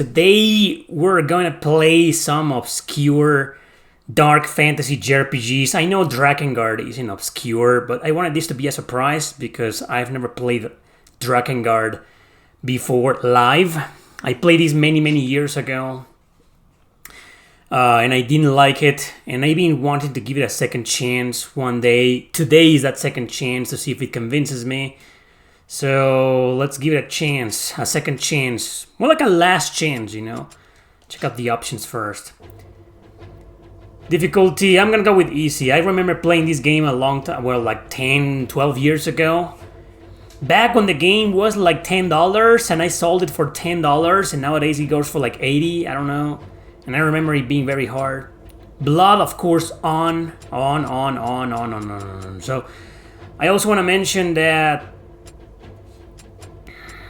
Today we're gonna play some obscure dark fantasy JRPGs. I know Drakengard isn't obscure, but I wanted this to be a surprise because I've never played Drakengard before live. I played this many years ago, and I didn't like it, and I've been wanting to give it a second chance one day. Today is that second chance to see if it convinces me. So let's give it a chance, a second chance. More like a last chance, you know. Check out the options first. Difficulty, I'm gonna go with easy. I remember playing this game a long time, well, like 10, 12 years ago. Back when the game was like $10 and I sold it for $10, and nowadays it goes for like 80, I don't know. And I remember it being very hard. Blood, of course, on. So I also want to mention that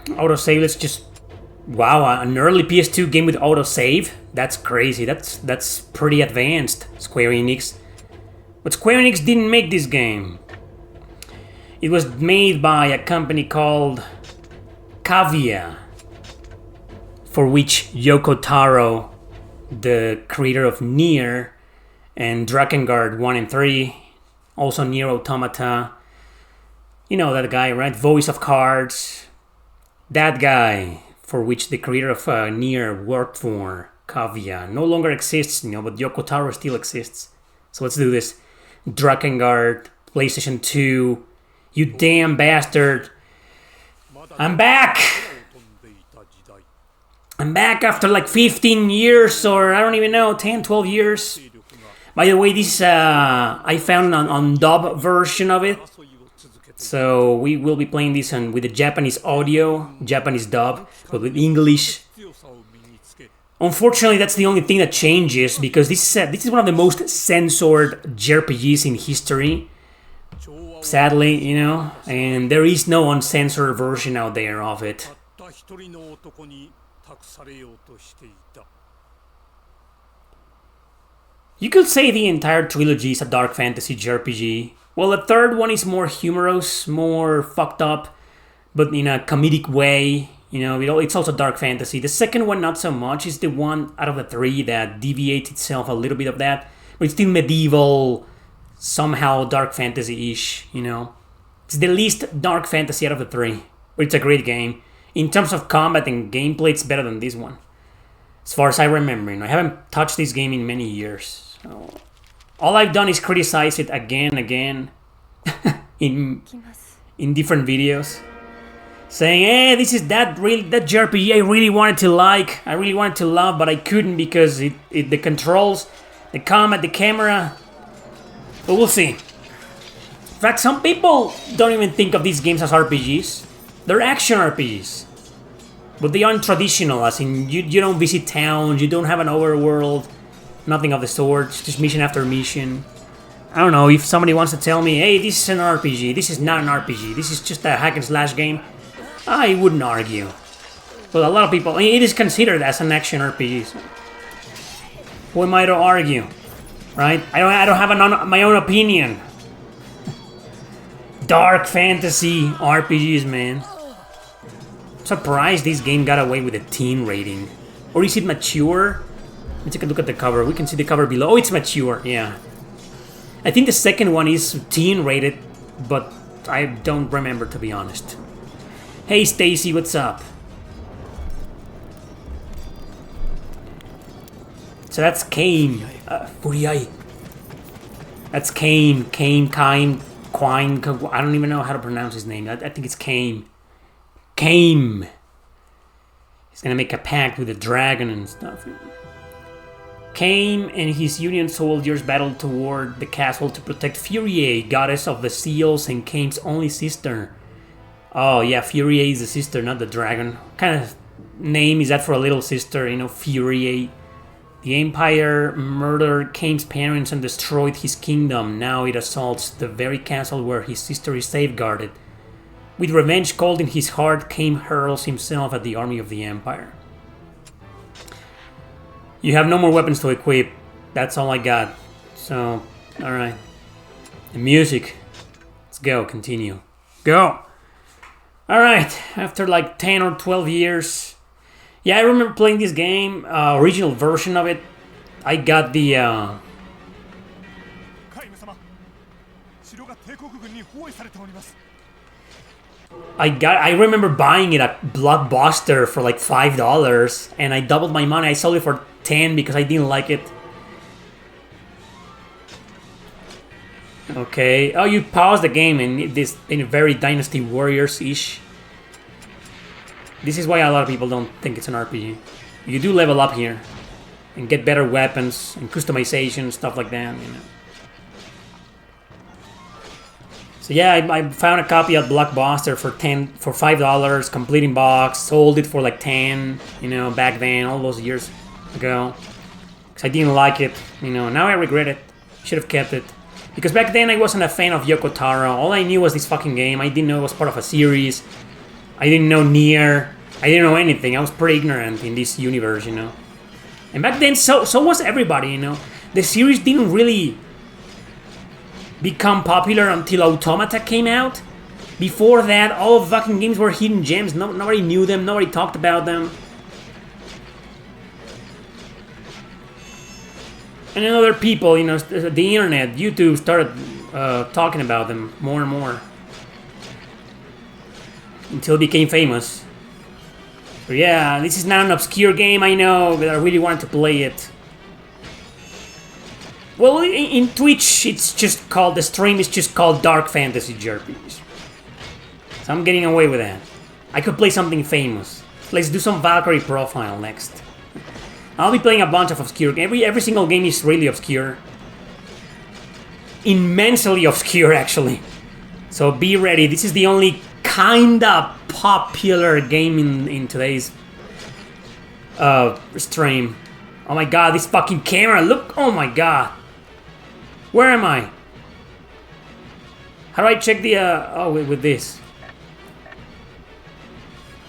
autosave, let's just... Wow, an early PS2 game with autosave? That's crazy. That's pretty advanced, Square Enix. But Square Enix didn't make this game. It was made by a company called Cavia, for which Yoko Taro, the creator of Nier and Drakengard 1 and 3, also Nier Automata, you know that guy, right? Voice of Cards. That guy, for which the creator of Nier worked for, Cavia, no longer exists, you know, but Yoko Taro still exists. So let's do this. Drakengard, PlayStation 2. You damn bastard. I'm back! I'm back after like 15 years, or I don't even know, 10, 12 years. By the way, this I found on dub version of it. So we will be playing this with the Japanese audio, Japanese dub, but with English. Unfortunately, that's the only thing that changes, because this is one of the most censored JRPGs in history. Sadly, you know, and there is no uncensored version out there of it. You could say the entire trilogy is a dark fantasy JRPG. Well, the third one is more humorous, more fucked up, but in a comedic way. You know, it's also dark fantasy. The second one, not so much. It's the one out of the three that deviates itself a little bit of that. But it's still medieval, somehow dark fantasy-ish, you know. It's the least dark fantasy out of the three. But it's a great game. In terms of combat and gameplay, it's better than this one. As far as I remember, you know, I haven't touched this game in many years. So all I've done is criticize it again in different videos, saying, "Hey, this is that JRPG I really wanted to like, I really wanted to love, but I couldn't because the controls, the combat, the camera." But we'll see. In fact, some people don't even think of these games as RPGs. They're action RPGs, but they aren't traditional. As in, you don't visit towns, you don't have an overworld. Nothing of the sort, just mission after mission. I don't know, if somebody wants to tell me, hey, this is an RPG, this is not an RPG, this is just a hack and slash game, I wouldn't argue. But a lot of people, it is considered as an action RPG. So who am I to argue? Right? I don't have my own opinion. Dark fantasy RPGs, man. I'm surprised this game got away with a teen rating. Or is it mature? Let's take a look at the cover. We can see the cover below. Oh, it's mature, yeah. I think the second one is teen rated, but I don't remember, to be honest. Hey, Stacy, what's up? So that's Kame. Furiai. That's Kame. Quine. I don't even know how to pronounce his name. I think it's Kame. Kame. He's gonna make a pact with the dragon and stuff. Kame and his Union soldiers battled toward the castle to protect Furiae, goddess of the seals and Kame's only sister. Oh yeah, Furiae is the sister, not the dragon. What kind of name is that for a little sister, you know, Furiae? The Empire murdered Kame's parents and destroyed his kingdom. Now it assaults the very castle where his sister is safeguarded. With revenge cold in his heart, Kame hurls himself at the army of the Empire. You have no more weapons to equip. That's all I got. So, alright. The music. Let's go, continue. Go! Alright, after like 10 or 12 years, Yeah, I remember playing this game, original version of it. I got the. I remember buying it at Blockbuster for like $5, and I doubled my money. I sold it for 10 because I didn't like it. Okay. Oh, you pause the game in a very Dynasty Warriors-ish. This is why a lot of people don't think it's an RPG. You do level up here and get better weapons and customization, stuff like that, you know. So yeah, I found a copy at Blockbuster for $5, completing box, sold it for like 10, you know, back then, all those years ago. Because I didn't like it, you know. Now I regret it. Should have kept it. Because back then I wasn't a fan of Yoko Taro. All I knew was this fucking game. I didn't know it was part of a series. I didn't know Nier. I didn't know anything. I was pretty ignorant in this universe, you know. And back then, so was everybody, you know. The series didn't really become popular until Automata came out. Before that, all fucking games were hidden gems. Nobody knew them. Nobody talked about them. And then other people, you know, the internet, YouTube started talking about them more and more. Until it became famous. So yeah, this is not an obscure game, I know, but I really wanted to play it. Well, in Twitch, it's just called, the stream is just called Dark Fantasy JRPGs. So I'm getting away with that. I could play something famous. Let's do some Valkyrie profile next. I'll be playing a bunch of obscure games. Every single game is really obscure. Immensely obscure, actually. So be ready. This is the only kinda popular game in today's stream. Oh my god, this fucking camera, look, oh my god. Where am I? How do I check the, oh, with this?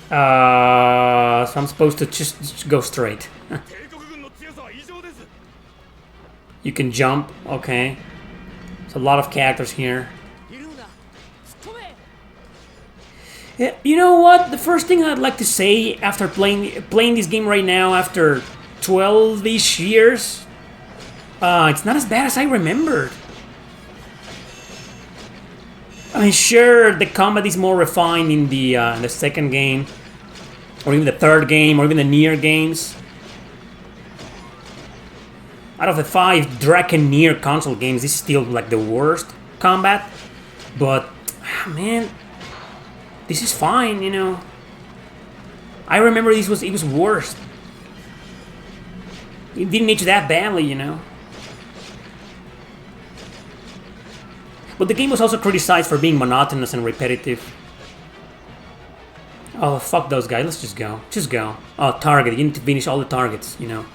So I'm supposed to just go straight. You can jump, okay. There's a lot of characters here. Yeah, you know what? The first thing I'd like to say after playing this game right now, after 12-ish years, it's not as bad as I remembered. I mean, sure, the combat is more refined in the second game, or even the third game, or even the Nier games. Out of the 5 Drakengard console games, this is still like the worst combat. But, man, this is fine, you know. I remember it was worse. It didn't age that badly, you know. But the game was also criticized for being monotonous and repetitive. Oh, fuck those guys. Let's just go. Just go. Oh, target. You need to finish all the targets, you know.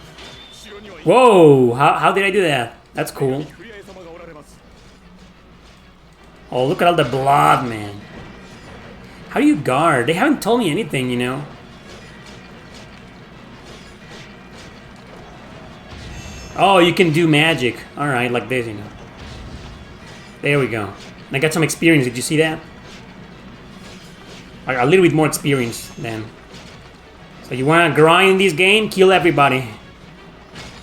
Whoa! How did I do that? That's cool. Oh, look at all the blood, man. How do you guard? They haven't told me anything, you know. Oh, you can do magic. Alright, like this, you know. There we go. I got some experience. Did you see that? A little bit more experience then. So you want to grind this game? Kill everybody.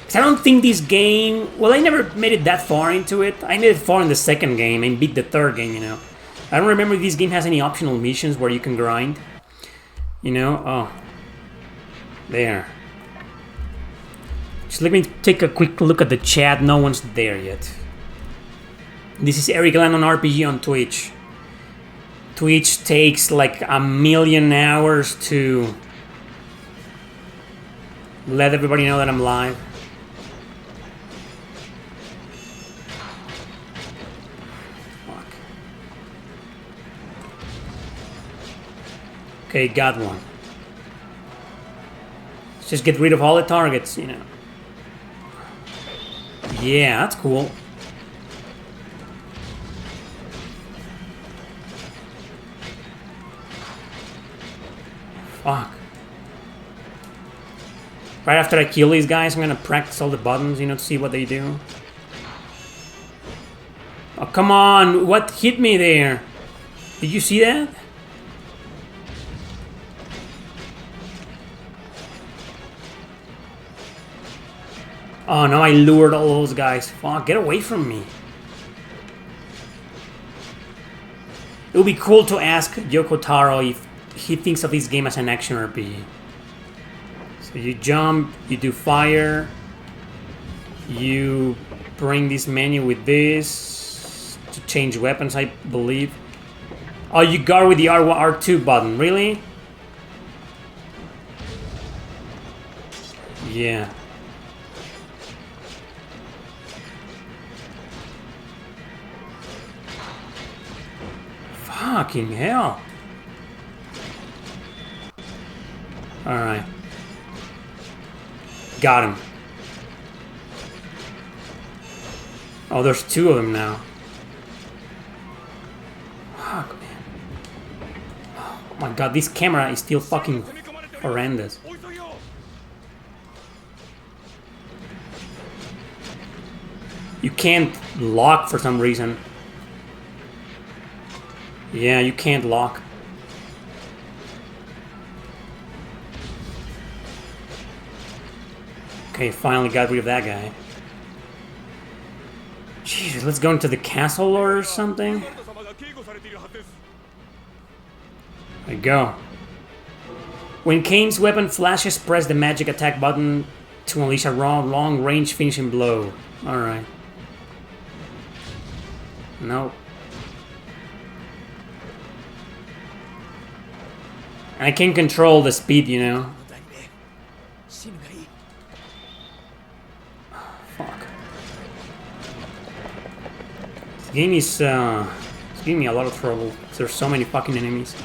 Because I don't think this game... Well, I never made it that far into it. I made it far in the second game and beat the third game, you know. I don't remember if this game has any optional missions where you can grind. You know? Oh. There. Just let me take a quick look at the chat. No one's there yet. This is Eric Landon RPG on Twitch. Twitch takes like 1,000,000 hours to let everybody know that I'm live. Fuck. Okay, got one. Let's just get rid of all the targets, you know. Yeah, that's cool. Fuck. Right after I kill these guys, I'm gonna practice all the buttons, you know, to see what they do. Oh, come on! What hit me there? Did you see that? Oh no, I lured all those guys. Fuck, get away from me. It would be cool to ask Yoko Taro if he thinks of this game as an action RPG. So you jump, you do fire, you bring this menu with this to change weapons, I believe. Oh, you guard with the R1, R2 button, really? Yeah. Fucking hell. Alright. Got him. Oh, there's two of them now. Fuck, man. Oh my god, this camera is still fucking horrendous. You can't lock for some reason. Yeah, you can't lock. Okay, finally got rid of that guy. Jesus, let's go into the castle or something. There you go. When Kane's weapon flashes, press the magic attack button to unleash a long-range finishing blow. Alright. No. And I can control the speed, you know. Fuck. This game is giving me a lot of trouble. There's so many fucking enemies.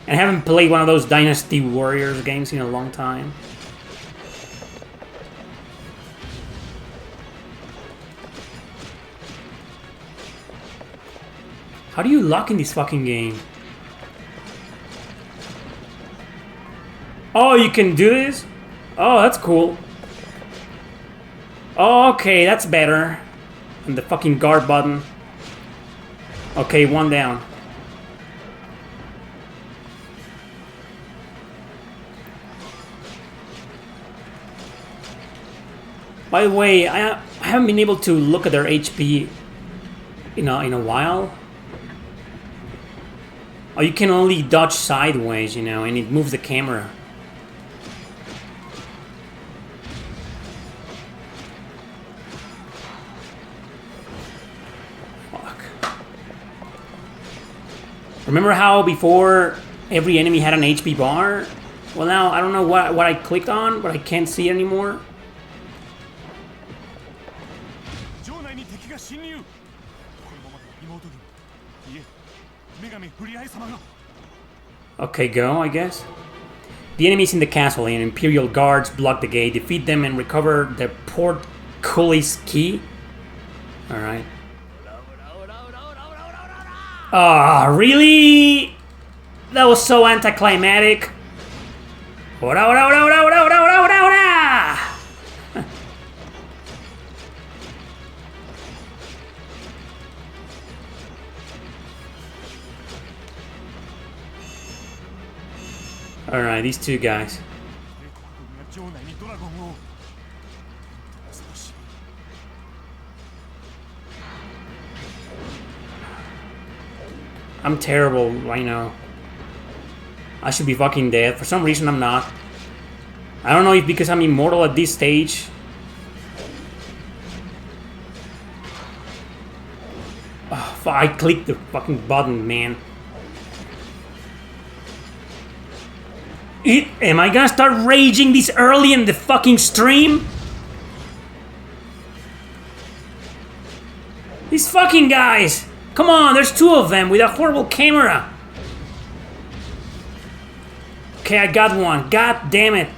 And I haven't played one of those Dynasty Warriors games in a long time. How do you lock in this fucking game? Oh, you can do this? Oh, that's cool. Oh, okay, that's better. And the fucking guard button. Okay, one down. By the way, I haven't been able to look at their HP in a while. Oh, you can only dodge sideways, you know, and it moves the camera. Fuck. Remember how before every enemy had an HP bar? Well, now I don't know what I clicked on, but I can't see it anymore. Okay, go, I guess. The enemies in the castle and Imperial guards block the gate. Defeat them and recover the portcullis key. Alright. Ah, really? That was so anticlimactic. Alright, these two guys. I'm terrible, I know. I should be fucking dead. For some reason, I'm not. I don't know if because I'm immortal at this stage. Oh, I clicked the fucking button, man. Am I gonna start raging this early in the fucking stream? These fucking guys! Come on, there's two of them with a horrible camera. Okay, I got one. God damn it.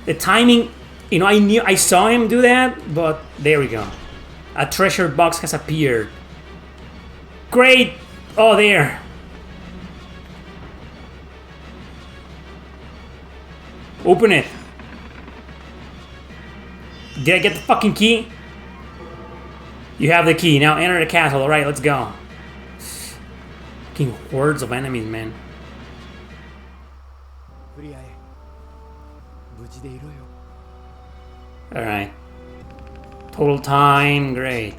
The timing, you know, I saw him do that, but there we go. A treasure box has appeared. Great! Oh, there. Open it. Did I get the fucking key? You have the key. Now enter the castle. Alright, let's go. Fucking hordes of enemies, man. Alright. Total time, great.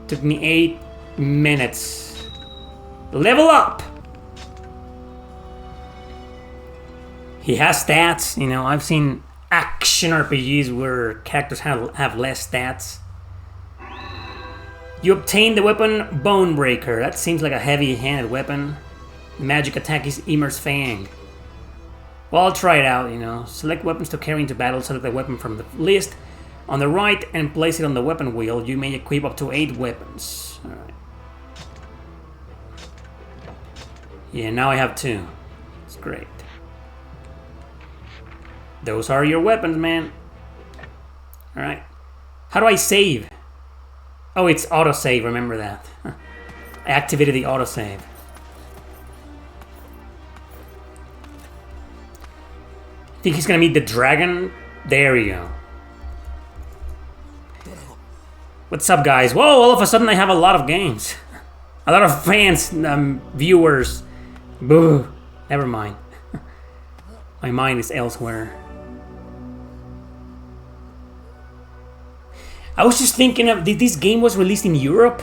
Took me 8 minutes. Level up! He has stats, you know, I've seen action RPGs where characters have less stats. You obtain the weapon Bonebreaker. That seems like a heavy-handed weapon. The magic attack is Emer's Fang. Well, I'll try it out, you know. Select weapons to carry into battle. Select the weapon from the list on the right and place it on the weapon wheel. You may equip up to 8 weapons. Alright. Yeah, now I have 2. It's great. Those are your weapons, man. Alright. How do I save? Oh, it's autosave, remember that. I activated the autosave. Think he's gonna meet the dragon? There we go. What's up, guys? Whoa, all of a sudden I have a lot of games. A lot of fans, viewers. Boo. Never mind. My mind is elsewhere. I was just thinking of, this game was released in Europe?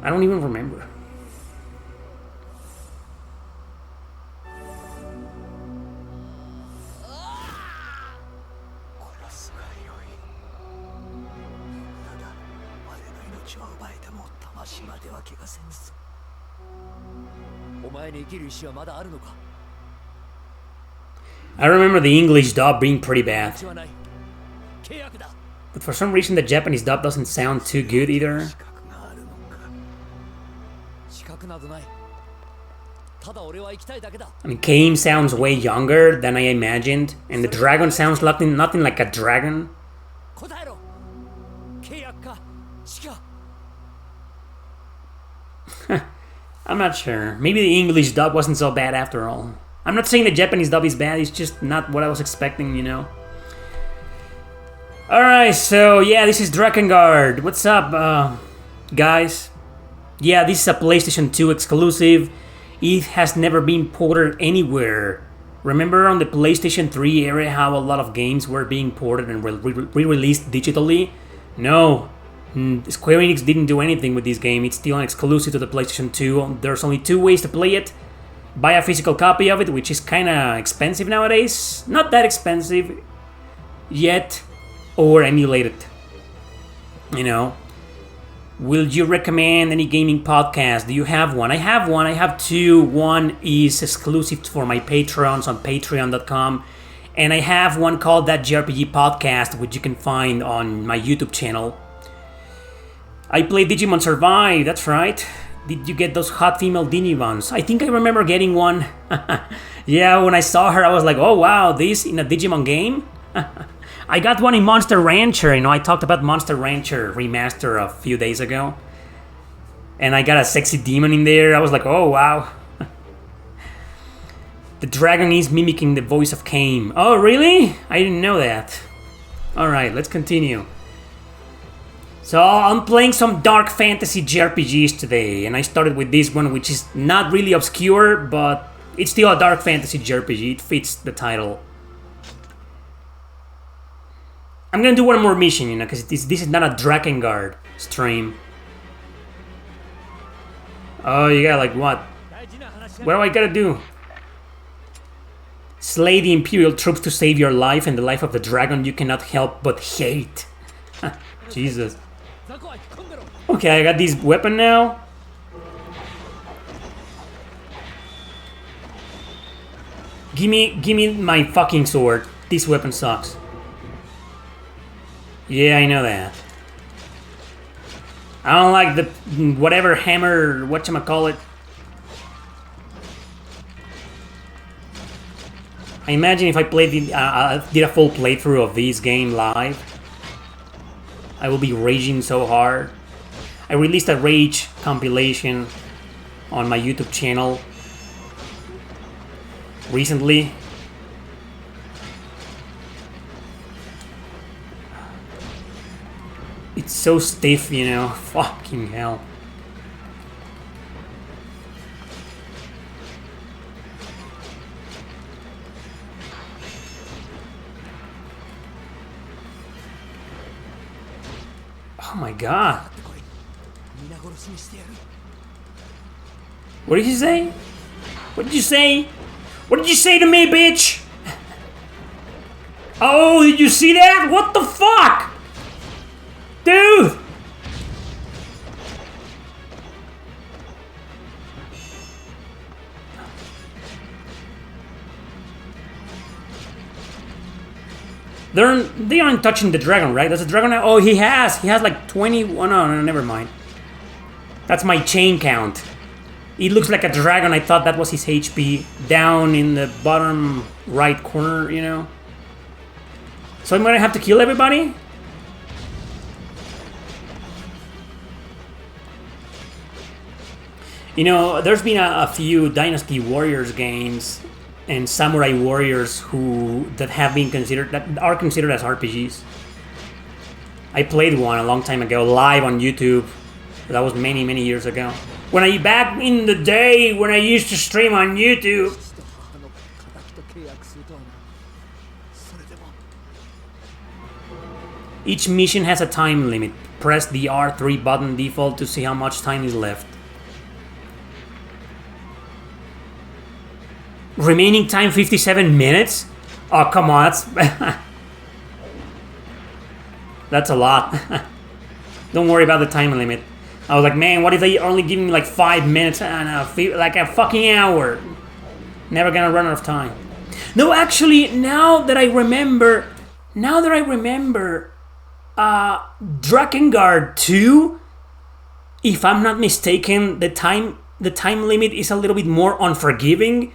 I don't even remember. I remember the English dub being pretty bad. But for some reason the Japanese dub doesn't sound too good either. I mean, Kame sounds way younger than I imagined, and the dragon sounds nothing like a dragon. I'm not sure. Maybe the English dub wasn't so bad after all. I'm not saying the Japanese dub is bad, it's just not what I was expecting, you know. Alright, so yeah, this is Drakengard. What's up, guys? Yeah, this is a PlayStation 2 exclusive. It has never been ported anywhere. Remember on the PlayStation 3 era how a lot of games were being ported and re-released digitally? No. Square Enix didn't do anything with this game. It's still an exclusive to the PlayStation 2. There's only 2 ways to play it. Buy a physical copy of it, which is kinda expensive nowadays. Not that expensive yet. Or emulate it. You know. Will you recommend any gaming podcast? Do you have one? I have one. I have 2. One is exclusive for my Patreons on patreon.com. And I have one called That JRPG Podcast, which you can find on my YouTube channel. I played Digimon Survive, that's right. Did you get those hot female Digimons? I think I remember getting one. Yeah, when I saw her, I was like, oh wow, this in a Digimon game? I got one in Monster Rancher. You know, I talked about Monster Rancher remaster a few days ago. And I got a sexy demon in there. I was like, oh wow. The dragon is mimicking the voice of Kame. Oh, really? I didn't know that. Alright, let's continue. So I'm playing some dark fantasy JRPGs today. And I started with this one, which is not really obscure, but it's still a dark fantasy JRPG. It fits the title. I'm gonna do one more mission, you know, because this is not a Drakengard stream. Oh, you got like what? What do I gotta do? Slay the Imperial troops to save your life and the life of the dragon you cannot help but hate. Jesus. Okay, I got this weapon now. Give me my fucking sword. This weapon sucks. Yeah, I know that. I don't like the whatever hammer, whatchamacallit. I imagine if I played did a full playthrough of this game live, I will be raging so hard. I released a rage compilation on my YouTube channel recently. It's so stiff, you know. Fucking hell. Oh my god. What did you say? What did you say? What did you say to me, bitch? Oh, did you see that? What the fuck? Dude! They aren't touching the dragon, right? That's a dragon now? Oh, he has like 20... Oh, no, never mind. That's my chain count. It looks like a dragon. I thought that was his HP. Down in the bottom right corner, you know? So I'm gonna have to kill everybody? You know, there's been a few Dynasty Warriors games and Samurai Warriors that are considered as RPGs. I played one a long time ago, live on YouTube. That was many years ago. Back in the day when I used to stream on YouTube. Each mission has a time limit. Press the R3 button default to see how much time is left. Remaining time 57 minutes? Oh, come on, that's a lot. Don't worry about the time limit. I was like, man, what if they only give me like 5 minutes and like a fucking hour? Never gonna run out of time. No, actually, now that I remember, Drakengard 2, if I'm not mistaken, the time limit is a little bit more unforgiving.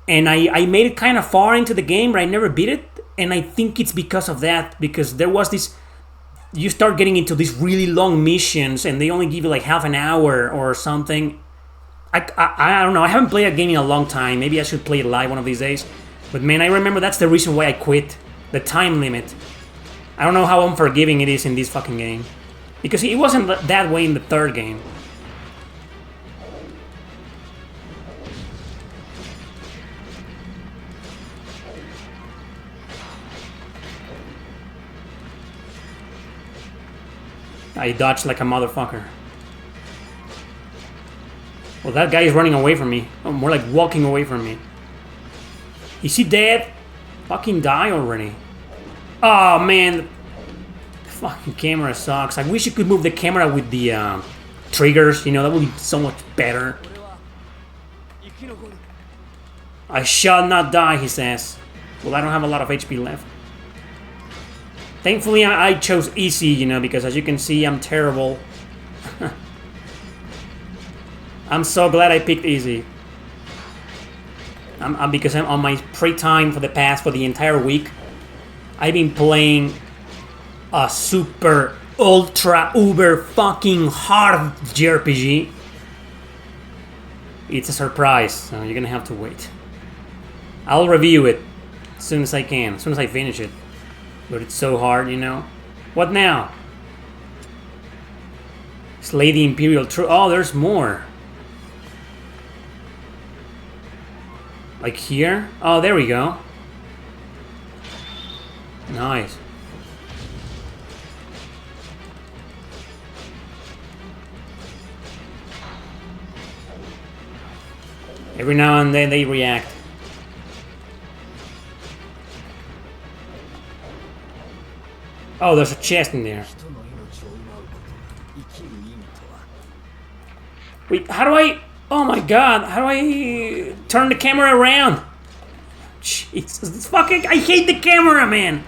And I made it kind of far into the game, but I never beat it. And I think it's because of that. Because there was this... You start getting into these really long missions, and they only give you like half an hour or something. I don't know. I haven't played a game in a long time. Maybe I should play it live one of these days. But man, I remember that's the reason why I quit. The time limit. I don't know how unforgiving it is in this fucking game. Because it wasn't that way in the third game. I dodged like a motherfucker. Well, that guy is running away from me. Oh, more like walking away from me. Is he dead? Fucking die already. Oh, man. The fucking camera sucks. I wish you could move the camera with the triggers. You know, that would be so much better. I shall not die, he says. Well, I don't have a lot of HP left. Thankfully, I chose easy, you know, because as you can see, I'm terrible. I'm so glad I picked easy. Because I'm on my free time for the entire week. I've been playing a super, ultra, uber fucking hard JRPG. It's a surprise, so you're gonna have to wait. I'll review it as soon as I can, as soon as I finish it. But it's so hard, you know. What now? Slay the Imperial Troop. Oh, there's more. Like here? Oh, there we go. Nice. Every now and then they react. Oh, there's a chest in there. Wait, how do I... Oh my god, how do I turn the camera around? Jesus, it's fucking... I hate the camera, man!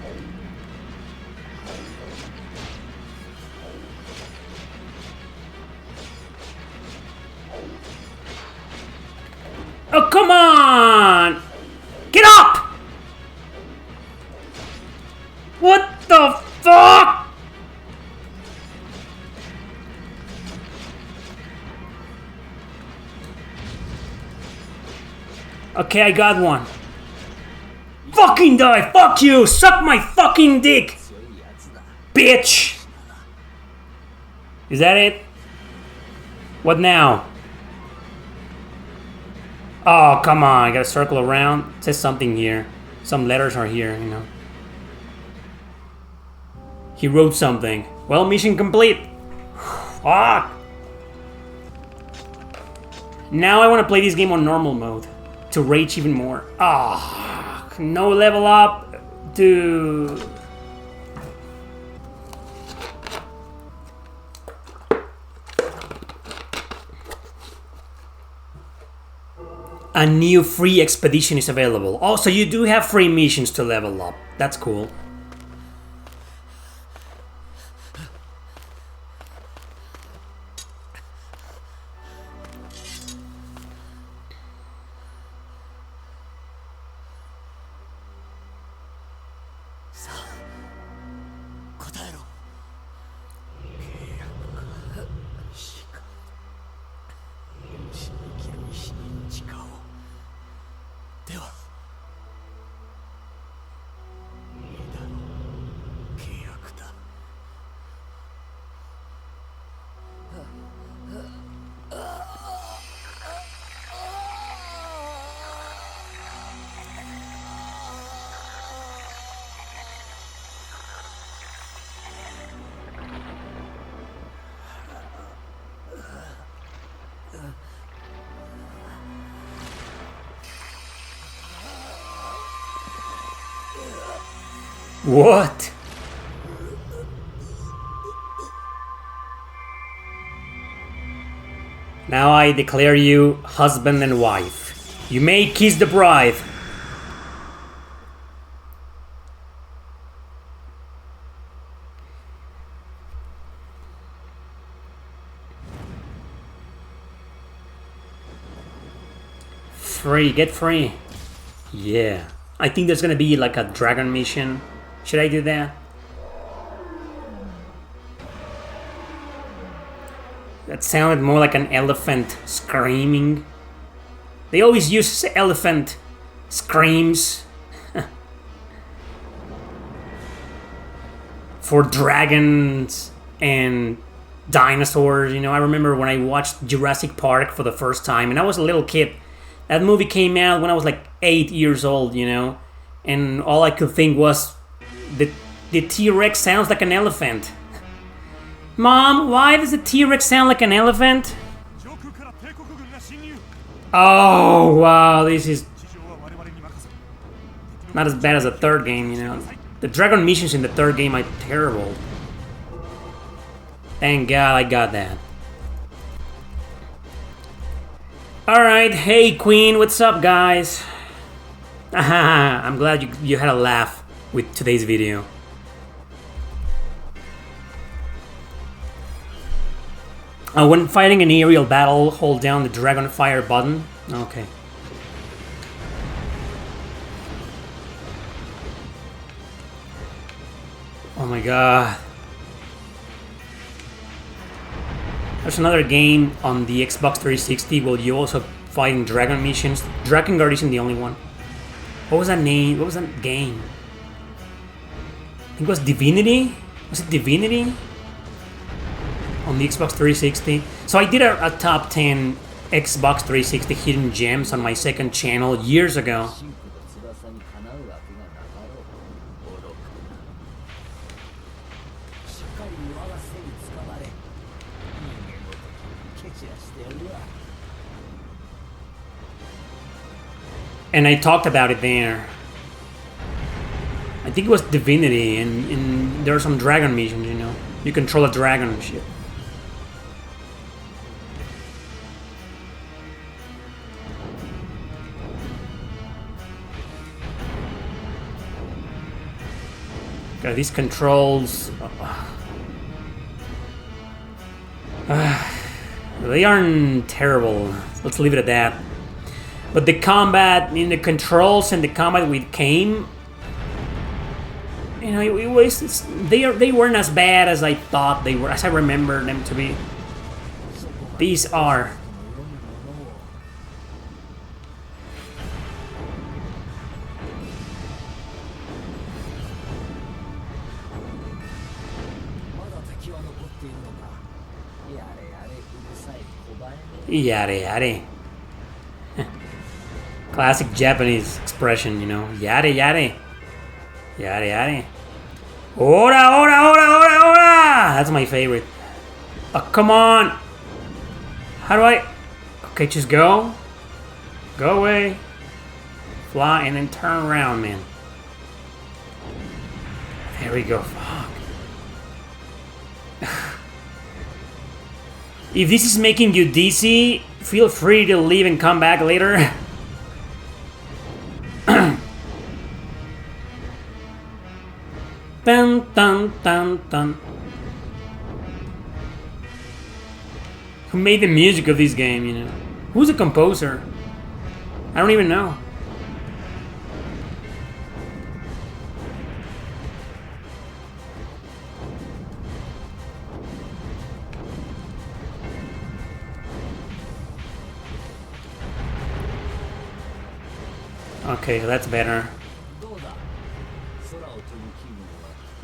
Oh, come on! Get up! What the fuck? Okay, I got one. Fucking die! Fuck you! Suck my fucking dick! Bitch! Is that it? What now? Oh, come on. I gotta circle around. It says something here. Some letters are here, you know. He wrote something. Well, mission complete. Fuck. Now I want to play this game on normal mode to rage even more. Ah, no level up, dude. A new free expedition is available. Oh, so you do have free missions to level up. That's cool. What? Now I declare you husband and wife. You may kiss the bride. Free, get free. Yeah. I think there's gonna be like a dragon mission. Should I do that? That sounded more like an elephant screaming. They always use elephant screams for dragons and dinosaurs. You know, I remember when I watched Jurassic Park for the first time, and I was a little kid. That movie came out when I was like 8 years old, you know, and all I could think was, the T-Rex sounds like an elephant. Mom, why does the T-Rex sound like an elephant? Oh, wow, this is not as bad as the third game, you know. The dragon missions in the third game are terrible. Thank God I got that. Alright, hey Queen, what's up guys? I'm glad you had a laugh with today's video. When fighting an aerial battle, hold down the dragon fire button. Okay. Oh my god. There's another game on the Xbox 360 where you also fighting dragon missions. Drakengard isn't the only one. What was that name? What was that game? I think it was Divinity? Was it Divinity? On the Xbox 360. So I did a top 10 Xbox 360 hidden gems on my second channel years ago. And I talked about it there. I think it was Divinity, and there are some dragon missions, you know. You control a dragon and shit. God, these controls... they aren't terrible. Let's leave it at that. But the combat, in the controls and the combat with Kane, you know, it was, they weren't as bad as I thought they were, as I remember them to be. These are. Yare yare. Classic Japanese expression, you know. Yare yare. Yare yare. Ora ora ora ora ora! That's my favorite. Oh, come on! How do I... Okay, just go. Go away. Fly and then turn around, man. There we go. Fuck. If this is making you dizzy, feel free to leave and come back later. Dun dun dun dun. Who made the music of this game, you know? Who's the composer? I don't even know. Okay, that's better.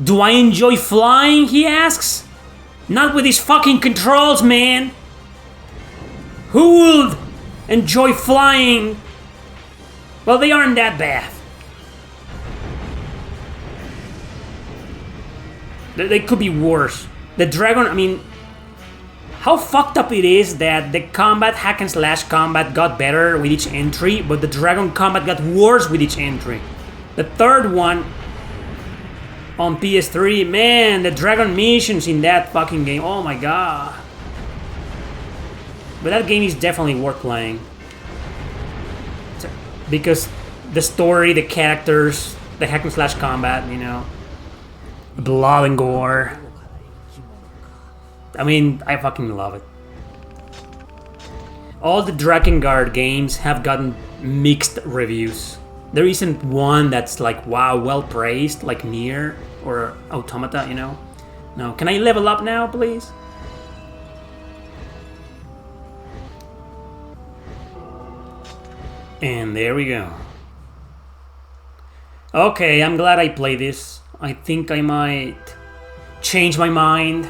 Do I enjoy flying, he asks? Not with these fucking controls, man! Who would enjoy flying? Well, they aren't that bad. They could be worse. The dragon, I mean... How fucked up it is that the combat, hack and slash combat got better with each entry, but the dragon combat got worse with each entry. The third one... On PS3, man, the dragon missions in that fucking game, oh my god. But that game is definitely worth playing. Because the story, the characters, the hack and slash combat, you know. Blood and gore. I mean, I fucking love it. All the Drakengard games have gotten mixed reviews. There isn't one that's like, wow, well praised, like Nier or Automata, you know? No, can I level up now, please? And there we go. Okay, I'm glad I played this. I think I might change my mind.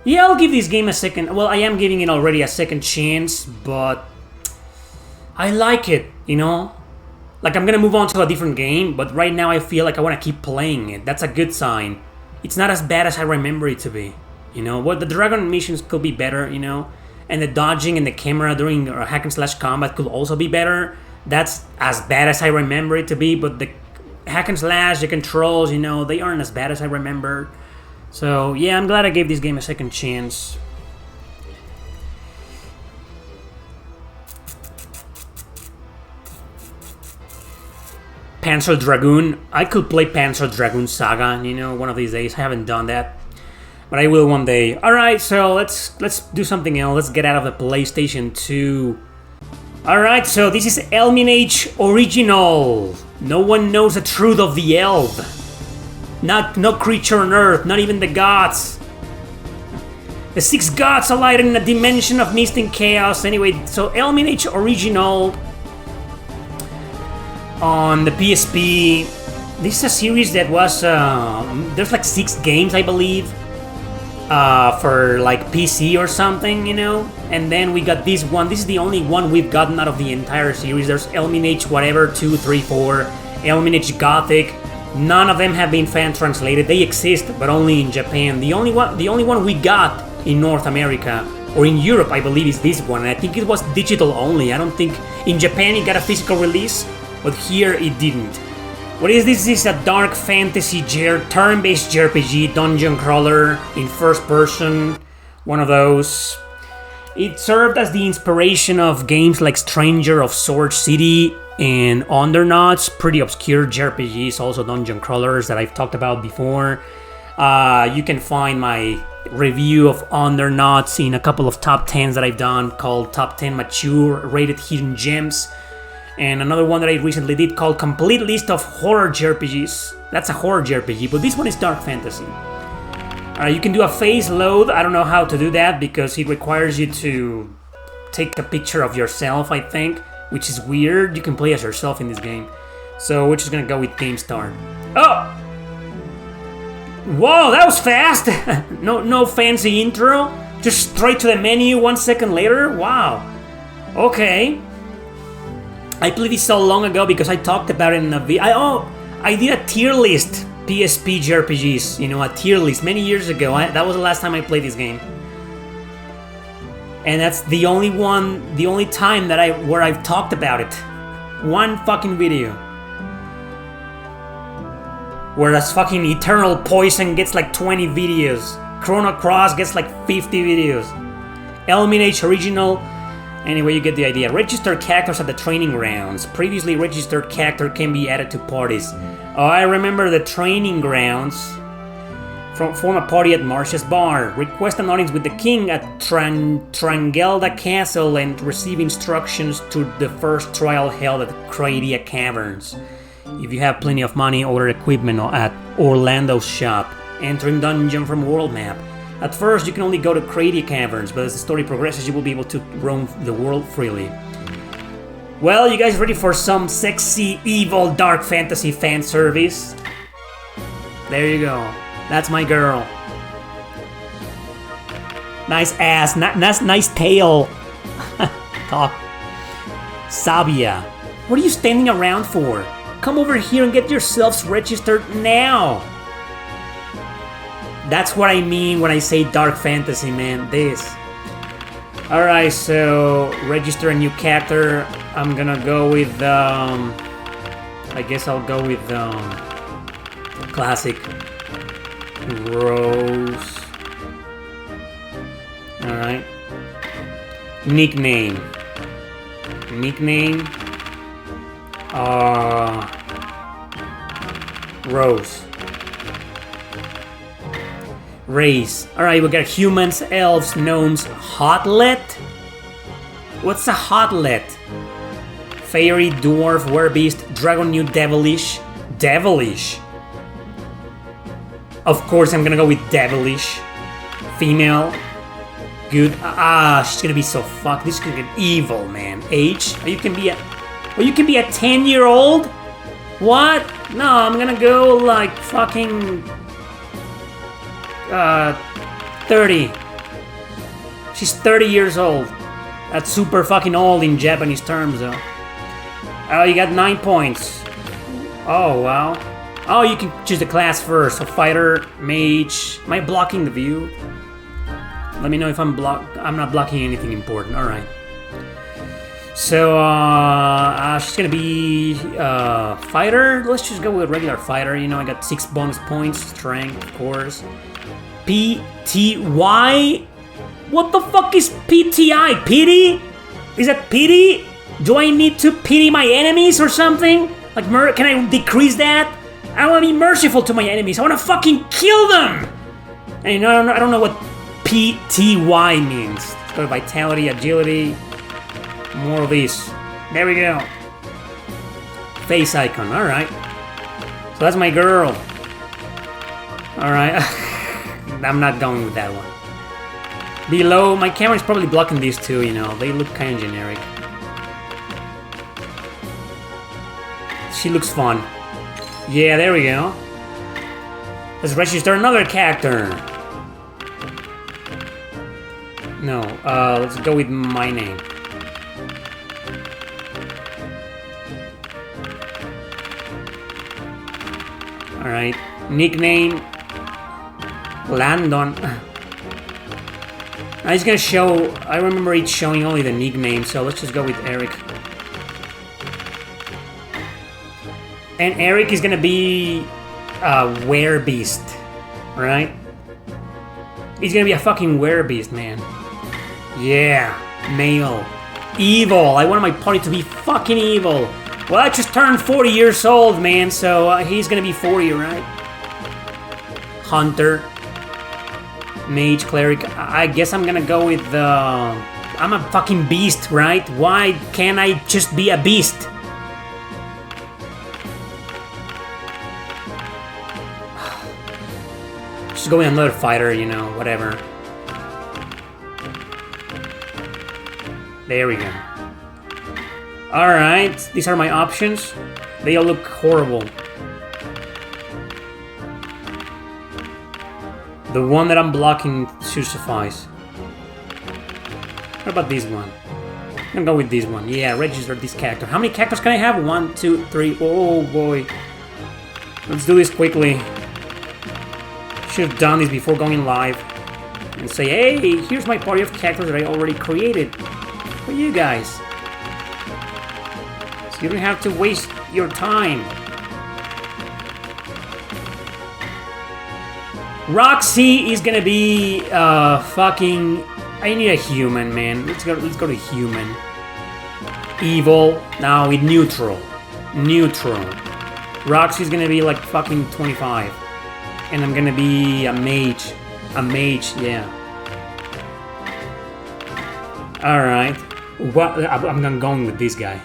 Yeah, I'll give this game a second... Well, I am giving it already a second chance, but... I like it, you know? Like, I'm gonna move on to a different game, but right now I feel like I want to keep playing it. That's a good sign. It's not as bad as I remember it to be. You know, well, the dragon missions could be better, you know? And the dodging and the camera during hack and slash combat could also be better. That's as bad as I remember it to be, but the hack and slash, the controls, you know, they aren't as bad as I remember. So, yeah, I'm glad I gave this game a second chance. Panzer Dragoon. I could play Panzer Dragoon Saga, you know, one of these days. I haven't done that, but I will one day. Alright, so let's do something else. Let's get out of the PlayStation 2. Alright, so this is Elminage Original. No one knows the truth of the Elf. No creature on Earth, not even the gods. The 6 gods alight in a dimension of mist and chaos. Anyway, so Elminage Original on the PSP. This is a series that was there's like 6 games, I believe, for like PC or something, you know. And then we got this one. This is the only one we've gotten out of the entire series. There's Elminage whatever 2, 3, 4, Elminage Gothic. None of them have been fan translated. They exist, but only in Japan. The only one we got in North America or in Europe, I believe, is this one. And I think it was digital only. I don't think in Japan it got a physical release, but here it didn't. What is this? This is a dark fantasy turn-based JRPG dungeon crawler in first person. One of those. It served as the inspiration of games like Stranger of Sword City and Undernauts, pretty obscure JRPGs, also dungeon crawlers that I've talked about before. You can find my review of Undernauts in a couple of top 10s that I've done called Top 10 Mature Rated Hidden Gems. And another one that I recently did called Complete List of Horror JRPGs. That's a horror JRPG, but this one is dark fantasy. You can do a phase load. I don't know how to do that because it requires you to take a picture of yourself, I think, which is weird. You can play as yourself in this game. So we're just gonna go with Game Start. Oh! Whoa, that was fast! No fancy intro. Just straight to the menu 1 second later. Wow. Okay. I played this so long ago because I talked about it in a video. I did a tier list PSP JRPGs, you know, a tier list many years ago. That was the last time I played this game. And that's the only time that where I've talked about it. One fucking video. Whereas fucking Eternal Poison gets like 20 videos. Chrono Cross gets like 50 videos. Elminage original. Anyway, you get the idea. Registered characters at the training grounds. Previously registered character can be added to parties. Oh, I remember the training grounds. Form a party at Marcia's bar. Request an audience with the king at Drakengard Castle and receive instructions to the first trial held at Kradia Caverns. If you have plenty of money, order equipment at Orlando's shop. Entering dungeon from world map. At first, you can only go to Kradia Caverns, but as the story progresses, you will be able to roam the world freely. Well, you guys ready for some sexy, evil, dark fantasy fan service? There you go. That's my girl. Nice ass, nice tail. Talk. Sabia, what are you standing around for? Come over here and get yourselves registered now. That's what I mean when I say dark fantasy, man. This. Alright, so register a new character. I'm gonna go with I guess I'll go with classic Rose. Alright. Nickname. Rose. Race. Alright, we got humans, elves, gnomes, hotlet? What's a hotlet? Fairy, dwarf, werbeast, dragon, new, devilish. Devilish. Of course, I'm gonna go with devilish. Female. Good. She's gonna be so fucked. This is gonna get evil, man. Age? You can be a 10-year-old? What? No, I'm gonna go like fucking 30. She's 30 years old. That's super fucking old in Japanese terms, though. Oh, you got 9 points. Oh, wow. Oh, you can choose the class first. So fighter, mage. Am I blocking the view? Let me know if I'm not blocking anything important. All right. So she's gonna be fighter. Let's just go with regular fighter. You know, I got 6 bonus points. Strength, of course. PTY. What the fuck is PTI? Pity? Is that pity? Do I need to pity my enemies or something? Like, can I decrease that? I want to be merciful to my enemies. I want to fucking kill them. And you know, I don't know what PTY means. Let's go to vitality, agility. More of these. There we go. Face icon. All right. So that's my girl. All right. I'm not going with that one. Below, my camera's probably blocking these two, you know. They look kind of generic. She looks fun. Yeah, there we go. Let's register another character. No, let's go with my name. Alright, nickname Landon. It's gonna show, I remember it showing only the nickname, so let's just go with Eric. And Eric is gonna be a werebeast, right? He's gonna be a fucking werebeast, man. Yeah, male. Evil, I want my party to be fucking evil. Well, I just turned 40 years old, man, so he's gonna be 40, right? Hunter. Mage, cleric. I guess I'm gonna go with I'm a fucking beast, right? Why can't I just be a beast? Just go with another fighter, you know, whatever. There we go. Alright, these are my options. They all look horrible. The one that I'm blocking should suffice. What about this one? I'm gonna go with this one. Yeah, register this character. How many characters can I have? 1, 2, 3. Oh boy. Let's do this quickly. Should have done this before going live. And say, hey, here's my party of characters that I already created for you guys. So you don't have to waste your time. Roxy is gonna be fucking. I need a human, man. Let's go to human. Evil. Now with neutral. Neutral. Roxy's gonna be like fucking 25. And I'm gonna be a mage. A mage, yeah. Alright. I'm going with this guy.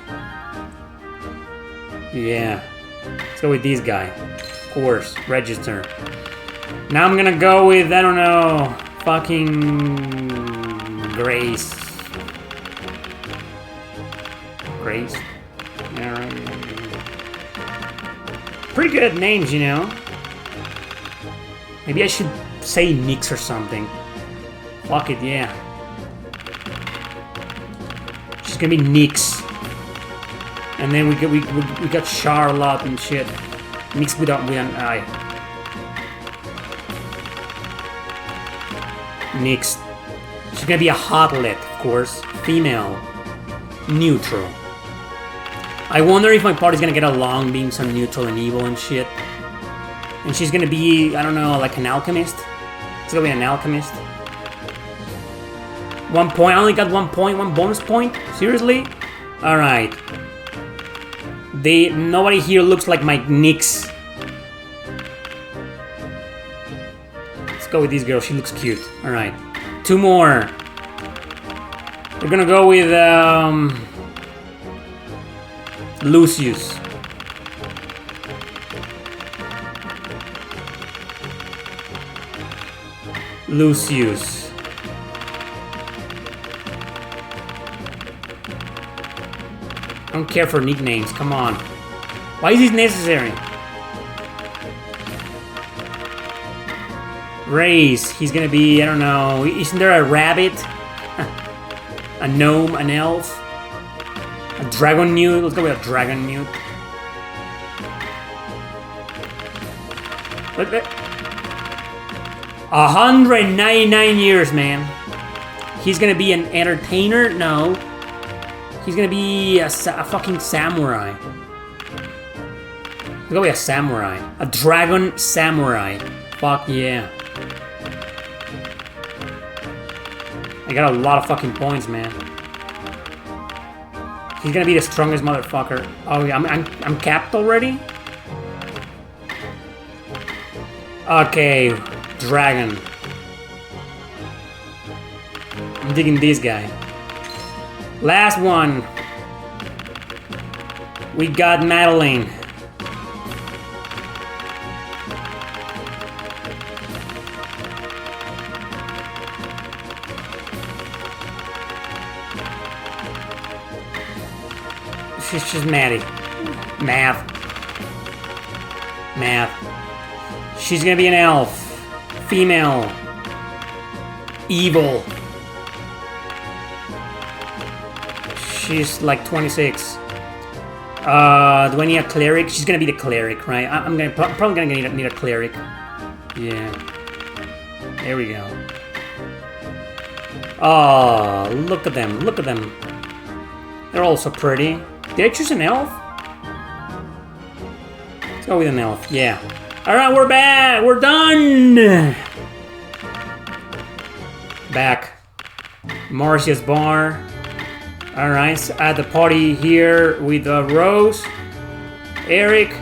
Yeah. Let's go with this guy. Of course. Register. Now I'm gonna go with, I don't know, fucking Grace. Grace? Yeah, right. Pretty good at names, you know. Maybe I should say Nyx or something. Fuck it, yeah. She's gonna be Nyx. And then we got Charlotte and shit. Nyx with an I. Nyx. She's gonna be a hotlet, of course. Female. Neutral. I wonder if my party's gonna get along being so neutral and evil and shit. And she's gonna be, I don't know, like an alchemist? It's gonna be an alchemist. 1 point, I only got 1 point, 1 bonus point? Seriously? Alright. Nobody here looks like my Nyx. Let's go with this girl, she looks cute. Alright. 2 more. We're gonna go with, Lucius. Lucius. I don't care for nicknames, come on. Why is this necessary? Race, he's gonna be, I don't know, isn't there a rabbit? A gnome, an elf? A dragon newt? Let's go with a dragon newt. Look at 199 years, man. He's gonna be an entertainer? No. He's gonna be a fucking samurai. Let's go with a samurai. A dragon samurai. Fuck yeah. I got a lot of fucking points, man. He's gonna be the strongest motherfucker. Oh yeah, I'm capped already? Okay, dragon. I'm digging this guy. Last one. We got Madeline. She's Maddie. Math. She's gonna be an elf. Female. Evil. She's like 26. Do I need a cleric? She's gonna be the cleric, right? I'm probably gonna need a cleric. Yeah. There we go. Oh, look at them. Look at them. They're all so pretty. Did I choose an elf? Let's go with an elf, yeah. Alright, we're back! We're done! Back. Marcia's bar. Alright, so at the party here with Rose, Eric,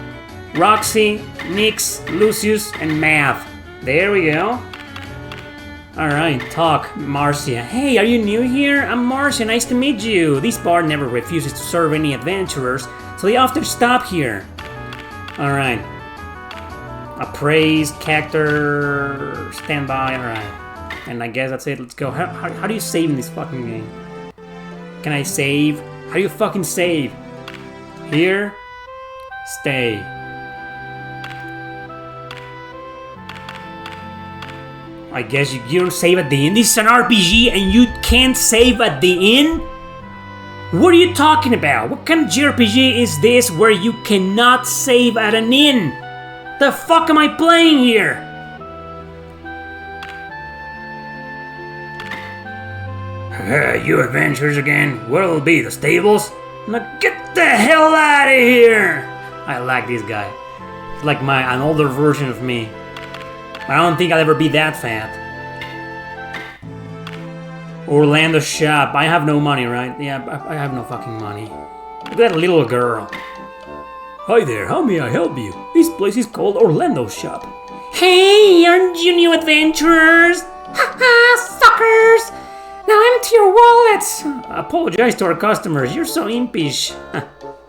Roxy, Nyx, Lucius, and Math. There we go. Alright, talk, Marcia. Hey, are you new here? I'm Marcia, nice to meet you. This bar never refuses to serve any adventurers, so they often stop here. Alright. Appraise, character, standby, alright. And I guess that's it, let's go. How do you save in this fucking game? Can I save? How do you fucking save? Here? Stay. I guess you don't save at the inn. This is an RPG and you can't save at the inn? What are you talking about? What kind of JRPG is this where you cannot save at an inn? The fuck am I playing here? You adventurers again? What'll it be, the stables? Now get the hell out of here! I like this guy. He's like an older version of me. I don't think I'll ever be that fat. Orlando shop. I have no money, right? Yeah, I have no fucking money. Look at that little girl. Hi there, how may I help you? This place is called Orlando shop. Hey, aren't you new adventurers? Haha, suckers! Now empty your wallets! Apologize to our customers, you're so impish.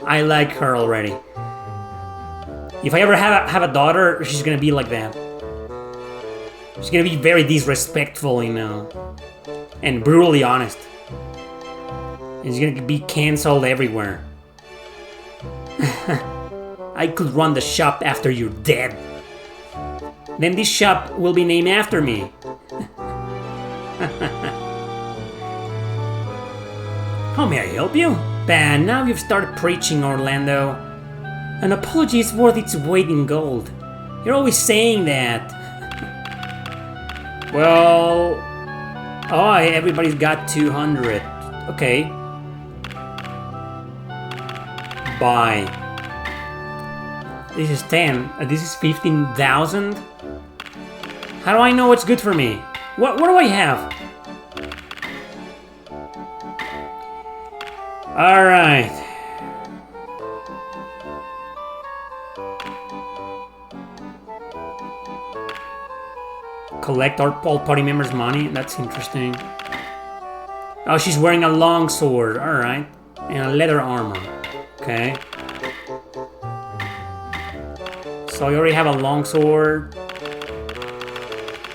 I like her already. If I ever have a daughter, she's gonna be like that. She's gonna be very disrespectful, you know. And brutally honest. And she's gonna be cancelled everywhere. I could run the shop after you're dead. Then this shop will be named after me. How may I help you? Bad, now you've started preaching, Orlando. An apology is worth its weight in gold. You're always saying that. Well... Oh, everybody's got 200. Okay. Buy. This is 10. This is 15,000? How do I know what's good for me? What do I have? Alright. Collect all party members' money? That's interesting. Oh, she's wearing a long sword. Alright. And a leather armor. Okay. So you already have a long sword.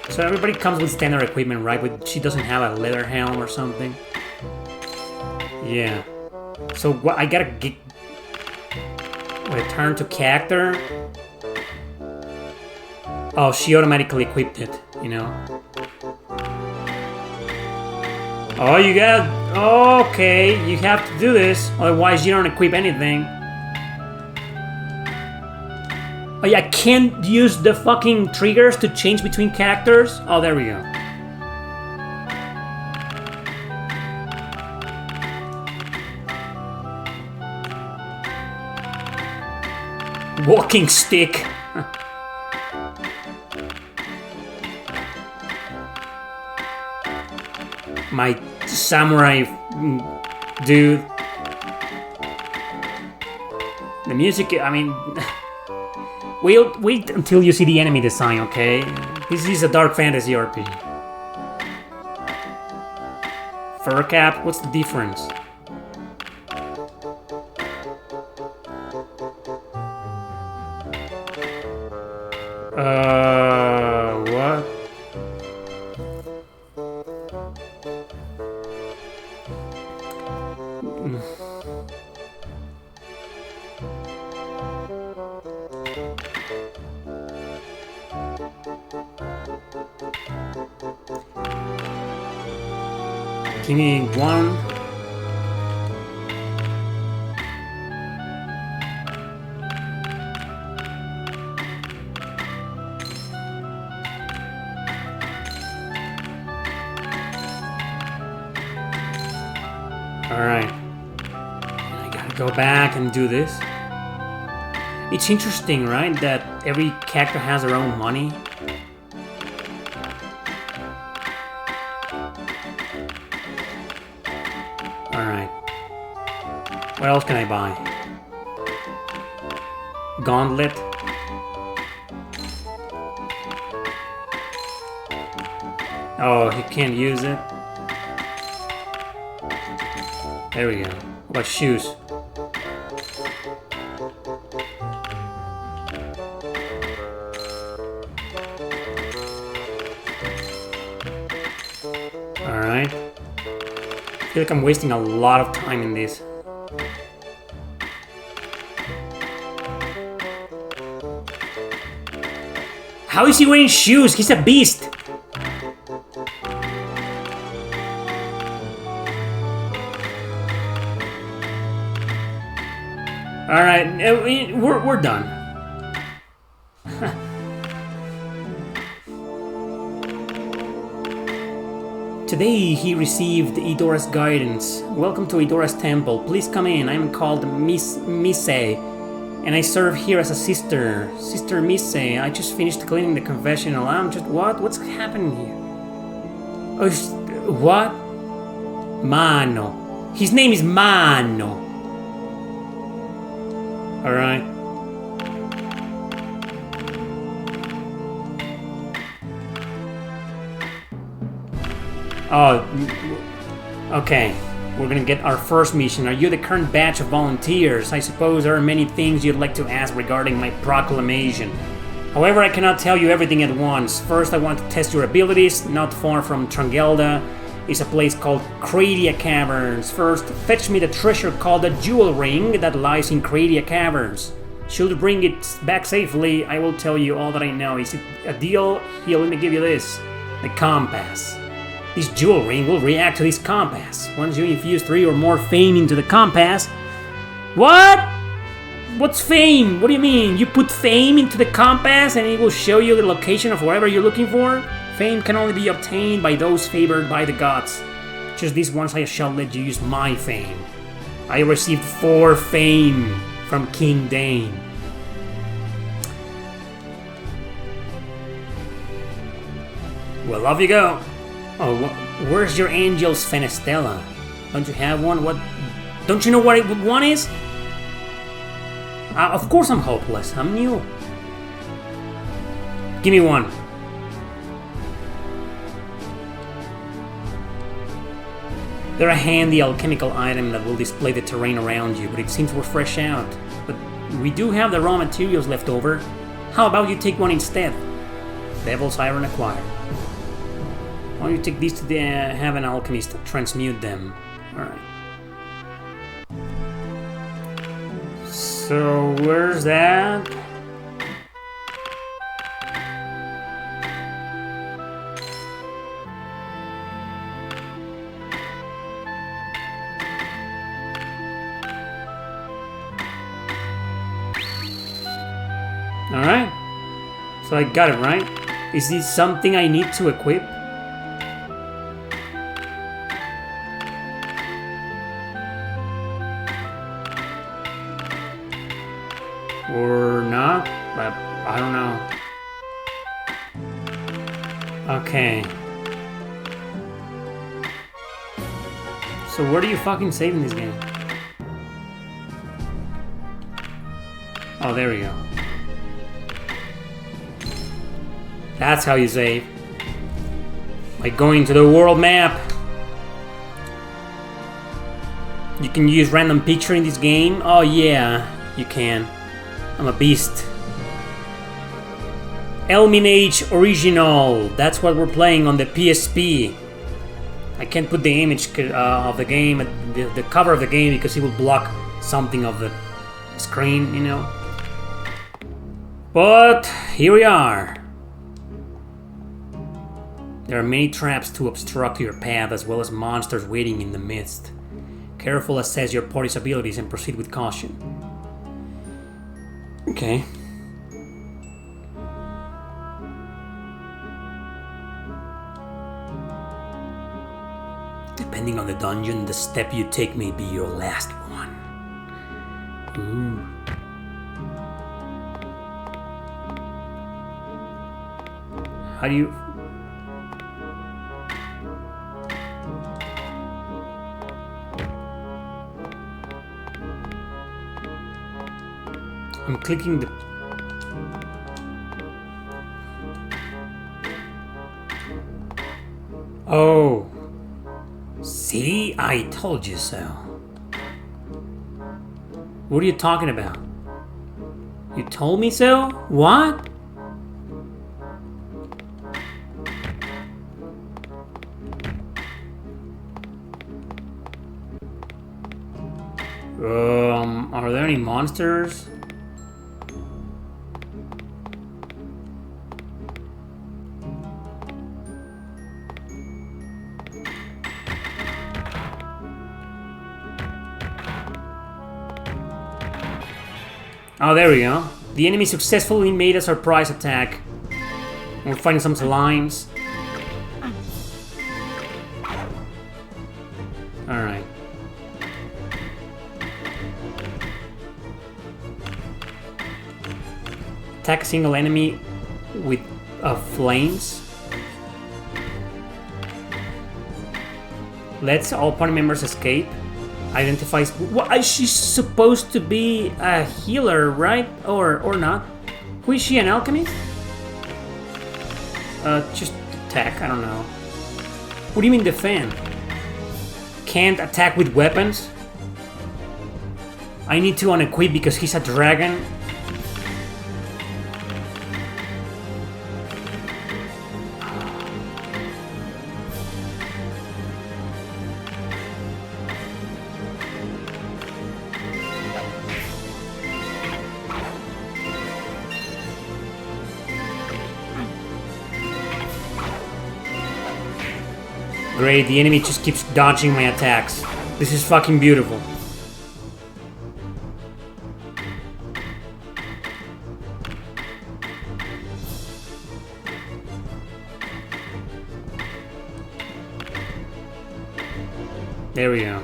So everybody comes with standard equipment, right? She doesn't have a leather helm or something. Yeah. So what I gotta get... Return to character? Oh, she automatically equipped it, you know? Oh, you got... Okay, you have to do this. Otherwise, you don't equip anything. Oh, yeah, I can't use the fucking triggers to change between characters? Oh, there we go. Walking stick. My samurai dude. The music, I mean... Wait until you see the enemy design, okay? This is a dark fantasy RPG. Fur cap? What's the difference? What? Give me one. Alright. I gotta go back and do this. It's interesting, right? That every character has their own money. Alright. What else can I buy? Gauntlet. Oh, he can't use it. There we go. What about shoes? Alright. I feel like I'm wasting a lot of time in this. How is he wearing shoes? He's a beast! Alright, we're done. Today he received Idora's guidance. Welcome to Idora's temple. Please come in. I am called Mise, and I serve here as a sister. Sister Mise, I just finished cleaning the confessional. I'm just... What? What's happening here? Oh, what? Mano. His name is Mano. Alright. Oh, okay. We're gonna get our first mission. Are you the current batch of volunteers? I suppose there are many things you'd like to ask regarding my proclamation. However, I cannot tell you everything at once. First, I want to test your abilities. Not far from Trangelda is a place called Cradia Caverns. First, fetch me the treasure called the Jewel Ring that lies in Cradia Caverns. Should you bring it back safely, I will tell you all that I know. Is it a deal? Here, let me give you this. The compass. This jewel ring will react to this compass. Once you infuse 3 or more fame into the compass... What? What's fame? What do you mean? You put fame into the compass and it will show you the location of whatever you're looking for? Fame can only be obtained by those favored by the gods. Just this once I shall let you use my fame. I received 4 fame from King Dane. Well, off you go. Oh, where's your angel's Fenestella? Don't you have one? What? Don't you know what one is? Of course I'm hopeless. I'm new. Give me one. They're a handy alchemical item that will display the terrain around you, but it seems we're fresh out. But we do have the raw materials left over. How about you take one instead? Devil's Iron acquired. Why don't you take these to the have an alchemist transmute them? Alright. So where's that? Alright. So I got it, right? Is this something I need to equip? Or not, but I don't know. Okay. So where do you fucking save in this game? Oh, there we go. That's how you save. By going to the world map. You can use random picture in this game? Oh yeah, you can. I'm a beast. Elminage Original. That's what we're playing on the PSP. I can't put the image of the game, the cover of the game, because it will block something of the screen, you know. But here we are. There are many traps to obstruct your path, as well as monsters waiting in the midst. Careful, assess your party's abilities and proceed with caution. Okay. Depending on the dungeon, the step you take may be your last one. Ooh. How do you... I'm clicking the... Oh. See? I told you so. What are you talking about? You told me so? What? Are there any monsters? Oh, there we go. The enemy successfully made a surprise attack. We're fighting some slimes. Alright. Attack a single enemy with flames. Let's all party members escape. Identifies. What, she's supposed to be a healer, right? Or not? Who is she? An alchemist? Just attack. I don't know. What do you mean defend? Can't attack with weapons? I need to unequip because he's a dragon. Great, the enemy just keeps dodging my attacks. This is fucking beautiful. There we go.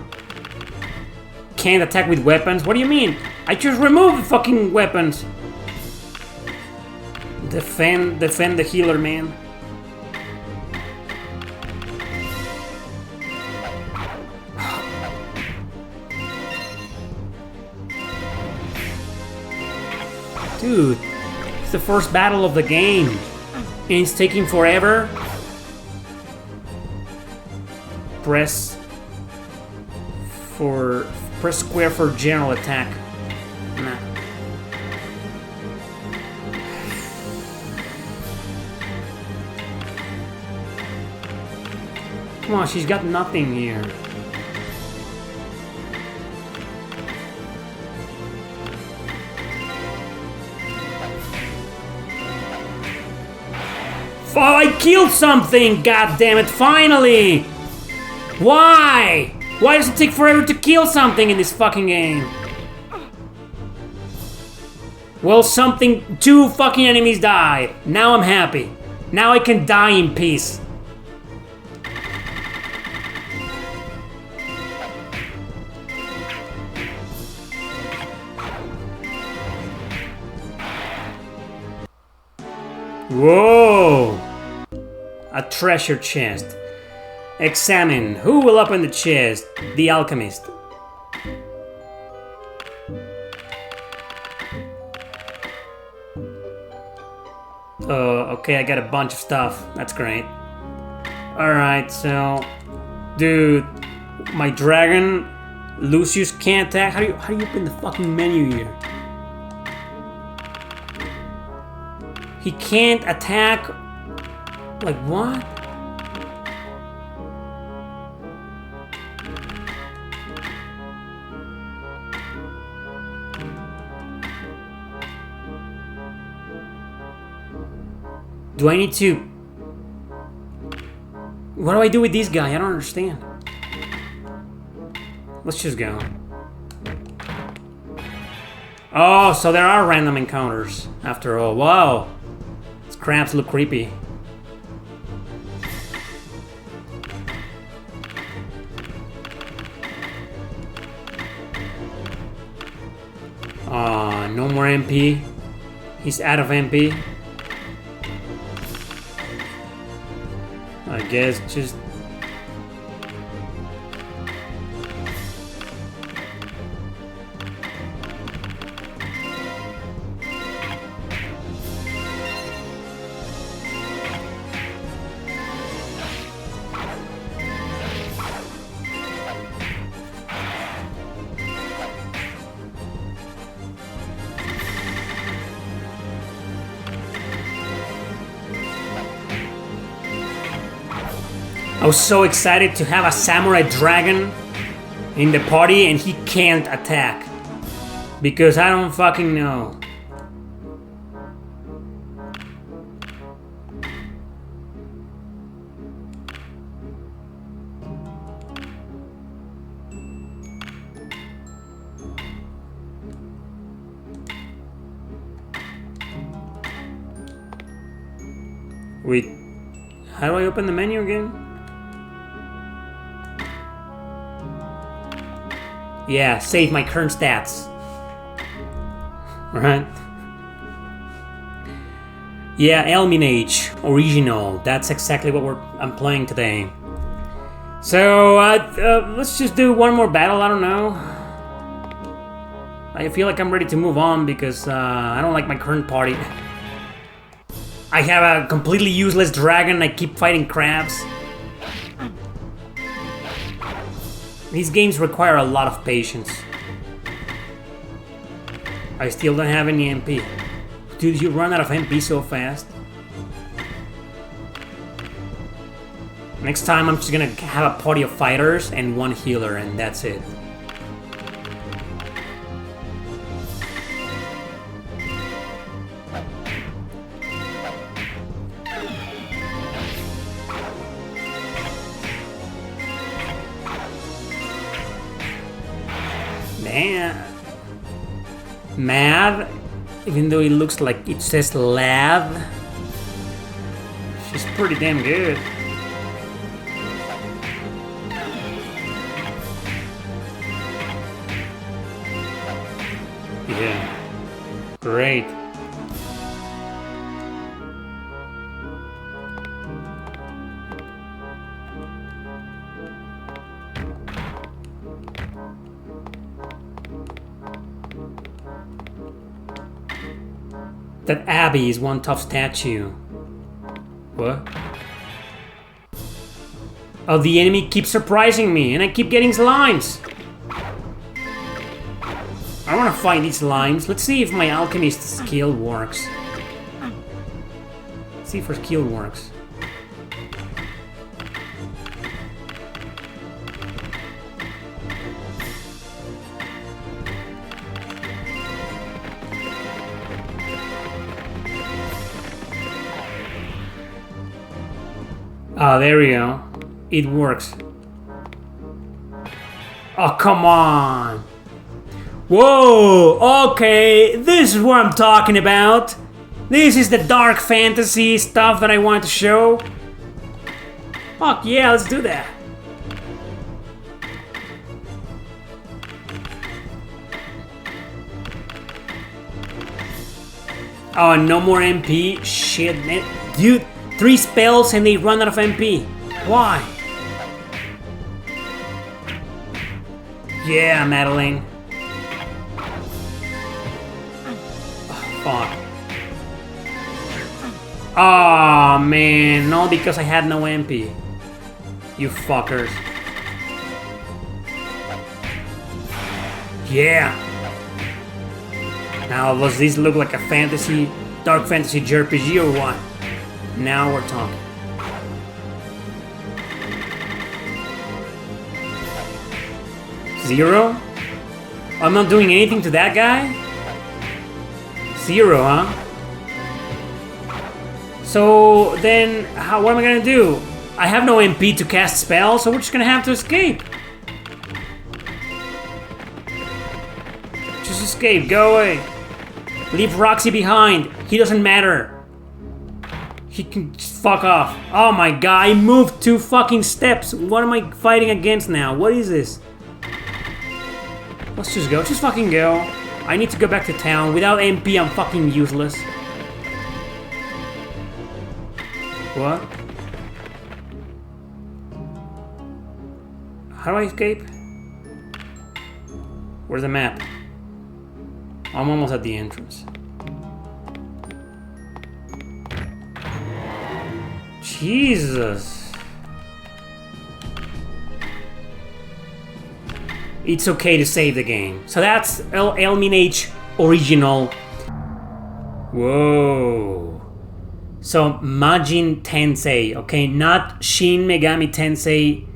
Can't attack with weapons? What do you mean? I just removed the fucking weapons. Defend the healer, man. Dude, it's the first battle of the game, and it's taking forever. Press square for general attack. Nah. Come on, she's got nothing here. Oh, I killed something! God damn it, finally! Why? Why does it take forever to kill something in this fucking game? Well, two fucking enemies died. Now I'm happy. Now I can die in peace. Whoa! A treasure chest. Examine. Who will open the chest? The alchemist. Okay, I got a bunch of stuff. That's great. Alright, so... Dude, my dragon, Lucius can't attack. How do you open the fucking menu here? He can't attack. Like what? Do I need to... What do I do with this guy? I don't understand. Let's just go. Oh, so there are random encounters after all. Wow. These crabs look creepy. No more MP. He's out of MP. I guess just... I was so excited to have a samurai dragon in the party and he can't attack. Because I don't fucking know. Wait, how do I open the menu again? Yeah, save my current stats. Right? Yeah, Elminage, original. That's exactly what I'm playing today. So, let's just do one more battle, I don't know. I feel like I'm ready to move on because I don't like my current party. I have a completely useless dragon, I keep fighting crabs. These games require a lot of patience. I still don't have any MP. Dude, you run out of MP so fast. Next time I'm just gonna have a party of fighters and one healer and that's it. Damn. Mav, even though it looks like it says Lav, she's pretty damn good. Yeah, great. That Abby is one tough statue. What? Oh, the enemy keeps surprising me and I keep getting slimes. I want to fight these slimes. Let's see if my alchemist skill works. Let's see if her skill works. Oh, there we go. It works. Oh, come on. Whoa, okay, this is what I'm talking about. This is the dark fantasy stuff that I wanted to show. Fuck yeah, let's do that. Oh, no more MP? Shit, man. Dude, 3 spells and they run out of MP. Why? Yeah, Madeline. Oh, fuck. Oh, man. No, because I had no MP. You fuckers. Yeah. Now, does this look like a fantasy, dark fantasy JRPG or what? Now we're talking. Zero? I'm not doing anything to that guy? Zero, huh? So then, what am I gonna do? I have no MP to cast spells, so we're just gonna have to escape. Just escape, go away. Leave Roxy behind. He doesn't matter. He can just fuck off. Oh my god, I moved 2 fucking steps. What am I fighting against now? What is this? Let's just go. Just fucking go. I need to go back to town. Without MP, I'm fucking useless. What? How do I escape? Where's the map? I'm almost at the entrance. Jesus. It's okay to save the game. So that's Elminage original. Whoa. So Majin Tensei, okay? Not Shin Megami Tensei,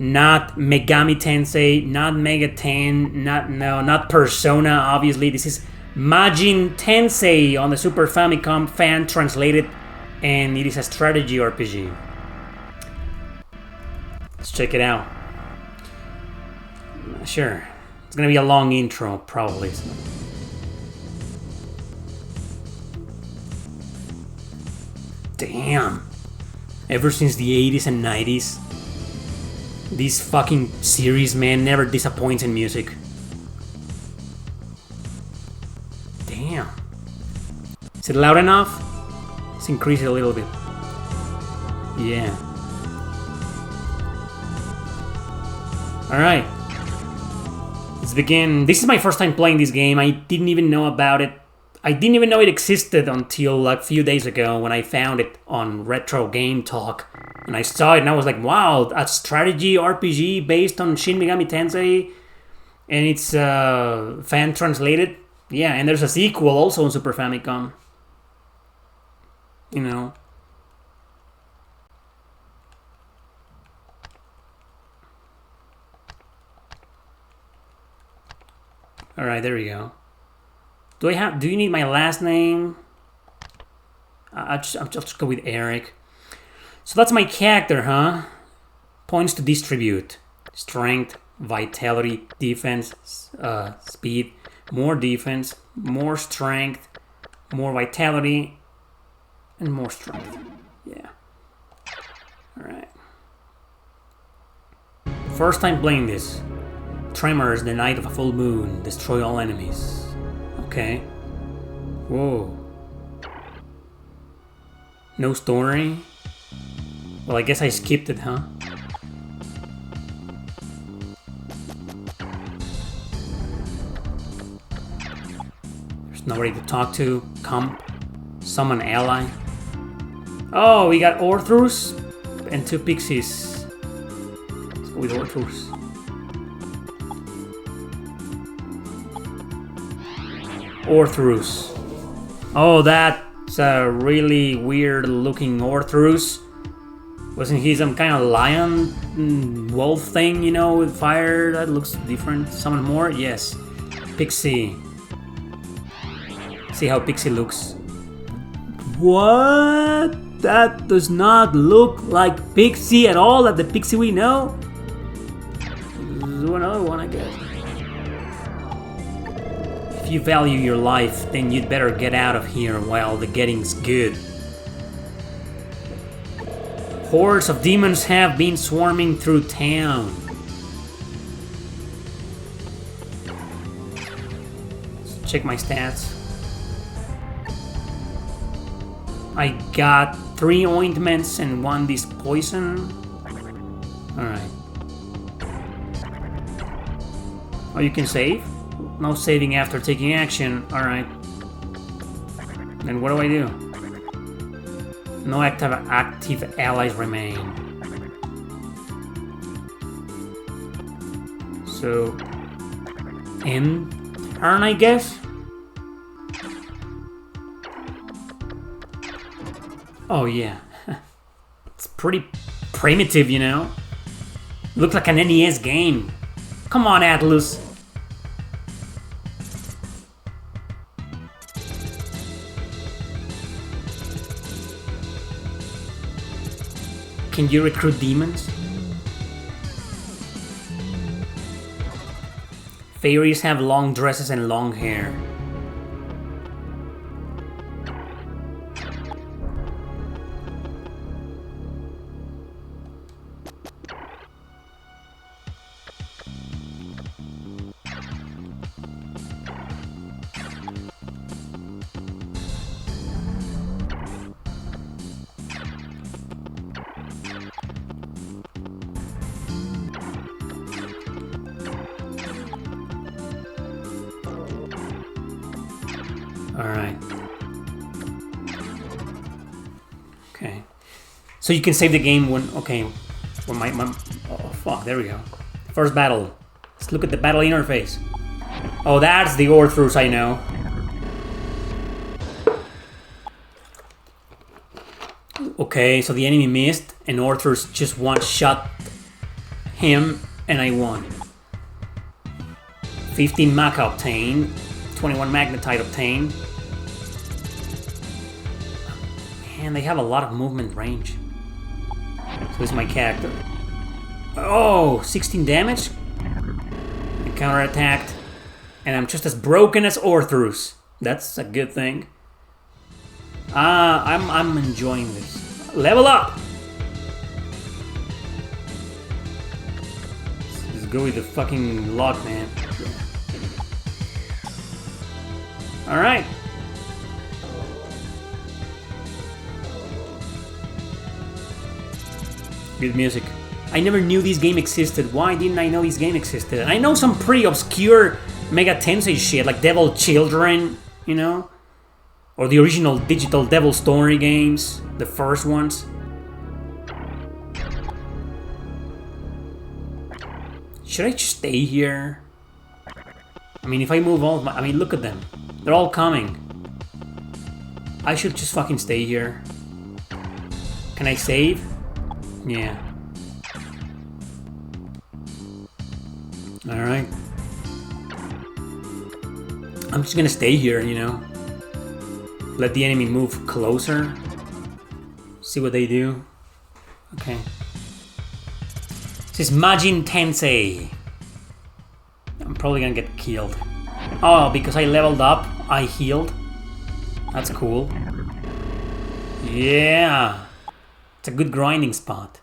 not Megami Tensei, not Mega 10, not Persona, obviously. This is Majin Tensei on the Super Famicom, fan translated, and it is a strategy RPG. Let's check it out. Sure. It's gonna be a long intro, probably. Damn. Ever since the 80s and 90s, this fucking series, man, never disappoints in music. Damn. Is it loud enough? Let's increase it a little bit. Yeah. Alright. Let's begin. This is my first time playing this game. I didn't even know about it. I didn't even know it existed until like a few days ago when I found it on Retro Game Talk. And I saw it and I was like, wow, a strategy RPG based on Shin Megami Tensei. And it's fan translated. Yeah, and there's a sequel also on Super Famicom. You know. Alright, there we go. Do you need my last name? I'll just go with Eric. So that's my character, huh? Points to distribute. Strength, vitality, defense, speed, more defense, more strength, more vitality, and more strength. Yeah. Alright. First time playing this. Tremors, the night of a full moon. Destroy all enemies. Okay. Whoa. No story? Well, I guess I skipped it, huh? There's nobody to talk to. Comp. Summon ally. Oh, we got Orthrus and 2 pixies. Let's go with Orthrus. Orthrus. Oh, that's a really weird looking Orthrus. Wasn't he some kind of lion, wolf thing, you know, with fire that looks different? Summon more? Yes. Pixie. See how Pixie looks. What? That does not look like Pixie at all, like the Pixie we know. Another one, I guess. If you value your life, then you'd better get out of here while the getting's good. Hordes of demons have been swarming through town. Let's check my stats. I got 3 ointments and 1 this poison. Alright. Oh, you can save? No saving after taking action. Alright. Then what do I do? No active allies remain. So... end turn, I guess? Oh yeah. It's pretty primitive, you know? Looks like an NES game. Come on, Atlus. Can you recruit demons? Fairies have long dresses and long hair. Alright. Okay. So you can save the game when... okay. When my... oh, fuck. There we go. First battle. Let's look at the battle interface. Oh, that's the Orthrus I know. Okay, so the enemy missed, and Orthrus just one-shot him, and I won. 15 Maca obtained. 21 Magnetite obtained. Man, they have a lot of movement range. So this is my character. Oh, 16 damage? I counterattacked. And I'm just as broken as Orthrus. That's a good thing. I'm enjoying this. Level up! Let's go with the fucking luck, man. Alright. Good music. I never knew this game existed. Why didn't I know this game existed? I know some pretty obscure Mega Tensei shit, like Devil Children, you know? Or the original digital Devil Story games, the first ones. Should I just stay here? I mean, if I move all of my... I mean, look at them. They're all coming. I should just fucking stay here. Can I save? Yeah. Alright. I'm just gonna stay here, you know. Let the enemy move closer. See what they do. Okay. This is Majin Tensei. I'm probably gonna get killed. Oh, because I leveled up, I healed. That's cool. Yeah. It's a good grinding spot.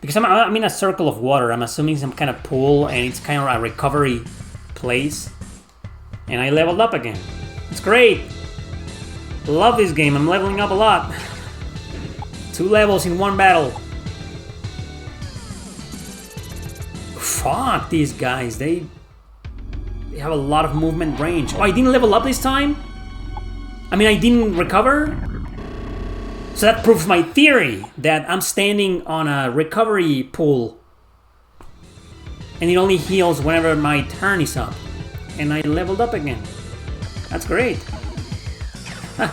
Because I'm in a circle of water. I'm assuming some kind of pool, and it's kind of a recovery place. And I leveled up again. It's great. Love this game. I'm leveling up a lot. 2 levels in 1 battle. Fuck these guys. They have a lot of movement range. Oh, I didn't level up this time? I mean, I didn't recover? So that proves my theory that I'm standing on a recovery pool and it only heals whenever my turn is up. And I leveled up again. That's great. Huh.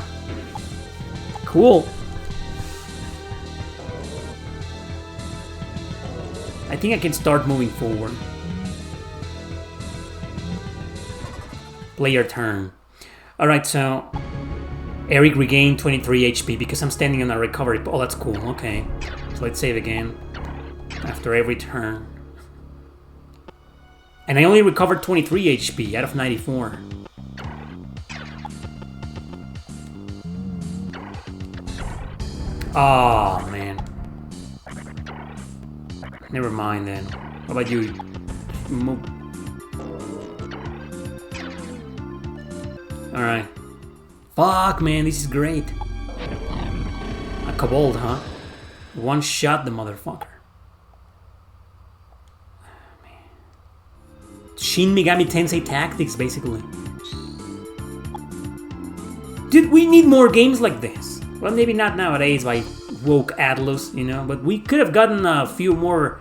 Cool. I think I can start moving forward. Play your turn. Alright, so Eric regained 23 HP because I'm standing on a recovery. Oh, that's cool. Okay. So let's save again. After every turn. And I only recovered 23 HP out of 94. Oh, man. Never mind then. What about you? Move. Alright. Fuck, man, this is great. A kobold, huh? One shot the motherfucker. Shin Megami Tensei Tactics, basically. Dude, we need more games like this. Well, maybe not nowadays by woke Atlus, you know, but we could have gotten a few more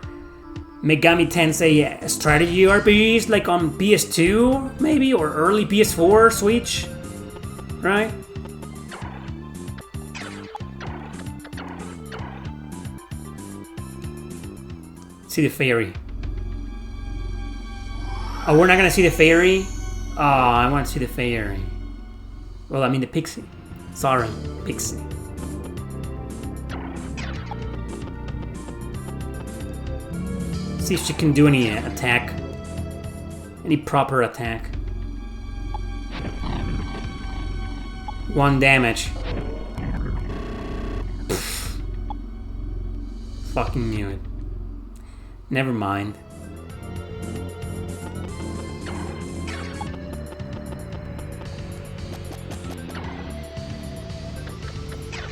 Megami Tensei strategy RPGs, like on PS2, maybe, or early PS4, Switch, right? See the fairy. Oh, we're not gonna see the fairy? Oh, I want to see the fairy. Well, I mean the pixie. Sorry, pixie. See if she can do any attack. Any proper attack. 1 damage. Pfft. Fucking knew it. Never mind.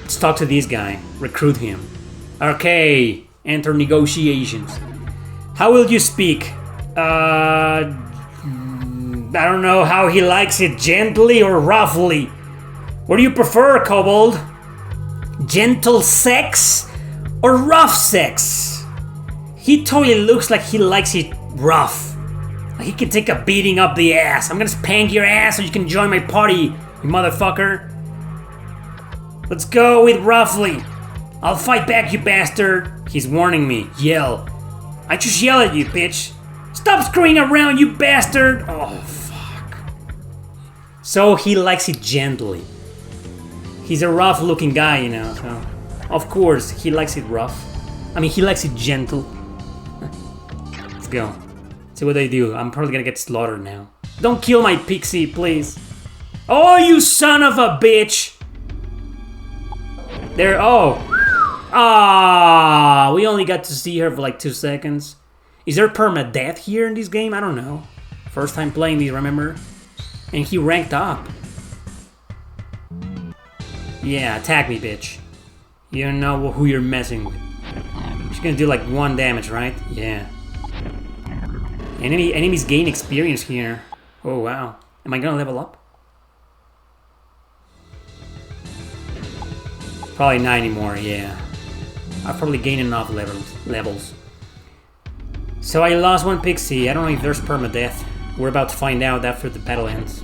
Let's talk to this guy. Recruit him. Okay. Enter negotiations. How will you speak? I don't know how he likes it, gently or roughly. What do you prefer, Kobold? Gentle sex or rough sex? He totally looks like he likes it rough. Like he can take a beating up the ass. I'm gonna spank your ass so you can join my party, you motherfucker. Let's go with roughly. I'll fight back, you bastard. He's warning me. Yell. I just yell at you, bitch. Stop screwing around, you bastard! Oh, fuck. So he likes it gently. He's a rough-looking guy, you know, so... Of course, he likes it rough. I mean, he likes it gentle. Let's go. See what they do. I'm probably gonna get slaughtered now. Don't kill my pixie, please. Oh, you son of a bitch! There, oh. Ah, we only got to see her for like 2 seconds. Is there permadeath here in this game? I don't know. First time playing these, remember? And he ranked up. Yeah, attack me, bitch. You don't know who you're messing with. She's gonna do like 1 damage, right? Yeah. Enemies gain experience here. Oh, wow. Am I gonna level up? Probably not anymore, yeah. I'll probably gain enough levels. So I lost 1 pixie. I don't know if there's permadeath. We're about to find out after the battle ends.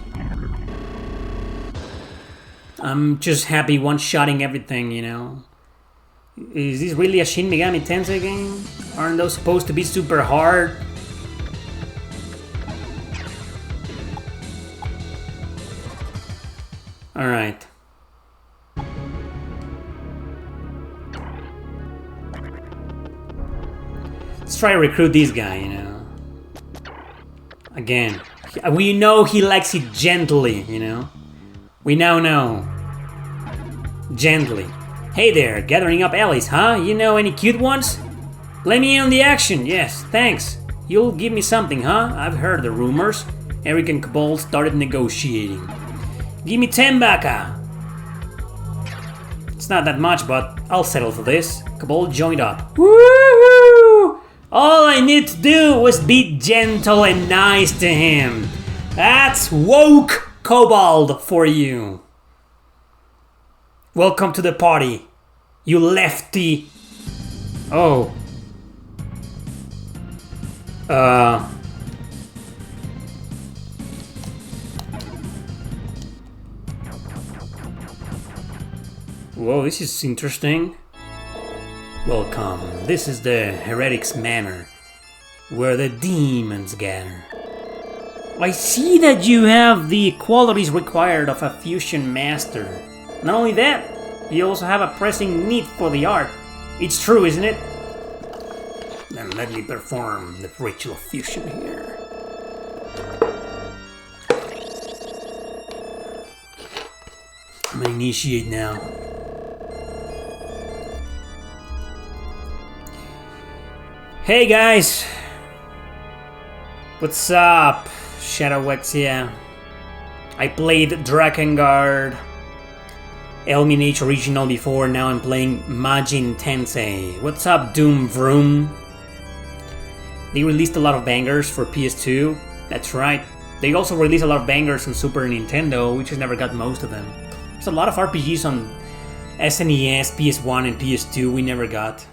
I'm just happy one-shotting everything, you know. Is this really a Shin Megami Tensei game? Aren't those supposed to be super hard? Alright. Let's try to recruit this guy, you know. Again. We know he likes it gently, you know. We now know. Gently. Hey there, gathering up allies, huh? You know any cute ones? Let me in on the action, yes, thanks. You'll give me something, huh? I've heard the rumors. Eric and Cabal started negotiating. Give me 10 baka. It's not that much, but I'll settle for this. Cabal joined up. Woohoo! All I need to do was be gentle and nice to him. That's woke Cobalt for you. Welcome to the party, you lefty. Oh. Whoa, this is interesting. Welcome. This is the Heretics Manor, where the demons gather. I see that you have the qualities required of a fusion master. Not only that, you also have a pressing need for the art. It's true, isn't it? Then let me perform the ritual fusion here. I'm gonna initiate now. Hey guys! What's up? Shadowwex here. I played Drakengard Elminage original before, now I'm playing Majin Tensei. What's up, Doom Vroom? They released a lot of bangers for PS2, that's right. They also released a lot of bangers on Super Nintendo, we just never got most of them. There's a lot of RPGs on SNES, PS1 and PS2 we never got.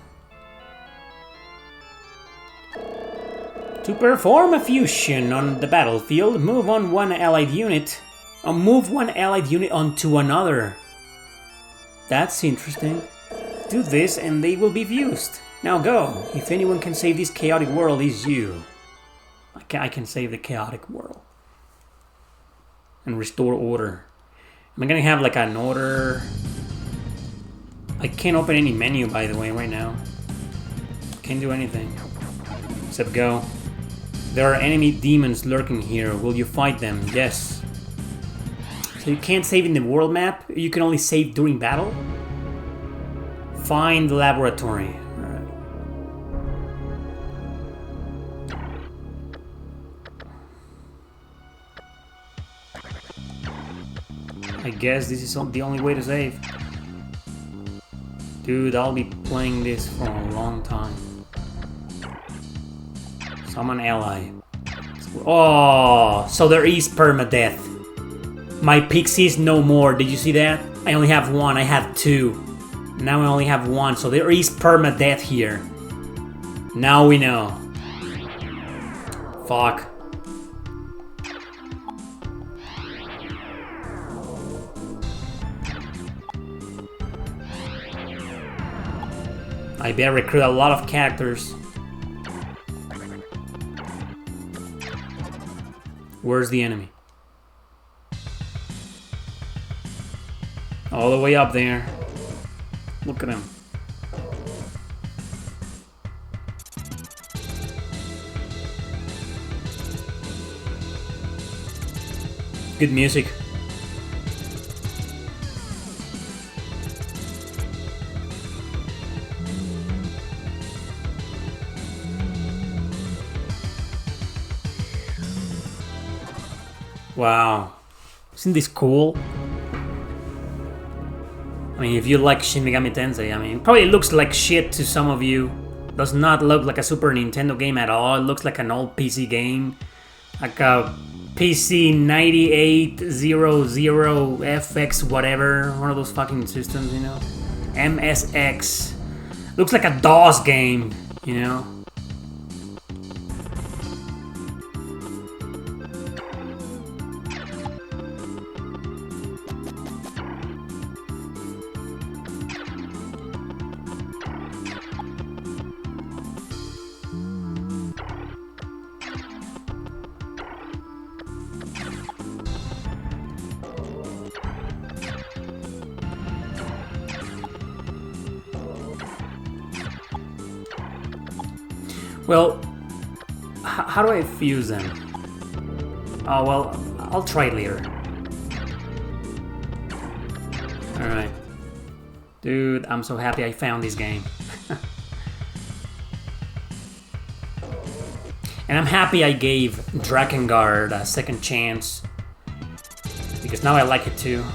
To perform a fusion on the battlefield, move one allied unit onto another. That's interesting. Do this and they will be fused. Now go. If anyone can save this chaotic world, it's you. I can save the chaotic world. And restore order. Am I gonna have like an order? I can't open any menu, by the way, right now. Can't do anything. Except go. There are enemy demons lurking here. Will you fight them? Yes. So you can't save in the world map? You can only save during battle? Find the laboratory. Alright. I guess this is the only way to save. Dude, I'll be playing this for a long time. Summon ally. Oh, so there is permadeath. My pixies no more. Did you see that? I only have 1. I have 2. Now I only have 1. So there is permadeath here. Now we know. Fuck. I better recruit a lot of characters. Where's the enemy? All the way up there. Look at him. Good music. Wow. Isn't this cool? I mean, if you like Shin Megami Tensei, I mean, it probably looks like shit to some of you. Does not look like a Super Nintendo game at all. It looks like an old PC game. Like a PC 9800FX whatever. One of those fucking systems, you know? MSX. Looks like a DOS game, you know? Well, how do I fuse them? Oh, well, I'll try it later. Alright. Dude, I'm so happy I found this game. And I'm happy I gave Drakengard a second chance. Because now I like it too.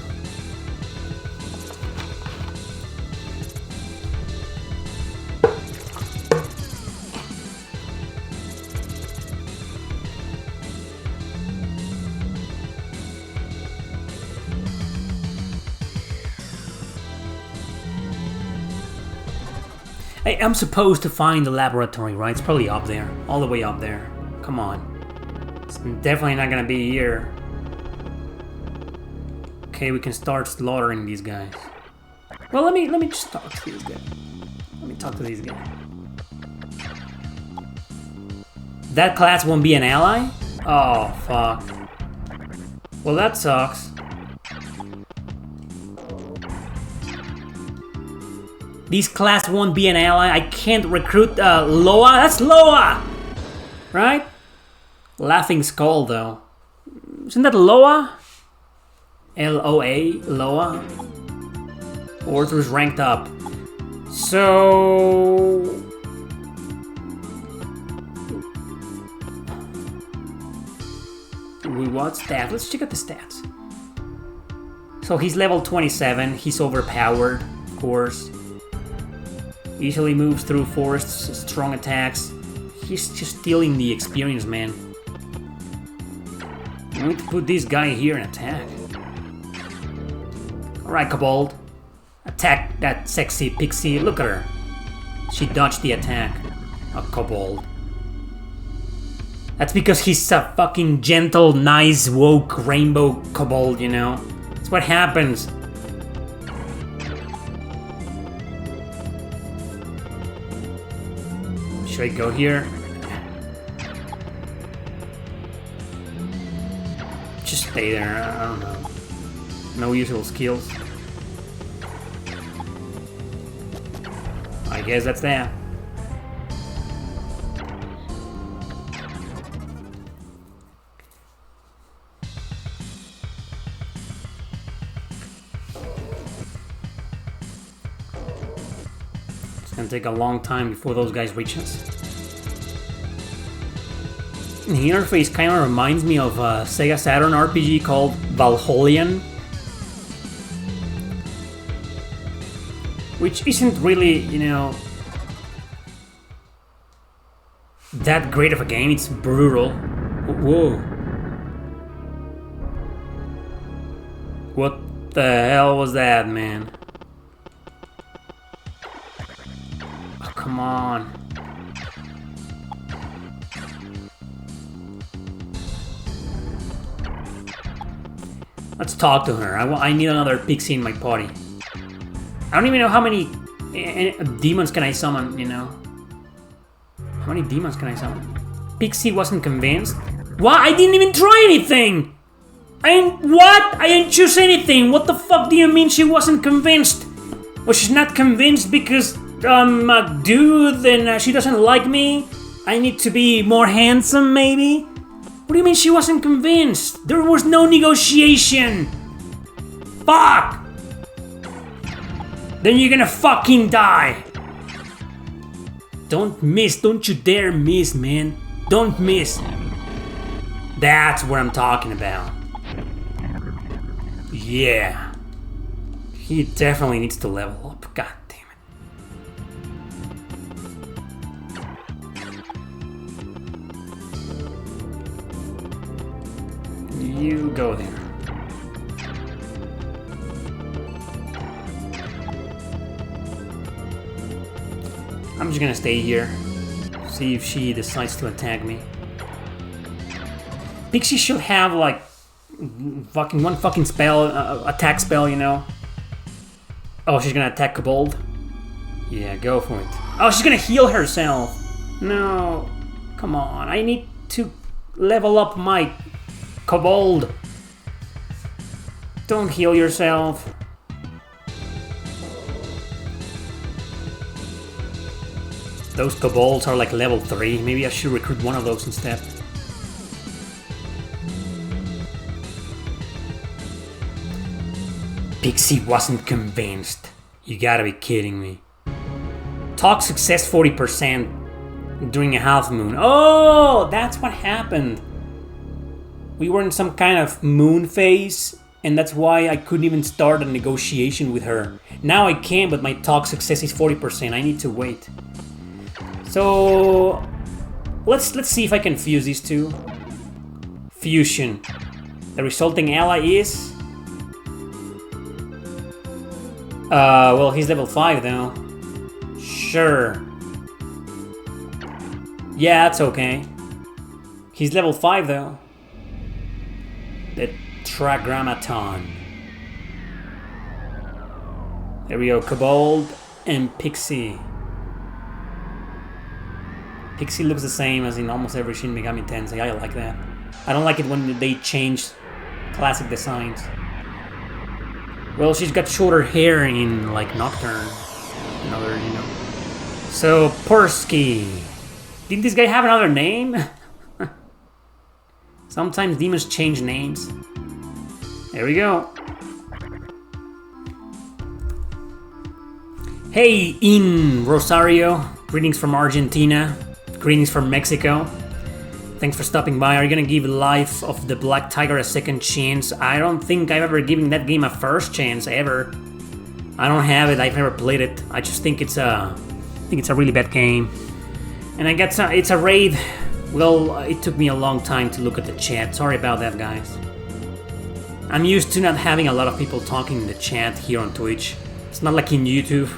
I'm supposed to find the laboratory, right? It's probably up there. All the way up there. Come on. It's definitely not gonna be here. Okay, we can start slaughtering these guys. Well, let me just talk to these guys. Let me talk to these guys. That class won't be an ally? Oh, fuck. Well, that sucks. This class won't be an ally. I can't recruit Loa. That's Loa! Right? Laughing Skull, though. Isn't that Loa? L-O-A? Loa? Arthur's ranked up. So... what stats? Let's check out the stats. So he's level 27. He's overpowered, of course. Easily moves through forests, strong attacks. He's just stealing the experience, man. I need to put this guy here and attack. Alright, Kobold. Attack that sexy pixie. Look at her. She dodged the attack. A Kobold. That's because he's a fucking gentle, nice, woke, rainbow Kobold, you know? That's what happens. Should I go here? Just stay there, I don't know. No usual skills. I guess that's that. It's gonna take a long time before those guys reach us. The interface kind of reminds me of a Sega Saturn RPG called Valholian, which isn't really, you know, that great of a game. It's brutal. Whoa. What the hell was that, man? Oh, come on. Let's talk to her. I need another pixie in my party. I don't even know how many demons can I summon, you know? How many demons can I summon? Pixie wasn't convinced. What? I didn't even try anything! What? I didn't choose anything! What the fuck do you mean she wasn't convinced? Was she not convinced because I'm a dude and she doesn't like me? I need to be more handsome, maybe? What do you mean she wasn't convinced? There was no negotiation! Fuck! Then you're gonna fucking die! Don't miss, don't you dare miss, man. Don't miss. That's what I'm talking about. Yeah. He definitely needs to level up. God damn it. You go there. I'm just gonna stay here. See if she decides to attack me. Pixie should have like one fucking spell, attack spell, you know. Oh, she's gonna attack Kobold? Yeah, go for it. Oh, she's gonna heal herself! No, come on, I need to level up my Kobold. Don't heal yourself. Those Kobolds are like level 3, maybe I should recruit one of those instead. Pixie wasn't convinced. You gotta be kidding me. Talk success 40% during a half moon. Oh, that's what happened. We were in some kind of moon phase, and that's why I couldn't even start a negotiation with her. Now I can, but my talk success is 40%. I need to wait. So let's see if I can fuse these two. Fusion. The resulting ally is... well, he's level 5 though. Sure. Yeah, that's okay. He's level 5 though. The Tetragrammaton. There we go, Kobold and Pixie. Pixie looks the same as in almost every Shin Megami Tensei. I like that. I don't like it when they change classic designs. Well, she's got shorter hair in, like, Nocturne. Another, you know. So, Persky. Did this guy have another name? Sometimes demons change names. There we go. Hey, in Rosario. Greetings from Argentina. Greetings from Mexico. Thanks for stopping by. Are you gonna give Life of the Black Tiger a second chance? I don't think I've ever given that game a first chance ever. I don't have it. I've never played it. I just think it's a really bad game. And I guess it's a raid. Well, it took me a long time to look at the chat. Sorry about that, guys. I'm used to not having a lot of people talking in the chat here on Twitch. It's not like in YouTube.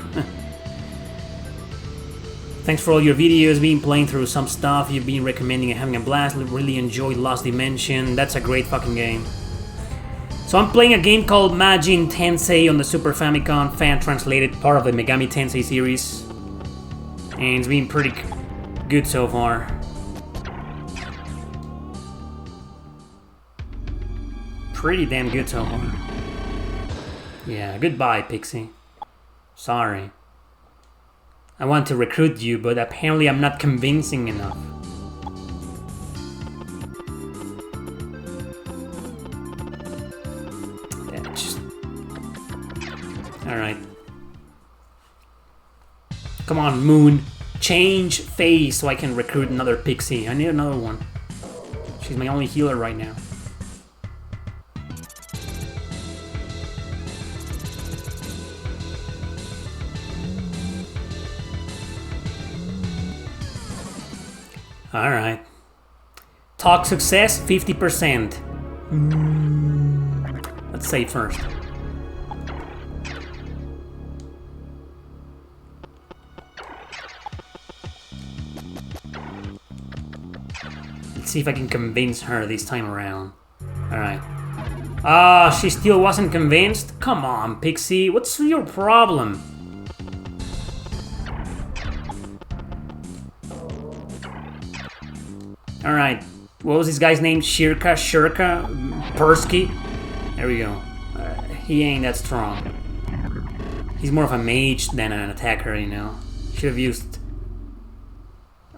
Thanks for all your videos, been playing through some stuff you've been recommending and having a blast. Really enjoyed Lost Dimension. That's a great fucking game. So I'm playing a game called Majin Tensei on the Super Famicom, fan-translated, part of the Megami Tensei series. And it's been pretty good so far. Pretty damn good so far. Yeah, goodbye, Pixie. Sorry. I want to recruit you, but apparently I'm not convincing enough. Yeah, just... Alright. Come on, Moon. Change phase so I can recruit another Pixie. I need another one. She's my only healer right now. Alright. Talk success, 50%. Let's save first. Let's see if I can convince her this time around. Alright. Ah, she still wasn't convinced? Come on, Pixie, what's your problem? Alright, what was this guy's name? Shirka? Persky? There we go. He ain't that strong. He's more of a mage than an attacker, you know. Should have used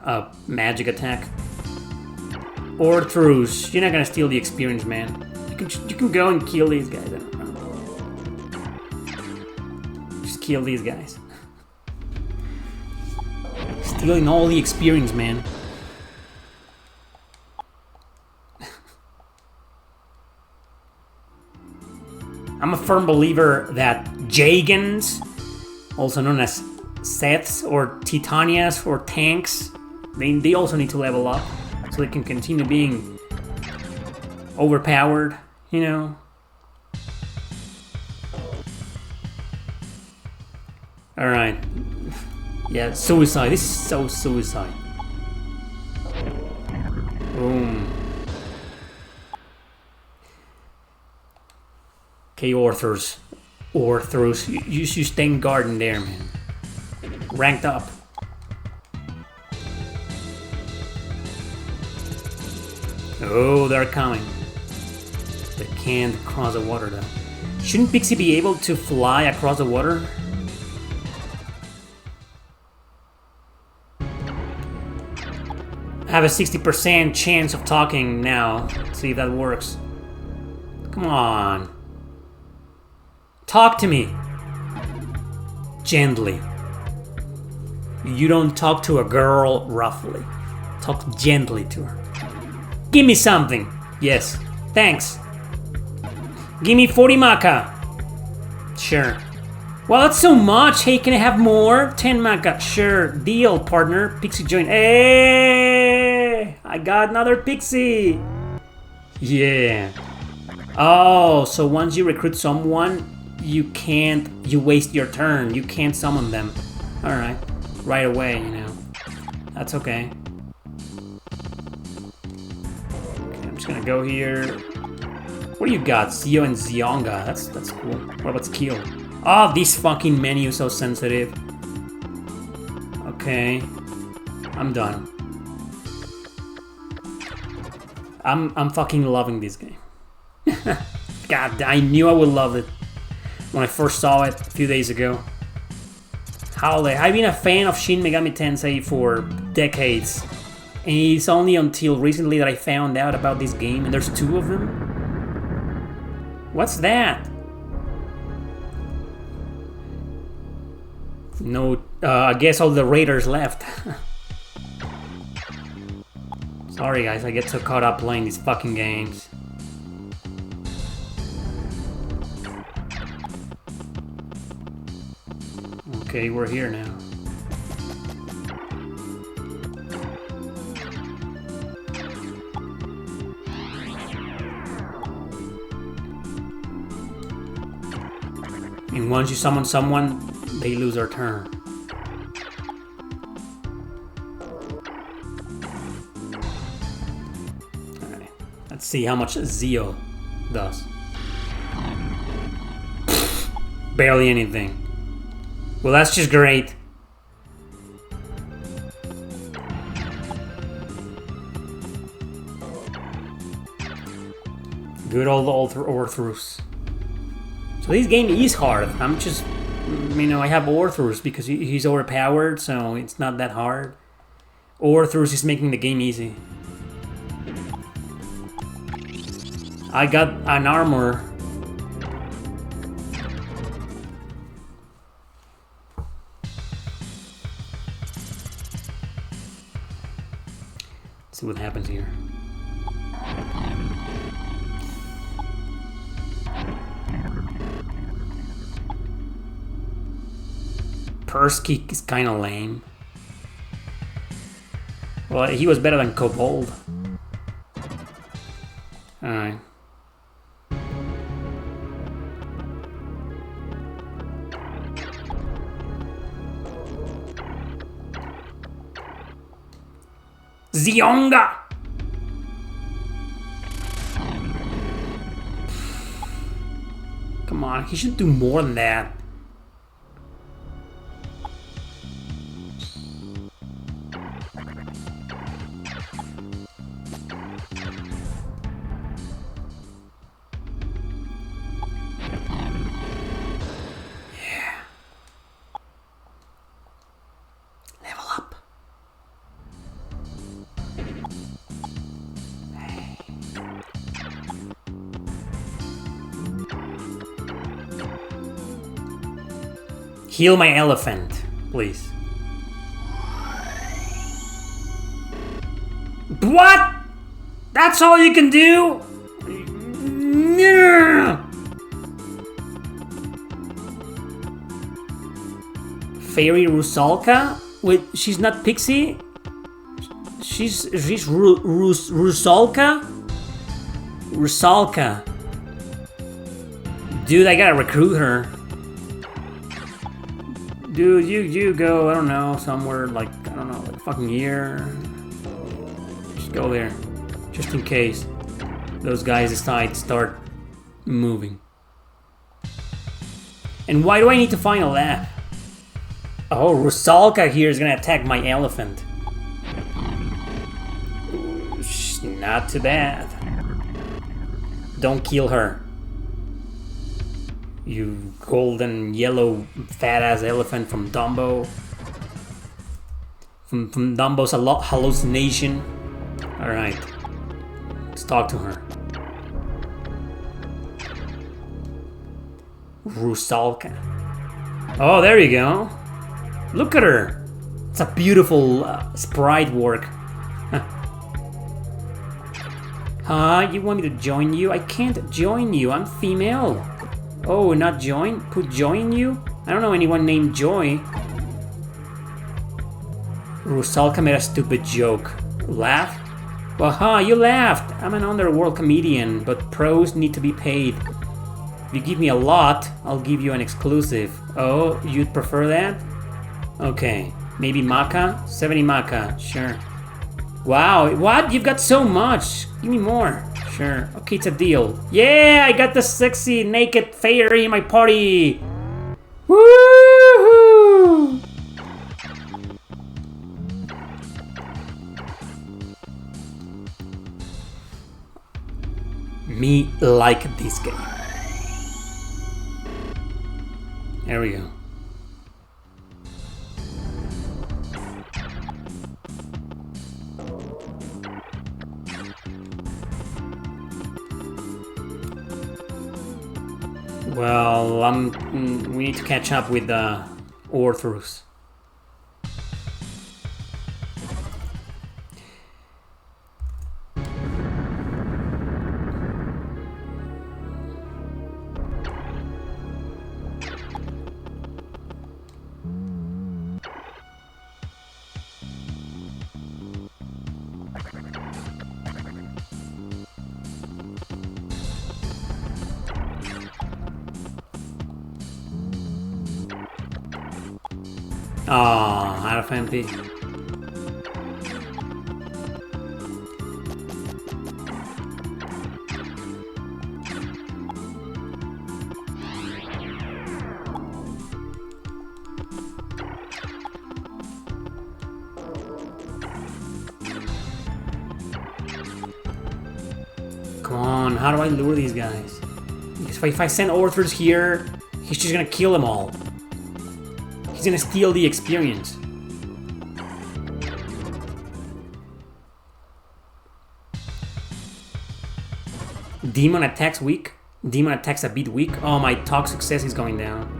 a magic attack. Or Truce. You're not gonna steal the experience, man. You can go and kill these guys. I don't know. Just kill these guys. Stealing all the experience, man. I'm a firm believer that Jagans, also known as Seths or Titanias or tanks, they also need to level up so they can continue being overpowered, you know? Alright. Yeah, suicide. This is so suicide. Boom. Okay, Orthros. You should stay in garden there, man. Ranked up. Oh, they're coming. They can't cross the water, though. Shouldn't Pixie be able to fly across the water? I have a 60% chance of talking now. Let's see if that works. Come on. Talk to me. Gently. You don't talk to a girl roughly. Talk gently to her. Give me something. Yes. Thanks. Give me 40 maca. Sure. Well, that's so much. Hey, can I have more? 10 maca. Sure. Deal, partner. Pixie join. Hey! I got another Pixie. Yeah. Oh, so once you recruit someone, you waste your turn. You can't summon them. Alright. Right away, you know. That's okay. I'm just gonna go here. What do you got? Zio and Zionga. That's cool. What about skill? Oh, this fucking menu is so sensitive. Okay. I'm done. I'm fucking loving this game. God, I knew I would love it when I first saw it a few days ago. I've been a fan of Shin Megami Tensei for decades. And it's only until recently that I found out about this game, and there's 2 of them. What's that? No, I guess all the raiders left. Sorry guys, I get so caught up playing these fucking games. Okay, we're here now. And once you summon someone, they lose their turn. Alright, let's see how much Zio does. Barely anything. Well, that's just great. Good old Orthrus. So this game is hard. I'm just, you know, I have Orthrus because he's overpowered, so it's not that hard. Orthrus is making the game easy. I got an armor. See what happens here. Persky is kind of lame. Well, he was better than Kobold. Alright. Zionga! Come on, he should do more than that. Heal my elephant, please. What? That's all you can do? fairy Rusalka? Wait, she's not Pixie? She's Rusalka? Rusalka. Dude, I gotta recruit her. Dude, you go, I don't know, somewhere like, I don't know, like fucking here. Just go there. Just in case those guys decide to start moving. And why do I need to find a lab? Oh, Rusalka here is gonna attack my elephant. Not too bad. Don't kill her. You golden yellow fat ass elephant from Dumbo. From Dumbo's hallucination. Alright. Let's talk to her. Rusalka. Oh, there you go. Look at her. It's a beautiful sprite work. You want me to join you? I can't join you. I'm female. Oh, not join? Put joy in you? I don't know anyone named Joy. Rusalka made a stupid joke. Laugh? Well, you laughed. I'm an underworld comedian, but pros need to be paid. If you give me a lot, I'll give you an exclusive. Oh, you'd prefer that? Okay. Maybe maca? 70 maca. Sure. Wow, what? You've got so much. Give me more. Sure. Okay, it's a deal. Yeah, I got the sexy naked fairy in my party. Woohoo! Me like this game. There we go. Well, we need to catch up with Orthrus. Oh, out of MP. Come on, how do I lure these guys? Because if I send Orthrus here, he's just gonna kill them all. He's gonna steal the experience. Demon attacks weak. Demon attacks a bit weak. Oh, my talk success is going down.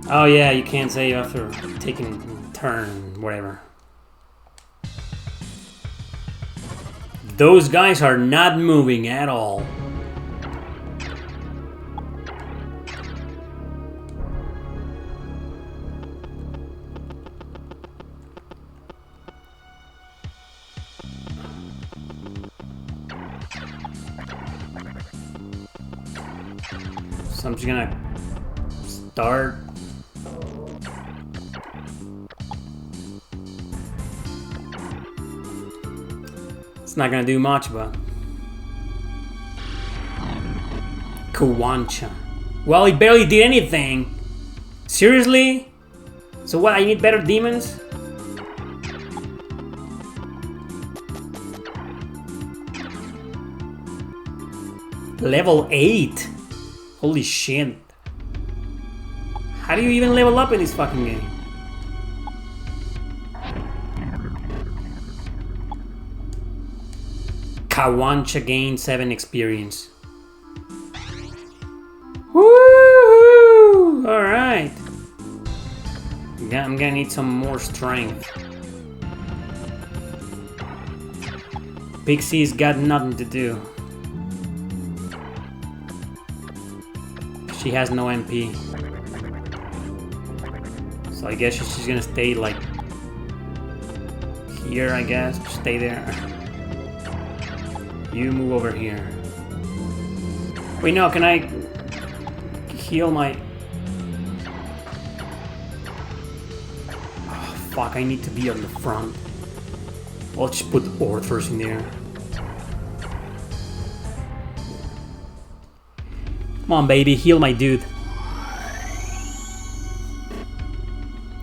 Oh yeah, you can't save after taking turn, whatever. Those guys are not moving at all. So I'm just gonna start. It's not gonna do much, but Kawancha. Well, he barely did anything. Seriously? So what? I need better demons? Level 8. Holy shit. How do you even level up in this fucking game? Kawancha gained 7 experience. Woo! Alright. I'm gonna need some more strength. Pixie's got nothing to do. She has no MP. So I guess she's gonna stay like here, I guess. Just stay there. You move over here. Wait, no, can I heal my... Oh, fuck, I need to be on the front. I'll just put Orthros in there. Come on, baby, heal my dude.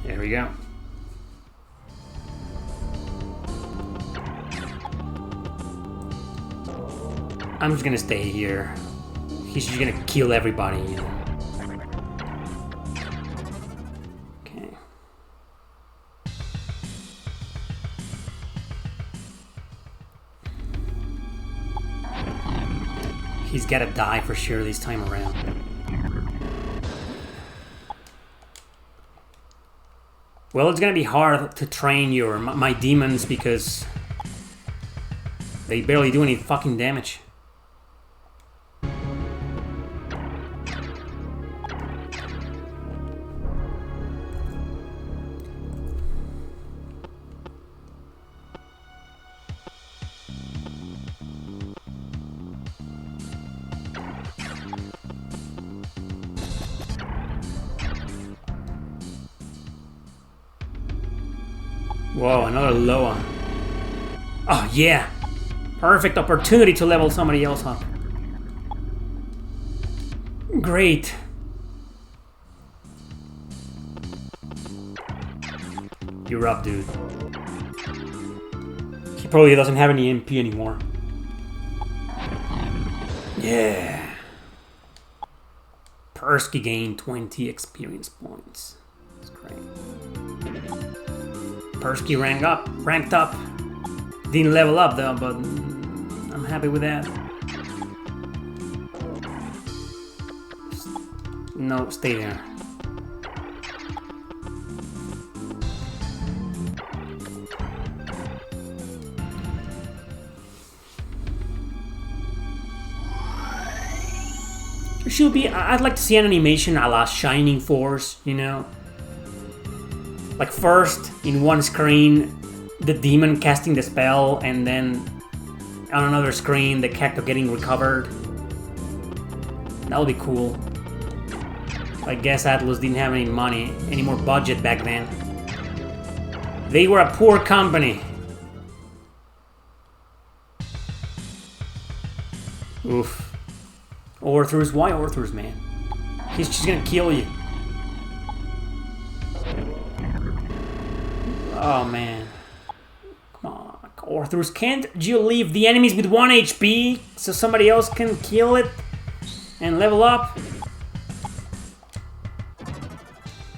There we go. I'm just gonna stay here. He's just gonna kill everybody, you know. Okay. He's gotta die for sure this time around. Well, it's gonna be hard to train my demons because they barely do any fucking damage. Whoa, another Loa. Oh, yeah. Perfect opportunity to level somebody else up. Great. You're up, dude. He probably doesn't have any MP anymore. Yeah. Persky gained 20 experience points. That's great. Persky ranked up. Didn't level up though, but I'm happy with that. No, stay there. Should be. I'd like to see an animation a la Shining Force, you know? Like first, in one screen, the demon casting the spell, and then on another screen, the character getting recovered. That would be cool. I guess Atlus didn't have any money, any more budget back then. They were a poor company. Oof. Orthros? Why Orthros, man? He's just gonna kill you. Oh, man. Come on. Orthros, can't you leave the enemies with 1 HP so somebody else can kill it and level up?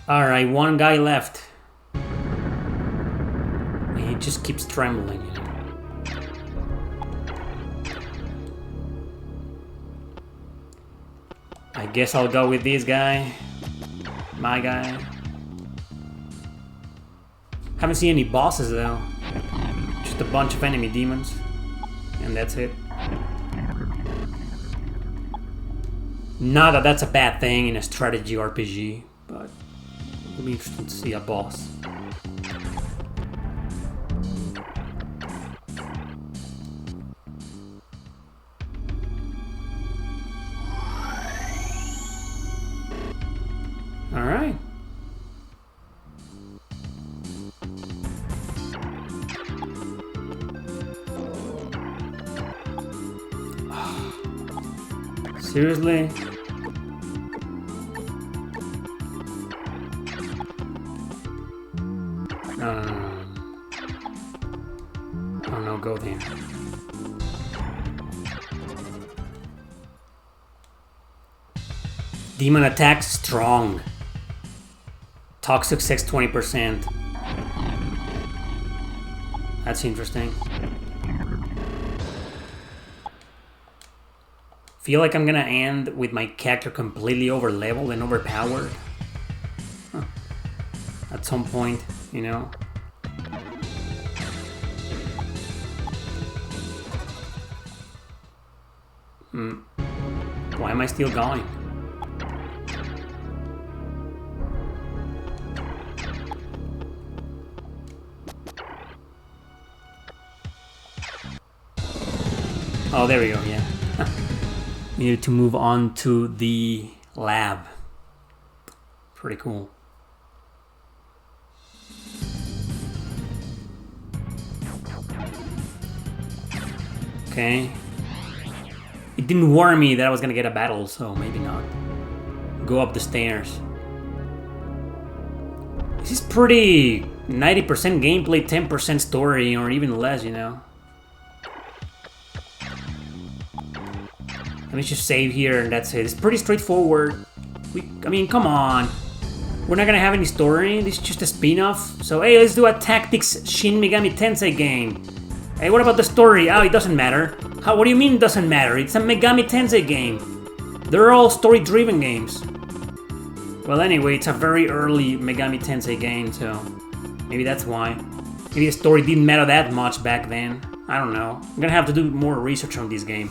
Alright, one guy left. And he just keeps trembling, you know. I guess I'll go with this guy. My guy. Haven't seen any bosses though. Just a bunch of enemy demons. And that's it. Not that that's a bad thing in a strategy RPG, but it'll be interesting to see a boss. Alright. Seriously? No. Oh no, go there. Demon attack strong. Toxic sex 20%. That's interesting. Feel like I'm gonna end with my character completely over leveled and overpowered. Huh. At some point, you know. Why am I still going? Oh, there we go, yeah. We need to move on to the lab. Pretty cool. Okay. It didn't warn me that I was gonna get a battle, so maybe not. Go up the stairs. This is pretty 90% gameplay, 10% story, or even less, you know. Let me just save here and that's it. It's pretty straightforward. I mean, come on. We're not gonna have any story. This is just a spin-off. So, hey, let's do a Tactics Shin Megami Tensei game. Hey, what about the story? Oh, it doesn't matter. How? What do you mean it doesn't matter? It's a Megami Tensei game. They're all story-driven games. Well, anyway, it's a very early Megami Tensei game, so maybe that's why. Maybe the story didn't matter that much back then. I don't know. I'm gonna have to do more research on this game.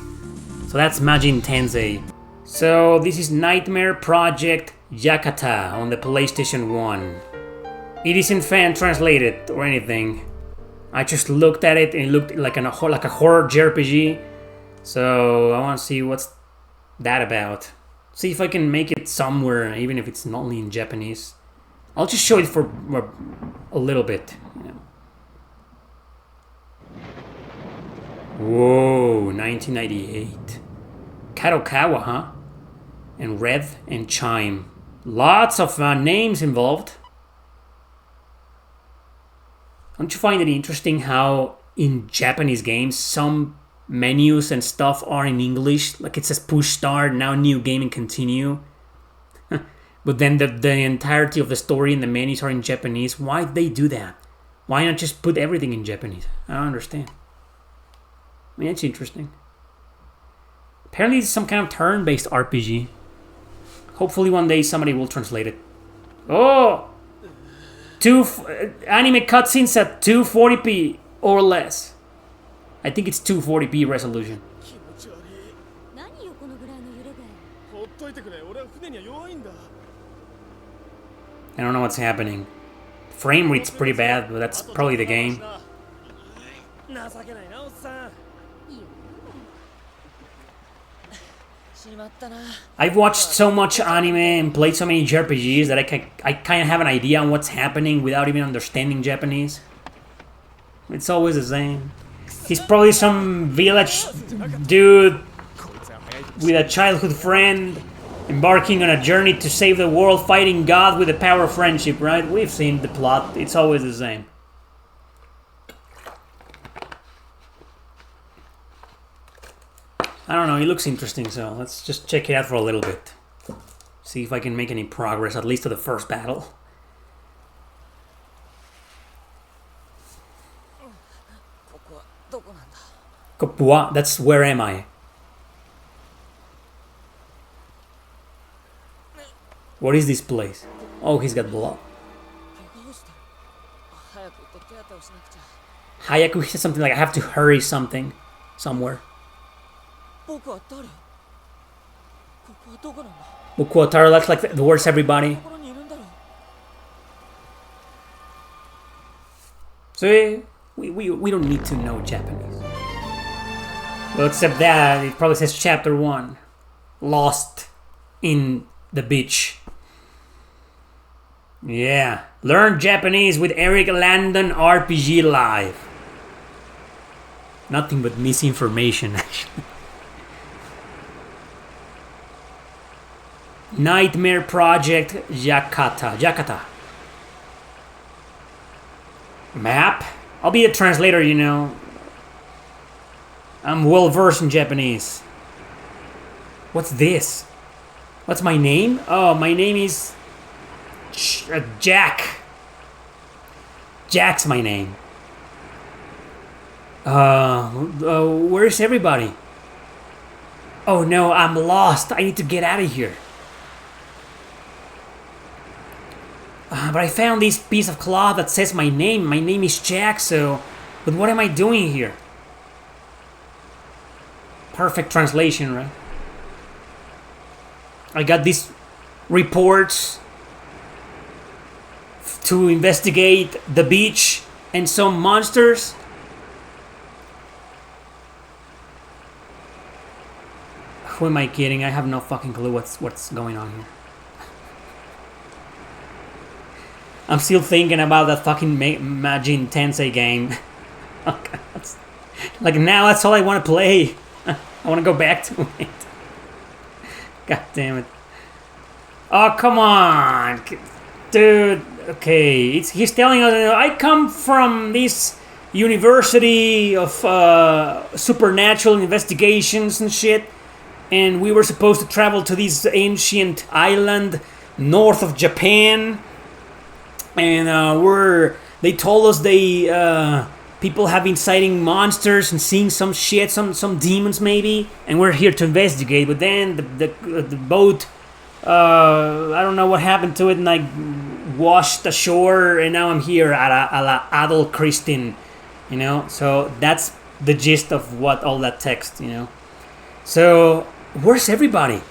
So that's Majin Tensei. So this is Nightmare Project Yakata on the PlayStation 1. It isn't fan translated or anything. I just looked at it and it looked like a horror JRPG. So I want to see what's that about. See if I can make it somewhere, even if it's not only in Japanese. I'll just show it for a little bit. You know. Whoa, 1998. Kadokawa, huh? And Red and Chime. Lots of names involved. Don't you find it interesting how in Japanese games some menus and stuff are in English? Like it says push start, now new game and continue. But then the entirety of the story and the menus are in Japanese. Why they do that? Why not just put everything in Japanese? I don't understand. I mean, it's interesting. Apparently it's some kind of turn-based RPG. Hopefully one day somebody will translate it. Oh! Anime cutscenes at 240p or less. I think it's 240p resolution. I don't know what's happening. Frame rate's pretty bad, but that's probably the game. I've watched so much anime and played so many JRPGs that I kind of have an idea on what's happening without even understanding Japanese. It's always the same. He's probably some village dude with a childhood friend embarking on a journey to save the world, fighting God with the power of friendship, right? We've seen the plot. It's always the same. I don't know, it looks interesting, so let's just check it out for a little bit. See if I can make any progress, at least to the first battle. Kopua, that's where am I? What is this place? Oh, he's got blood. Hayaku says something like I have to hurry something somewhere. Bukuotaro, that's like the words everybody. So we don't need to know Japanese. Well, except that it probably says chapter 1. Lost in the beach. Yeah. Learn Japanese with Eric Landon RPG Live. Nothing but misinformation, actually. Nightmare Project Yakata. Map? I'll be a translator, you know. I'm well versed in Japanese. What's this? What's my name? Oh, my name is Jack. Jack's my name. Where's everybody? Oh no, I'm lost. I need to get out of here. But I found this piece of cloth that says my name. My name is Jack, so... But what am I doing here? Perfect translation, right? I got these reports to investigate the beach and some monsters. Who am I kidding? I have no fucking clue what's going on here. I'm still thinking about that fucking Majin Tensei game. Okay, like now that's all I want to play. I want to go back to it. God damn it. Oh, come on. Dude, okay. He's telling us, I come from this university of supernatural investigations and shit, and we were supposed to travel to this ancient island north of Japan, and they told us people have been sighting monsters and seeing some shit, some demons maybe, and we're here to investigate. But then the boat, I don't know what happened to it, and I washed ashore, and now I'm here at a adult Christian, you know. So that's the gist of what all that text, you know. So where's everybody?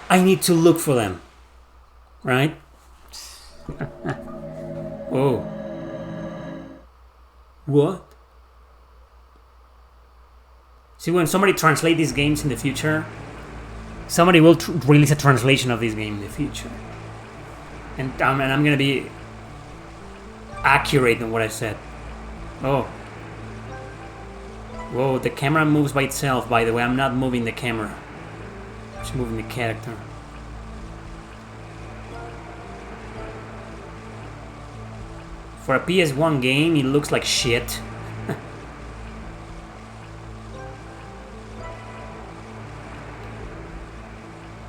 I need to look for them, right? Oh. What? See, when somebody translates these games in the future, somebody will release a translation of this game in the future. And I'm gonna be accurate in what I said. Oh. Whoa, the camera moves by itself, by the way. I'm not moving the camera. I'm just moving the character. For a PS1 game, it looks like shit.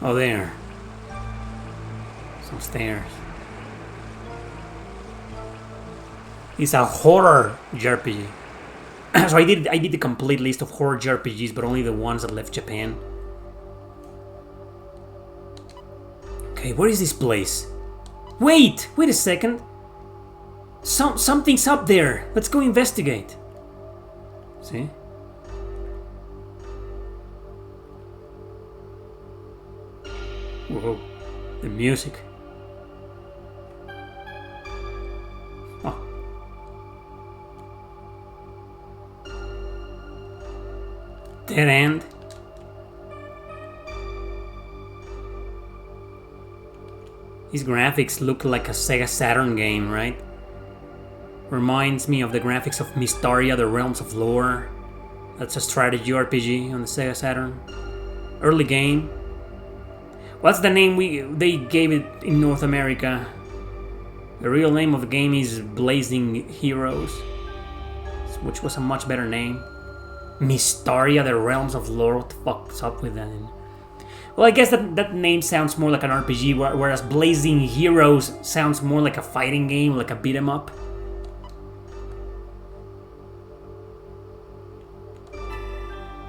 Oh, there. Some stairs. It's a horror JRPG. So I did the complete list of horror JRPGs, but only the ones that left Japan. Okay, where is this place? Wait a second. Something's up there. Let's go investigate. See? Whoa, the music. Oh. Dead end. These graphics look like a Sega Saturn game, right? Reminds me of the graphics of Mistover, The Realms of Lore. That's a strategy RPG on the Sega Saturn. Early game. What's the name they gave it in North America? The real name of the game is Blazing Heroes, which was a much better name. Mistover, The Realms of Lore. What the fuck's up with that? Well, I guess that name sounds more like an RPG, whereas Blazing Heroes sounds more like a fighting game, like a beat 'em up.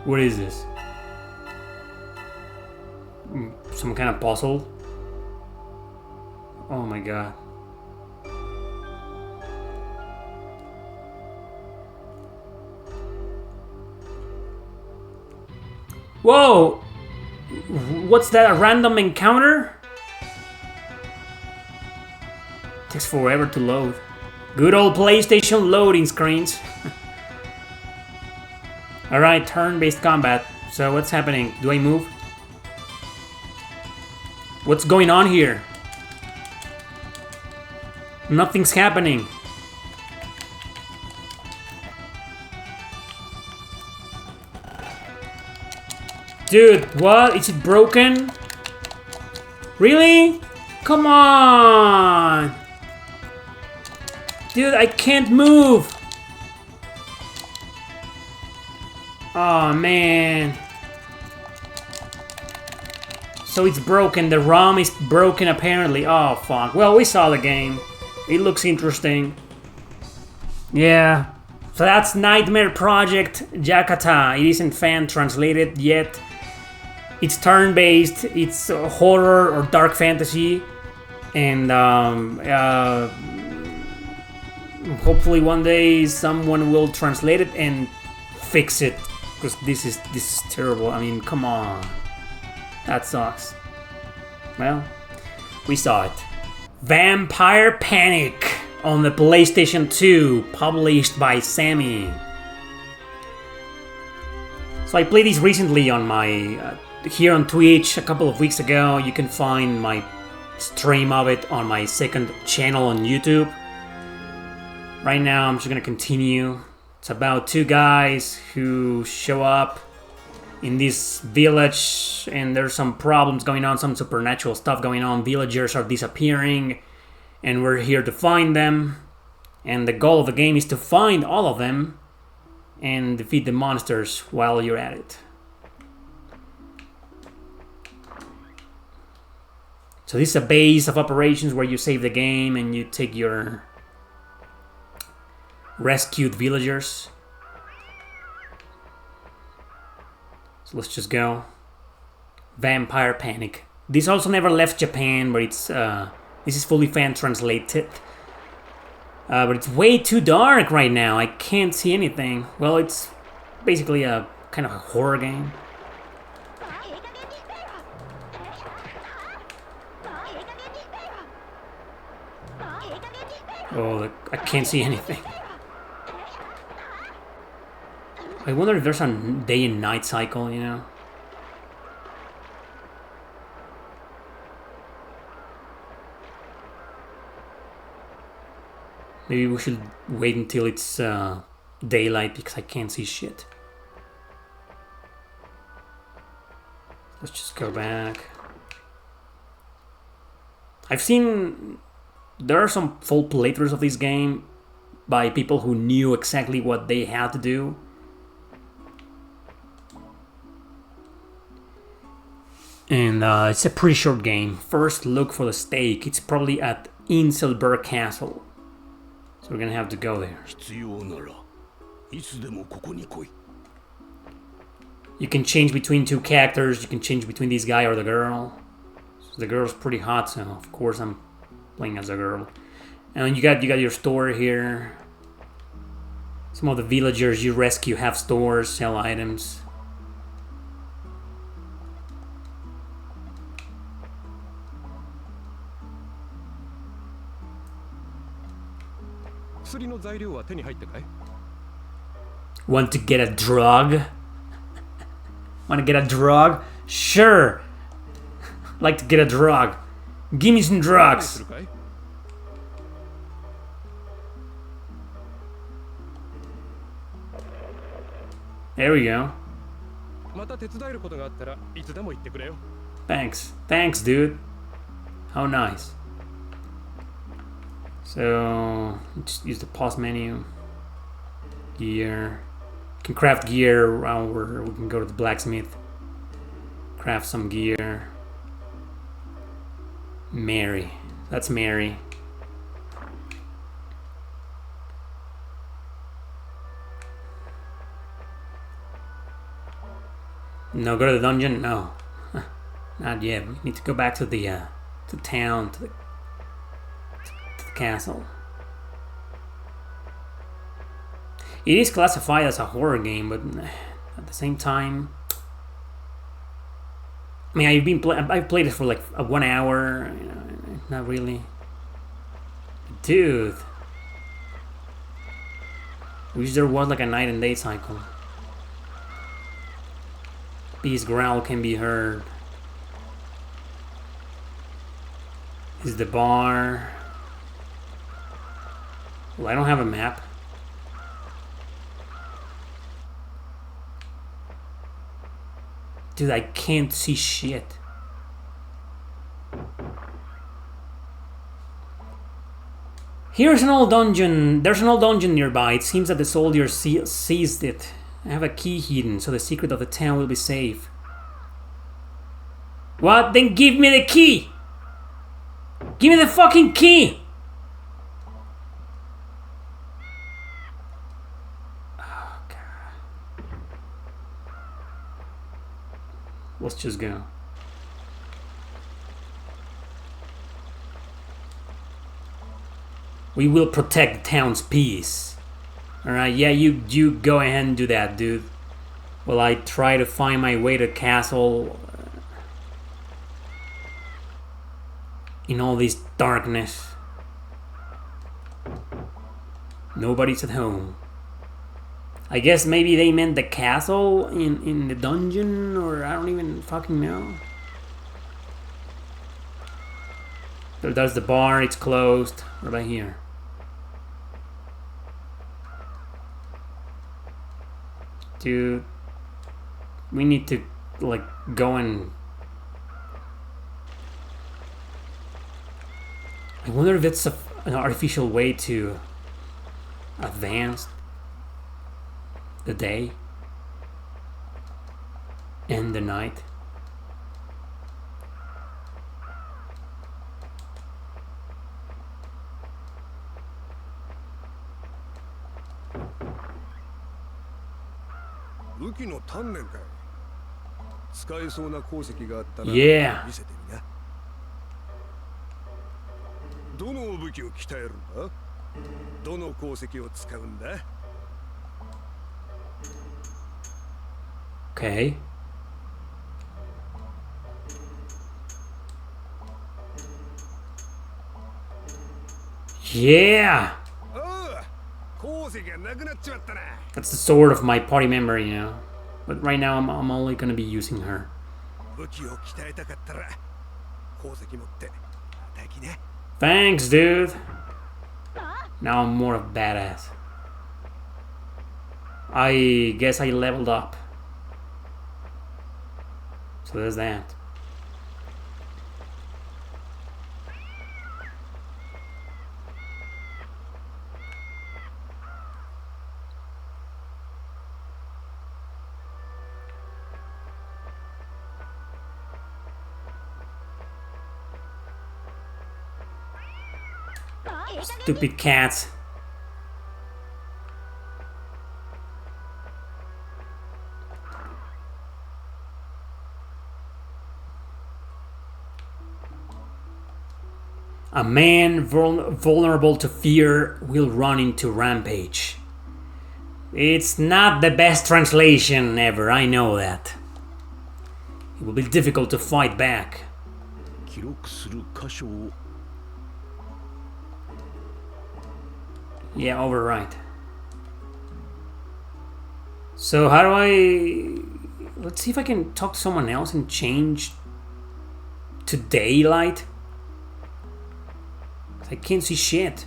What is this? Some kind of puzzle? Oh my god. Whoa! What's that, a random encounter? Takes forever to load. Good old PlayStation loading screens. Alright, turn-based combat. So what's happening? Do I move? What's going on here? Nothing's happening. Dude, what? Is it broken? Really? Come on! Dude, I can't move! Oh, man. So it's broken. The ROM is broken apparently. Oh, fuck. Well, we saw the game. It looks interesting. Yeah. So that's Nightmare Project Yakata. It isn't fan translated yet. It's turn-based. It's horror or dark fantasy. And hopefully one day someone will translate it and fix it. Because this is terrible. I mean, come on. That sucks. Well, we saw it. Vampire Panic on the PlayStation 2, published by Sammy. So I played this recently on my here on Twitch a couple of weeks ago. You can find my stream of it on my second channel on YouTube. Right now I'm just gonna continue. It's about two guys who show up in this village and there's some problems going on, some supernatural stuff going on. Villagers are disappearing and we're here to find them. And the goal of the game is to find all of them and defeat the monsters while you're at it. So this is a base of operations where you save the game and you take your rescued villagers. So let's just go. Vampire Panic. This also never left Japan, but it's this is fully fan translated. But it's way too dark right now. I can't see anything. Well, it's basically a kind of a horror game. Oh, I can't see anything. I wonder if there's a day and night cycle, you know? Maybe we should wait until it's daylight because I can't see shit. Let's just go back. I've seen there are some full playthroughs of this game by people who knew exactly what they had to do. And it's a pretty short game. First, look for the stake. It's probably at Inselberg Castle. So we're gonna have to go there. You can change between two characters. You can change between this guy or the girl. So the girl's pretty hot, so of course I'm playing as a girl. And you got your store here. Some of the villagers you rescue have stores, sell items. Want to get a drug? Want to get a drug? Sure. Like to get a drug. Give me some drugs. There we go. Thanks. Thanks, dude. How nice. So, just use the pause menu. Gear. You can craft gear around where we can go to the blacksmith. Craft some gear. Mary. That's Mary. No, go to the dungeon? No. Not yet. We need to go back to the town, to the castle. It is classified as a horror game, but at the same time, I mean, I've played it for like 1 hour. You know, not really, dude. Wish there was like a night and day cycle. Beast growl can be heard. This is the bar. Well, I don't have a map. Dude, I can't see shit. Here's an old dungeon. There's an old dungeon nearby. It seems that the soldier seized it. I have a key hidden, so the secret of the town will be safe. What? Then give me the key! Give me the fucking key! Oh, God. Let's just go. We will protect the town's peace. Alright, yeah, you go ahead and do that, dude. While I try to find my way to the castle in all this darkness. Nobody's at home. I guess maybe they meant the castle in the dungeon, or I don't even fucking know. There's the bar, it's closed. What about here? Dude, we need to, like, go and... I wonder if it's an artificial way to advance the day and the night. Yeah. Okay. Yeah. That's the sword of my party member, you know. But right now I'm only gonna be using her. Thanks, dude. Now I'm more of a badass. I guess I leveled up. So there's that. Stupid cats. A man vulnerable to fear will run into rampage. It's not the best translation ever, I know that. It will be difficult to fight back. Yeah, overwrite. So how do I... Let's see if I can talk to someone else and change to daylight. I can't see shit.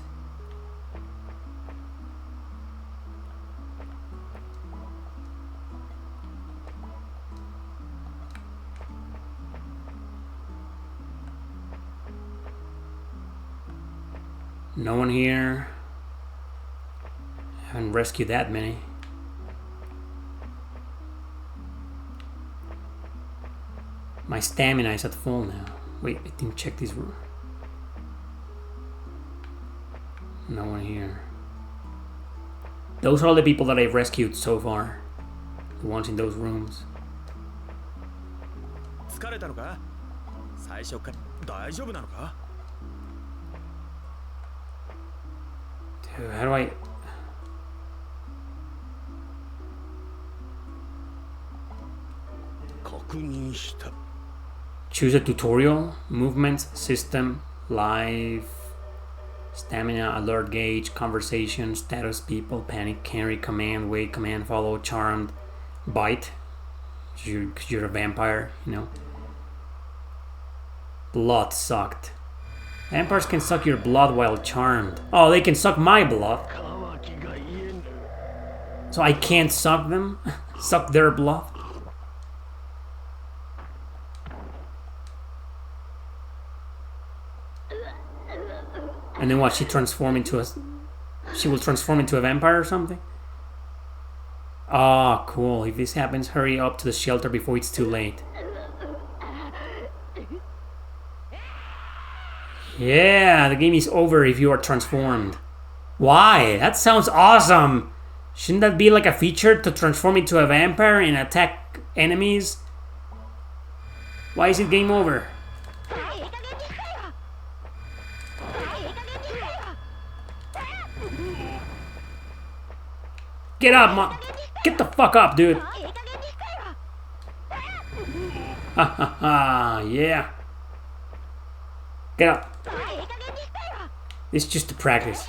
No one here. Haven't rescued that many. My stamina is at full now. Wait, I didn't check this room. No one here. Those are all the people that I've rescued so far. The ones in those rooms. Dude, how do I... Choose a tutorial, movements, system, live, stamina, alert gauge, conversation, status, people, panic, carry, command, wait, command, follow, charmed, bite, because you're a vampire, you know. Blood sucked. Vampires can suck your blood while charmed. Oh, they can suck my blood. So I can't suck them? Suck their blood? And then what, she will transform into a vampire or something? Ah, cool. If this happens, hurry up to the shelter before it's too late. Yeah, the game is over if you are transformed. Why? That sounds awesome! Shouldn't that be like a feature to transform into a vampire and attack enemies? Why is it game over? Get up, Mom! Get the fuck up, dude! Ha ha ha, yeah. Get up. It's just to practice.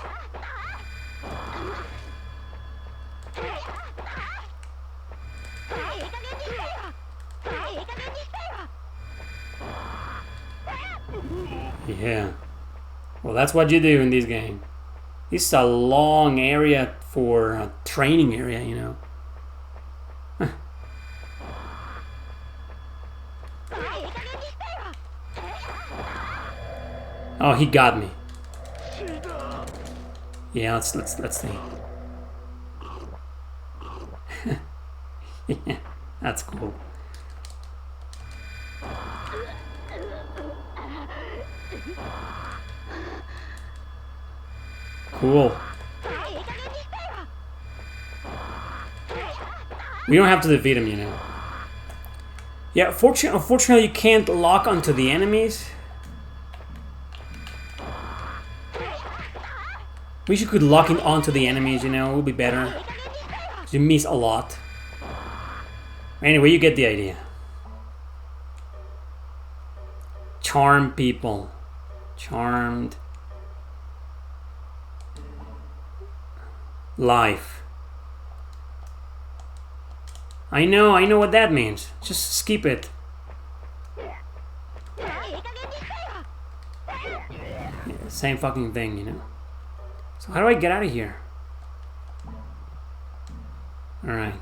Yeah. Well, that's what you do in this game. This is a long area for a training area, you know. Oh, he got me. Yeah, let's see. Yeah, that's cool. Cool. We don't have to defeat him, you know. Yeah, unfortunately you can't lock onto the enemies. Wish you could lock it onto the enemies, you know, it would be better. You miss a lot. Anyway, you get the idea. Charm people. Charmed. Life. I know what that means. Just skip it. Yeah, same fucking thing, you know. So how do I get out of here? Alright.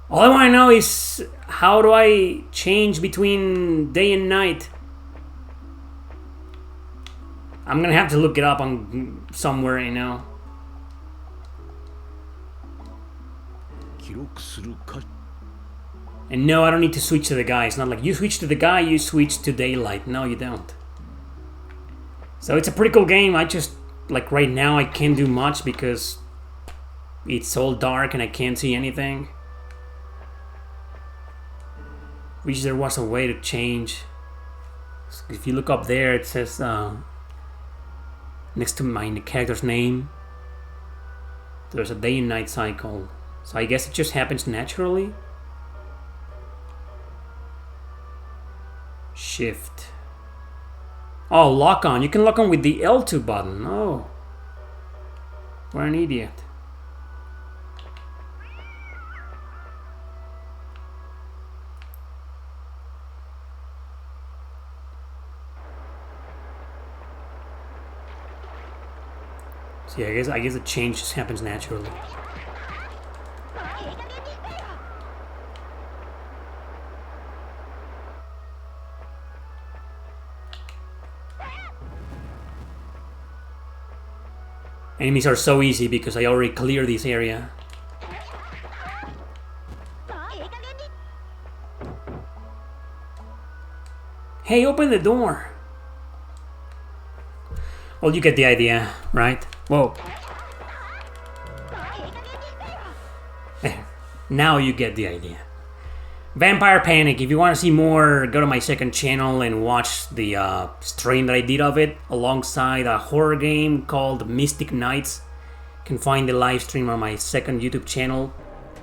All I want to know is how do I change between day and night? I'm gonna have to look it up on somewhere, you know. And no, I don't need to switch to the guy. It's not like you switch to the guy, you switch to daylight. No, you don't. So it's a pretty cool game. I just, like right now, I can't do much because it's all dark and I can't see anything. Wish there was a way to change. If you look up there, it says next to my character's name, there's a day and night cycle. So I guess it just happens naturally. Shift. Oh, lock on. You can lock on with the L2 button. Oh. What an idiot. So yeah, I guess the change just happens naturally. Enemies are so easy because I already cleared this area. Hey, open the door! Well, you get the idea, right? Whoa. Now you get the idea. Vampire Panic. If you want to see more, go to my second channel and watch the stream that I did of it alongside a horror game called Mystic Nights. You can find the live stream on my second YouTube channel.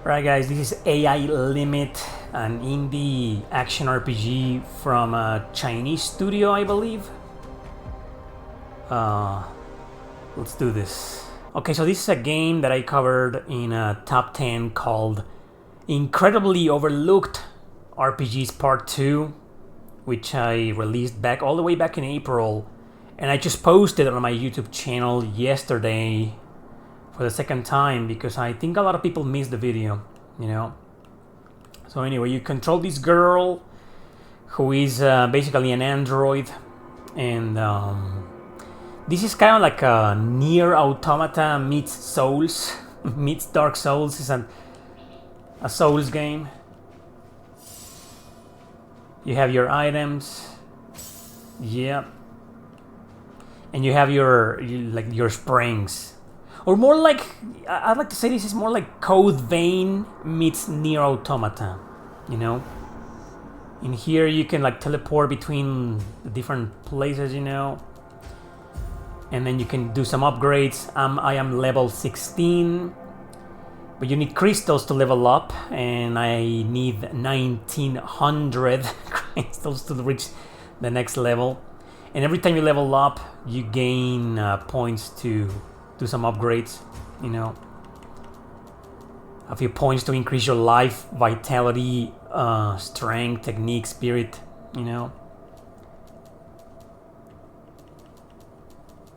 Alright guys, this is AI Limit, an indie action RPG from a Chinese studio, I believe. Let's do this. Okay, so this is a game that I covered in a top 10 called Incredibly Overlooked RPGs Part 2, which I released all the way back in April, and I just posted it on my YouTube channel yesterday for the second time because I think a lot of people missed the video, you know. So anyway, you control this girl who is basically an android, and this is kind of like a Nier Automata meets Souls, meets Dark Souls. It's a Souls game. You have your items. Yeah. and you have your springs, or more like I'd like to say this is more like Code Vein meets Nier Automata, you know. In here you can like teleport between the different places, you know, and then you can do some upgrades. I am level 16, but you need crystals to level up, and I need 1900 crystals to reach the next level. And every time you level up, you gain points to do some upgrades, you know. A few points to increase your life, vitality, strength, technique, spirit, you know.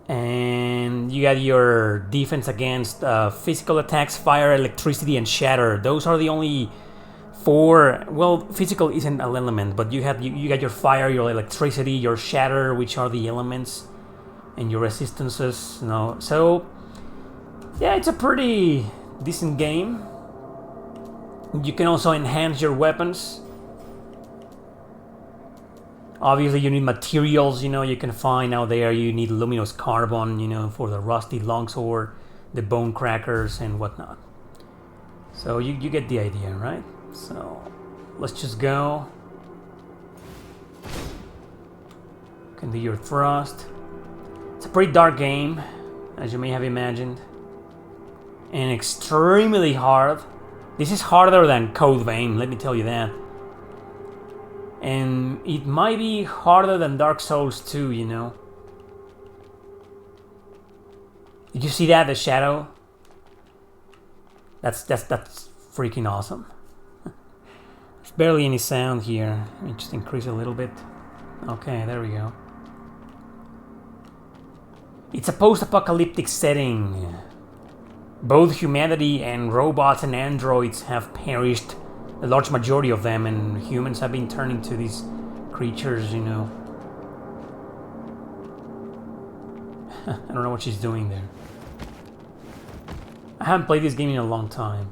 And you got your defense against physical attacks, fire, electricity, and shatter. Those are the only 4. Well, physical isn't an element, but you got your fire, your electricity, your shatter, which are the elements, and your resistances. You know, so yeah, it's a pretty decent game. You can also enhance your weapons. Obviously, you need materials, you know, you can find out there. You need luminous carbon, you know, for the rusty longsword, the bone crackers, and whatnot. So you get the idea, right? So let's just go. You can do your thrust. It's a pretty dark game, as you may have imagined, and extremely hard. This is harder than Code Vein, let me tell you that. And it might be harder than Dark Souls 2, you know. Did you see that, the shadow? That's freaking awesome. There's barely any sound here. Let me just increase a little bit. Okay, there we go. It's a post-apocalyptic setting. Both humanity and robots and androids have perished, a large majority of them, and humans have been turned into these creatures, you know. I don't know what she's doing there. I haven't played this game in a long time.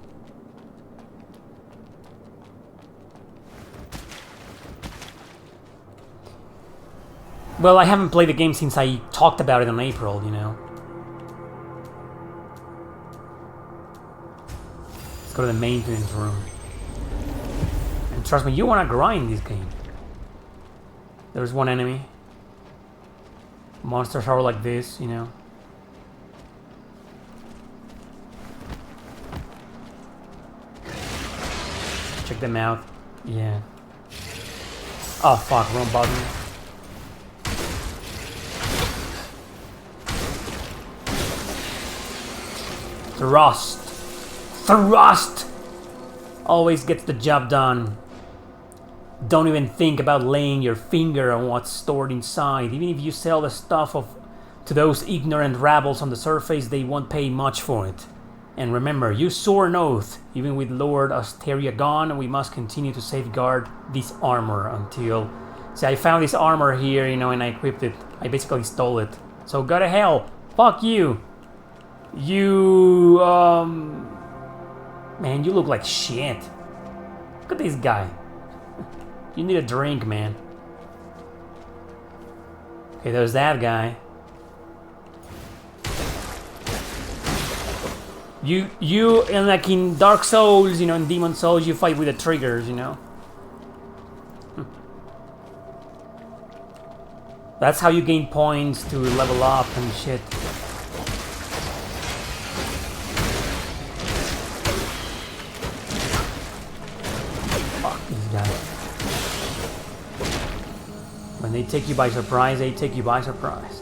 Well, I haven't played the game since I talked about it in April, you know. Let's go to the maintenance room. And trust me, you want to grind this game. There's one enemy. Monsters are like this, you know. Check them out. Yeah. Oh fuck, wrong button. Thrust! Thrust! Always gets the job done. Don't even think about laying your finger on what's stored inside. Even if you sell the stuff to those ignorant rabbles on the surface, they won't pay much for it. And remember, you swore an oath. Even with Lord Asteria gone, we must continue to safeguard this armor until... See, I found this armor here, you know, and I equipped it. I basically stole it. So go to hell. Fuck you. You, man, you look like shit. Look at this guy. You need a drink, man. Okay, there's that guy. You, and like in Dark Souls, you know, in Demon Souls, you fight with the triggers, you know. That's how you gain points to level up and shit. Fuck these guys. When they take you by surprise, they take you by surprise.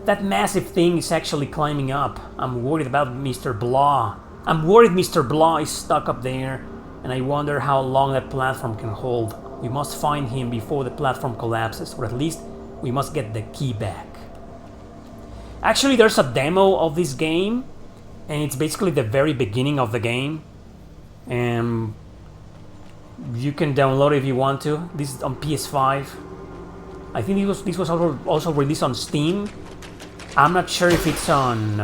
That massive thing is actually climbing up. I'm worried about Mr. Blah. I'm worried Mr. Blah is stuck up there, and I wonder how long that platform can hold. We must find him before the platform collapses, or at least we must get the key back. Actually, there's a demo of this game, and it's basically the very beginning of the game. And you can download it if you want to. This is on PS5. I think this was also released on Steam. I'm not sure if it's on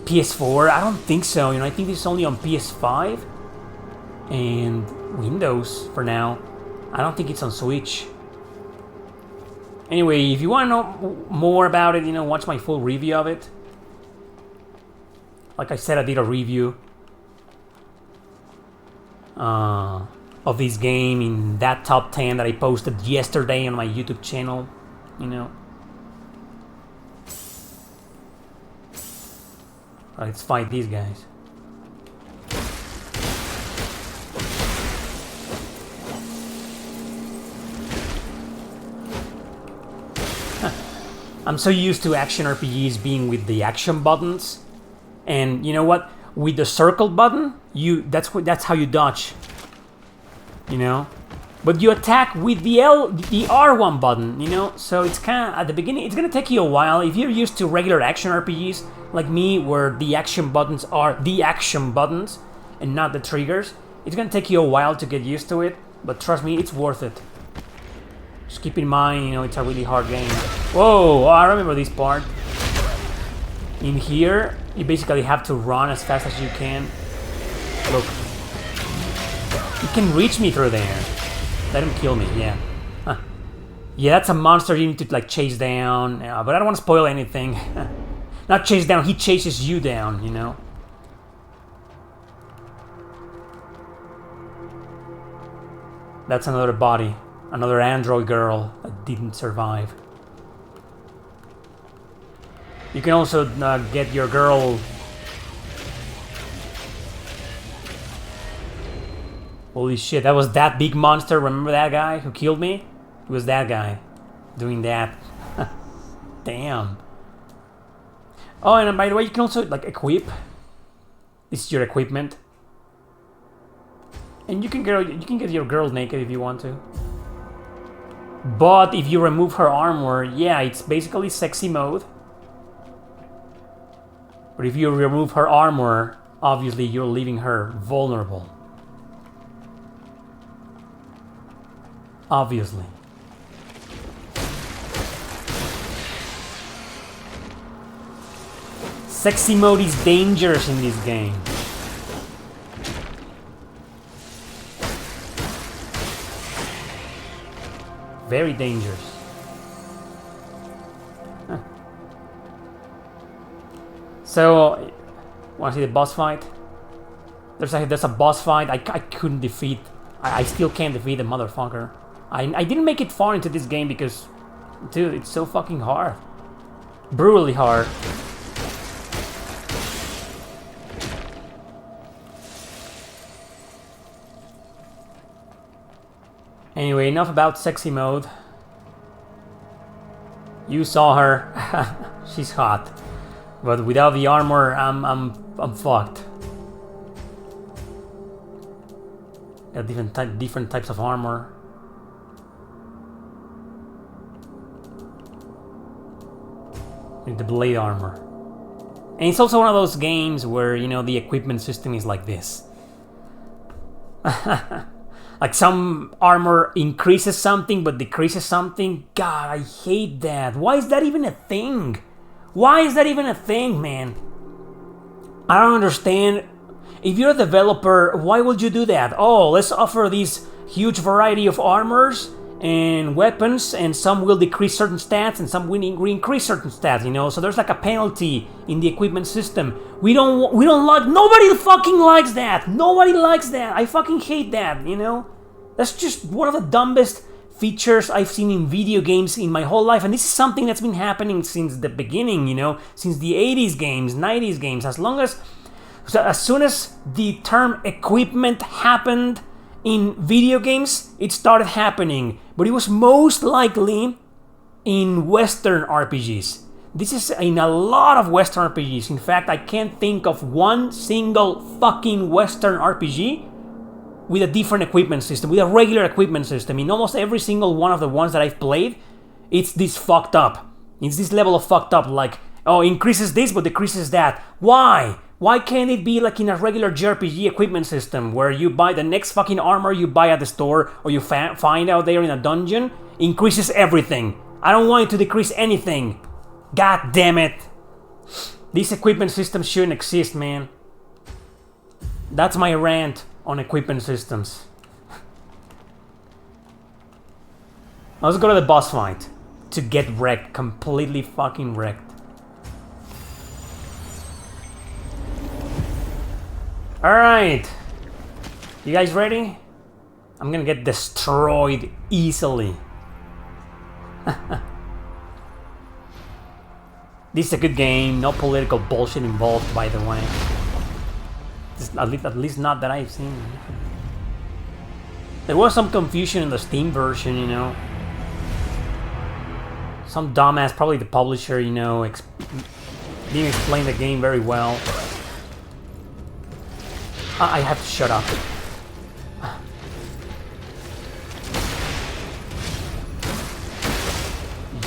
PS4. I don't think so. You know, I think it's only on PS5 and Windows for now. I don't think it's on Switch. Anyway, if you want to know more about it, you know, watch my full review of it. Like I said, I did a review of this game in that top 10 that I posted yesterday on my YouTube channel, you know. Let's fight these guys. I'm so used to action RPGs being with the action buttons, and you know what? With the circle button, that's how you dodge. You know, but you attack with the R1 button. You know, so it's kind of at the beginning. It's gonna take you a while if you're used to regular action RPGs like me, where the action buttons are the action buttons and not the triggers. It's gonna take you a while to get used to it, but trust me, it's worth it. Just keep in mind, you know, it's a really hard game. Whoa, I remember this part. In here, you basically have to run as fast as you can. Look. You can reach me through there. Let him kill me, yeah. Huh. Yeah, that's a monster you need to, like, chase down. But I don't want to spoil anything. Not chase down, he chases you down, you know. That's another body. Another android girl that didn't survive. You can also get your girl... Holy shit, that was that big monster. Remember that guy who killed me? It was that guy doing that. Damn. Oh, and by the way, you can also, like, equip. This is your equipment. And you can get your girl naked if you want to. But if you remove her armor, yeah, it's basically sexy mode. But if you remove her armor, obviously you're leaving her vulnerable. Obviously. Sexy mode is dangerous in this game. Very dangerous. Huh. So, wanna see the boss fight? There's a boss fight I couldn't defeat. I still can't defeat the motherfucker. I didn't make it far into this game because, dude, it's so fucking hard. Brutally hard. Anyway, enough about sexy mode. You saw her. She's hot. But without the armor, I'm fucked. Got different types of armor. With the blade armor. And it's also one of those games where, you know, the equipment system is like this. Like some armor increases something but decreases something. God, I hate that. Why is that even a thing? Why is that even a thing, man? I don't understand. If you're a developer, why would you do that? Oh, let's offer this huge variety of armors and weapons, and some will decrease certain stats and some will increase certain stats, you know? So there's like a penalty in the equipment system. We don't like, nobody fucking likes that. Nobody likes that. I fucking hate that, you know? That's just one of the dumbest features I've seen in video games in my whole life, and this is something that's been happening since the beginning, you know? Since the 80s games, 90s games, as soon as the term equipment happened in video games, it started happening. But it was most likely in Western RPGs. This is in a lot of Western RPGs. In fact, I can't think of one single fucking Western RPG with a different equipment system, with a regular equipment system. In almost every single one of the ones that I've played, it's this fucked up. It's this level of fucked up, like, oh, increases this but decreases that. Why? Why can't it be like in a regular JRPG equipment system where you buy the next fucking armor you buy at the store or you find out there in a dungeon, increases everything. I don't want it to decrease anything. God damn it. These equipment systems shouldn't exist, man. That's my rant on equipment systems. Let's go to the boss fight. to get wrecked, completely fucking wrecked. Alright, you guys ready? I'm gonna get destroyed easily. This is a good game, no political bullshit involved, by the way. At least not that I've seen. There was some confusion in the Steam version, you know. Some dumbass, probably the publisher, you know, didn't explain the game very well. I have to shut up.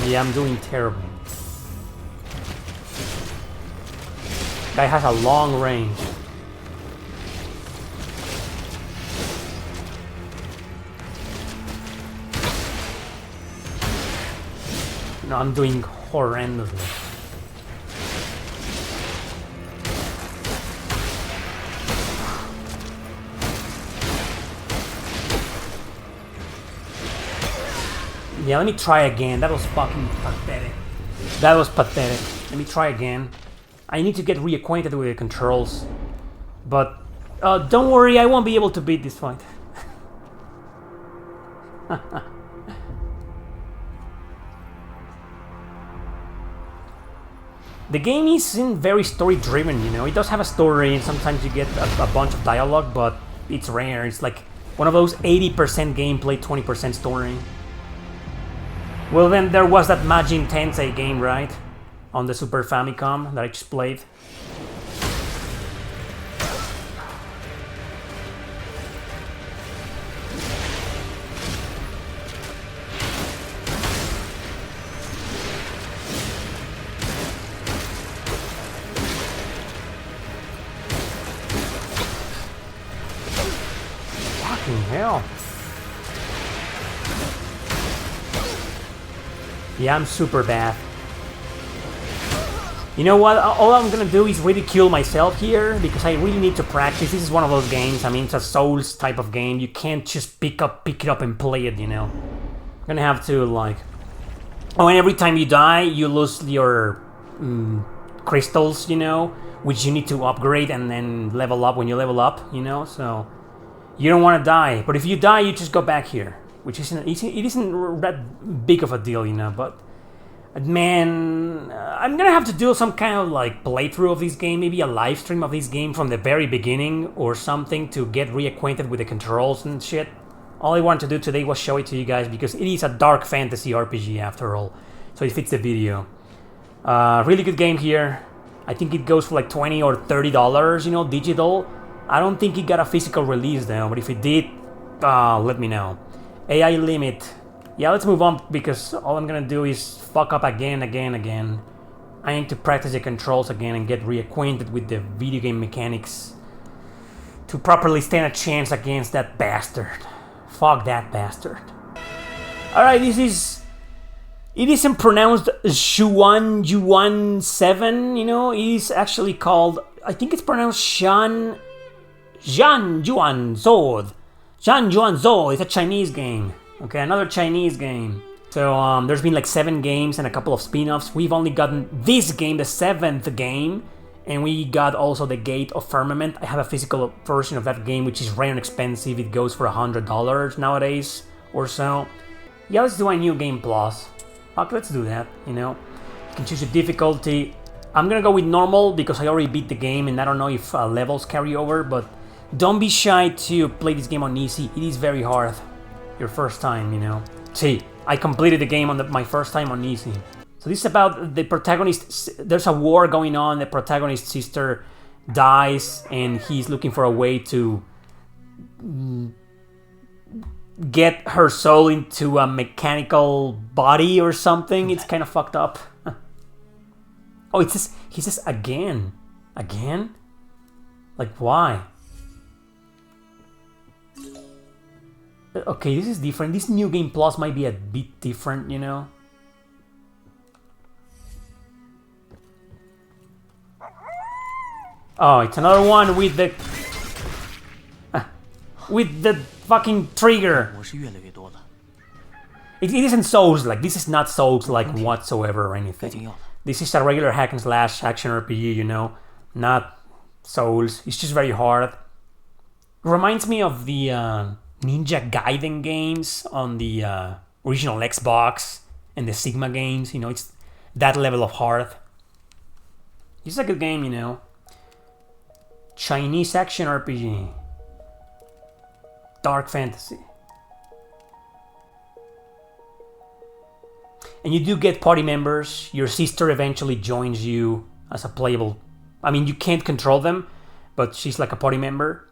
Yeah, I'm doing terrible. Guy has a long range. No, I'm doing horrendously. Yeah, let me try again. That was fucking pathetic. That was pathetic. Let me try again. I need to get reacquainted with the controls. But don't worry, I won't be able to beat this fight. The game isn't very story-driven, you know. It does have a story, and sometimes you get a bunch of dialogue, but it's rare. It's like one of those 80% gameplay, 20% story. Well, then there was that Majin Tensei game, right? On the Super Famicom that I just played. Fucking hell. Yeah, I'm super bad. You know what, all I'm gonna do is ridicule myself here, because I really need to practice. This is one of those games, I mean, it's a Souls type of game. You can't just pick it up and play it, you know. I'm gonna have to, like... Oh, and every time you die, you lose your crystals, you know, which you need to upgrade and then level up when you level up, you know, so... You don't want to die, but if you die, you just go back here, which isn't... It isn't that big of a deal, you know, but... Man, I'm gonna have to do some kind of like playthrough of this game, maybe a live stream of this game from the very beginning or something to get reacquainted with the controls and shit. All I wanted to do today was show it to you guys because it is a dark fantasy RPG after all, so it fits the video. Really good game here. I think it goes for like $20 or $30, you know, digital. I don't think it got a physical release though, but if it did, let me know. AI limit. Yeah, let's move on because all I'm gonna do is fuck up again. I need to practice the controls again and get reacquainted with the video game mechanics to properly stand a chance against that bastard. Fuck that bastard. Alright, it isn't pronounced Yuan 7, you know, it is actually called, I think it's pronounced Xuan Yuan Zod. Xuan Yuan Zod, it's a Chinese game. Okay, another Chinese game. So there's been like 7 games and a couple of spin-offs. We've only gotten this game, the 7th game, and we got also the Gate of Firmament. I have a physical version of that game, which is rare and expensive. It goes for $100 nowadays or so. Yeah, let's do a new game plus. Okay, let's do that, you know. You can choose your difficulty. I'm gonna go with normal because I already beat the game and I don't know if levels carry over, but don't be shy to play this game on easy. It is very hard. Your first time, you know. See, I completed the game on my first time on easy. So this is about the protagonist. There's a war going on. The protagonist's sister dies, and he's looking for a way to get her soul into a mechanical body or something. It's kind of fucked up. Oh, he says again. Again? Like, why? Okay, this is different. This New Game Plus might be a bit different, you know? Oh, it's another one with the... with the fucking trigger. It isn't Souls-like. This is not Souls-like whatsoever or anything. This is a regular hack and slash action RPG, you know, not Souls. It's just very hard. It reminds me of the Ninja Gaiden games on the original Xbox and the Sigma games. You know, it's that level of hard. It's a good game, you know. Chinese action RPG. Dark fantasy. And you do get party members. Your sister eventually joins you as a playable... I mean, you can't control them, but she's like a party member.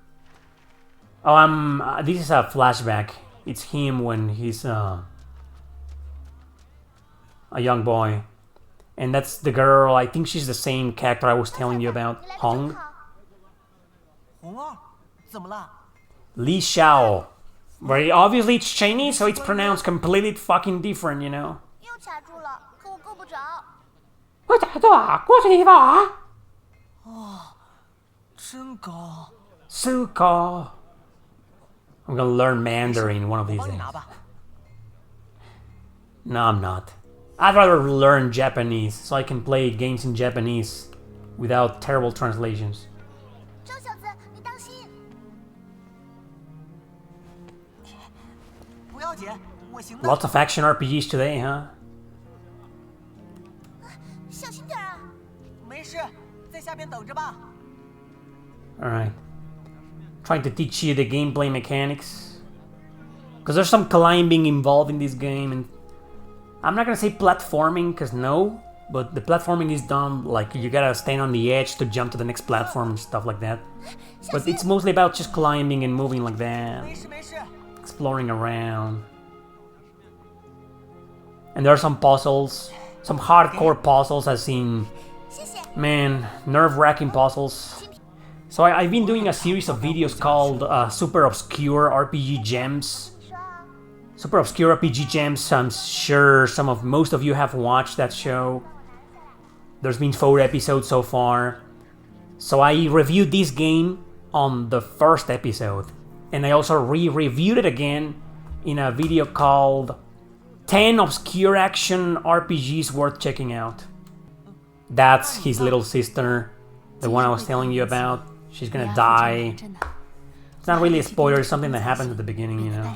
Oh, this is a flashback. It's him when he's a young boy. And that's the girl. I think she's the same character I was telling you about. Hong. Li Xiao. Very obviously it's Chinese, so it's pronounced completely fucking different, you know. Suko. I'm gonna learn Mandarin one of these days. No, I'm not. I'd rather learn Japanese so I can play games in Japanese without terrible translations. Lots of action RPGs today, huh? Alright. Trying to teach you the gameplay mechanics. Because there's some climbing involved in this game, and I'm not gonna say platforming, because no, but the platforming is done like you gotta stand on the edge to jump to the next platform and stuff like that. But it's mostly about just climbing and moving like that. Exploring around. And there are some puzzles. Some hardcore puzzles I've seen. Man, nerve-wracking puzzles. So I've been doing a series of videos called Super Obscure RPG Gems. Super Obscure RPG Gems, I'm sure most of you have watched that show. There's been 4 episodes so far. So I reviewed this game on the first episode. And I also re-reviewed it again in a video called 10 Obscure Action RPGs Worth Checking Out. That's his little sister, the one I was telling you about. She's gonna die. It's not really a spoiler, it's something that happens at the beginning, you know.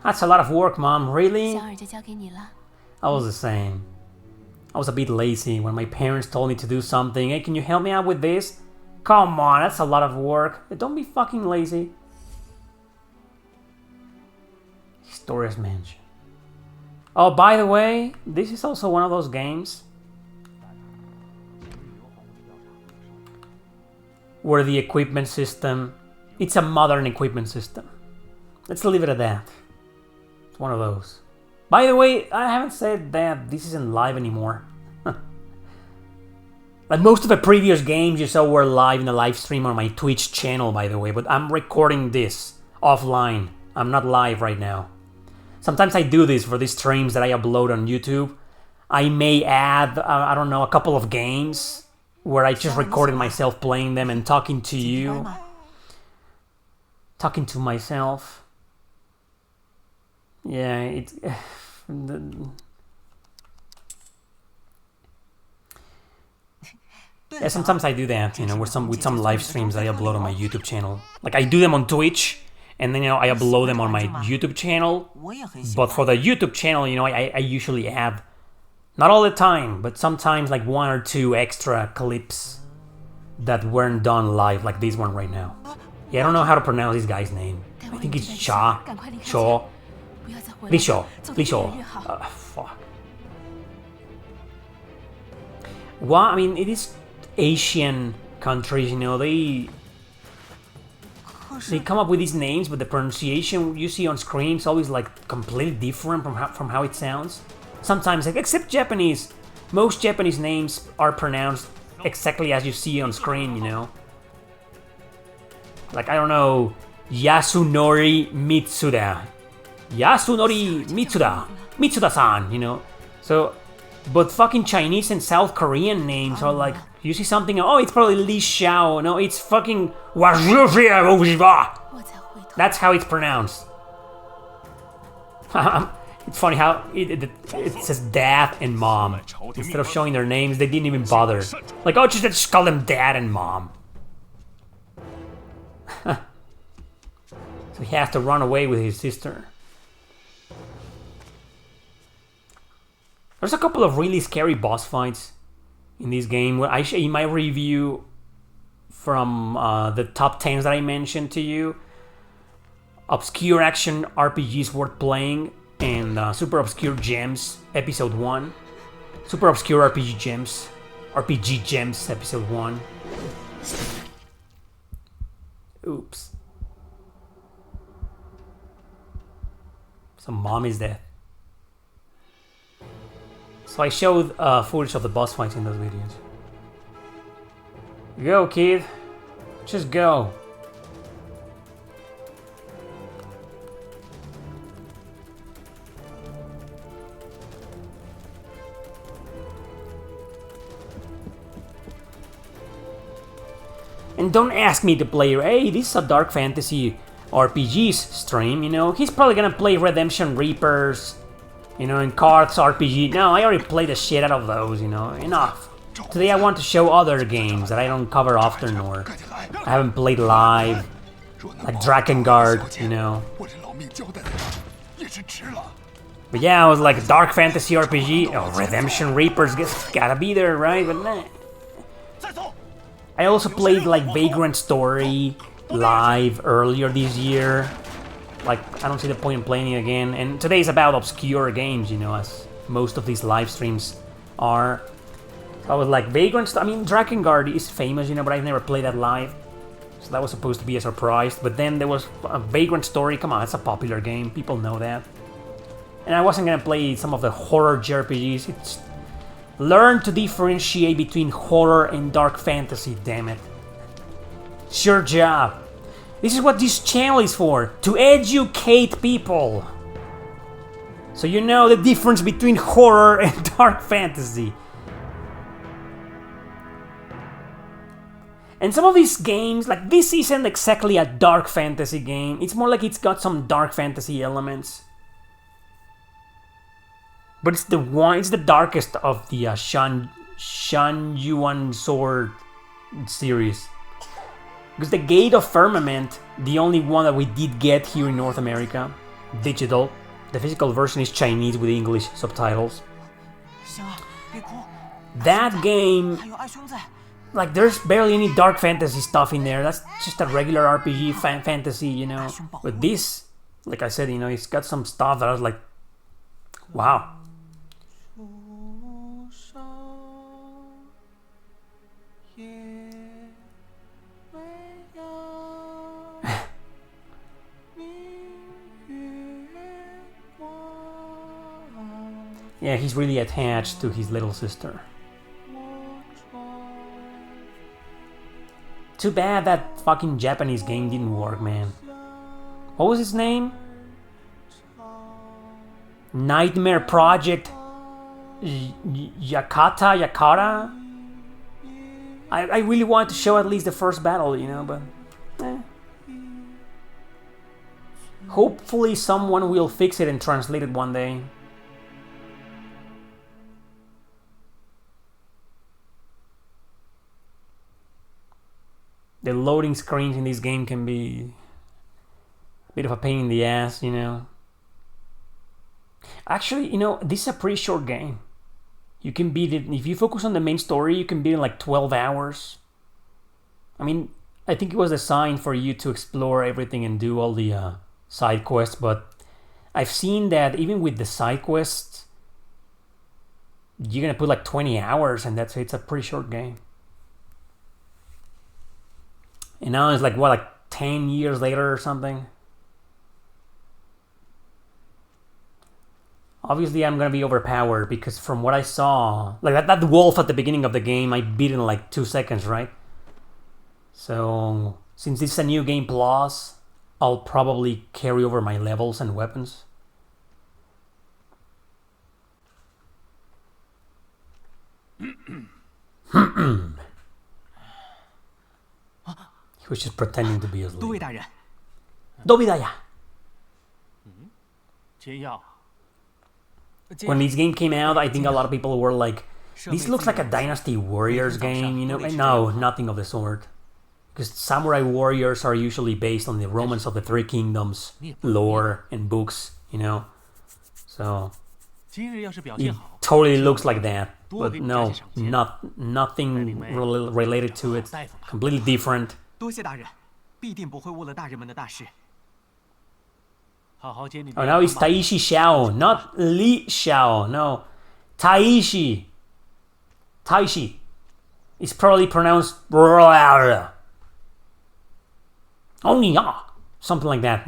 That's a lot of work, Mom. Really? I was the same. I was a bit lazy when my parents told me to do something. Hey, can you help me out with this? Come on, that's a lot of work. Don't be fucking lazy. Historia's Mansion. Oh, by the way, this is also one of those games where the equipment system, it's a modern equipment system. Let's leave it at that. It's one of those. By the way, I haven't said that this isn't live anymore. Like most of the previous games you saw were live in a live stream on my Twitch channel, by the way, but I'm recording this offline. I'm not live right now. Sometimes I do this for these streams that I upload on YouTube. I may add, I don't know, a couple of games where I just recorded myself playing them and talking to you. Talking to myself. Yeah, it's... Yeah, sometimes I do that, you know, with some live streams I upload on my YouTube channel. Like, I do them on Twitch, and then, you know, I upload them on my YouTube channel. But for the YouTube channel, you know, I usually add, not all the time, but sometimes like 1 or 2 extra clips that weren't done live, like this one right now. Yeah, I don't know how to pronounce this guy's name. I think it's Shaw. Fuck. Well, I mean, it is Asian countries, you know, they come up with these names, but the pronunciation you see on screen is always like completely different from how it sounds. Sometimes, like, except Japanese, most Japanese names are pronounced exactly as you see on screen, you know. Like, I don't know, Yasunori Mitsuda. Yasunori Mitsuda. Mitsuda-san, you know. So, but fucking Chinese and South Korean names are like, you see something, oh, it's probably Li Xiao. No, it's fucking... That's how it's pronounced. It's funny how it says dad and mom. Instead of showing their names, they didn't even bother. Like, oh, just call them dad and mom. So he has to run away with his sister. There's a couple of really scary boss fights in this game. In my review from the top 10s that I mentioned to you, obscure action RPGs worth playing, and super obscure gems, episode 1. Super obscure RPG gems, episode 1. Oops. Some mom is dead. So I showed footage of the boss fights in those videos. Go, kid. Just go. And don't ask me to play, hey, this is a dark fantasy RPGs stream, you know. He's probably gonna play Redemption Reapers, you know, and Cards RPG. No, I already played the shit out of those, you know. Enough. Today I want to show other games that I don't cover often or I haven't played live. Like Drakengard, you know. But yeah, I was like dark fantasy RPG. Oh, Redemption Reapers gotta be there, right? But nah. I also played like Vagrant Story live earlier this year. Like, I don't see the point in playing it again. And today's about obscure games, you know, as most of these live streams are. So I was like, Drakengard is famous, you know, but I've never played that live. So that was supposed to be a surprise. But then there was a Vagrant Story. Come on, it's a popular game. People know that. And I wasn't gonna play some of the horror JRPGs. It's learn to differentiate between horror and dark fantasy, damn it. It's your job. This is what this channel is for, to educate people. So you know the difference between horror and dark fantasy. And some of these games, like this isn't exactly a dark fantasy game. It's more like it's got some dark fantasy elements. But it's the darkest of the Xuan Yuan sword series. Because the Gate of Firmament, the only one that we did get here in North America, digital. The physical version is Chinese with English subtitles. That game, like there's barely any dark fantasy stuff in there. That's just a regular RPG fantasy, you know. But this, like I said, you know, it's got some stuff that I was like, wow. Yeah, he's really attached to his little sister. Too bad that fucking Japanese game didn't work, man. What was his name? Nightmare Project Yakata? I really wanted to show at least the first battle, you know, but hopefully someone will fix it and translate it one day. The loading screens in this game can be a bit of a pain in the ass, you know. Actually, you know, this is a pretty short game. You can beat it, if you focus on the main story, you can beat it in like 12 hours. I mean, I think it was designed for you to explore everything and do all the side quests, but I've seen that even with the side quests, you're gonna put like 20 hours and that's it. It's a pretty short game. And now it's like, what, like 10 years later or something? Obviously, I'm gonna be overpowered because from what I saw, like that wolf at the beginning of the game, I beat in like 2 seconds, right? So, since it's a new game plus, I'll probably carry over my levels and weapons. He was just pretending to be asleep. 多位大人， 多维大呀！ When this game came out, I think a lot of people were like, this looks like a Dynasty Warriors game, you know? And no, nothing of the sort. Because Samurai Warriors are usually based on the Romance of the Three Kingdoms lore and books, you know? So it totally looks like that. But no, nothing related to it. Completely different. Oh, now it's Taishi Xiao, not Li Xiao. No, Taishi. Taishi. It's probably pronounced only ya, something like that.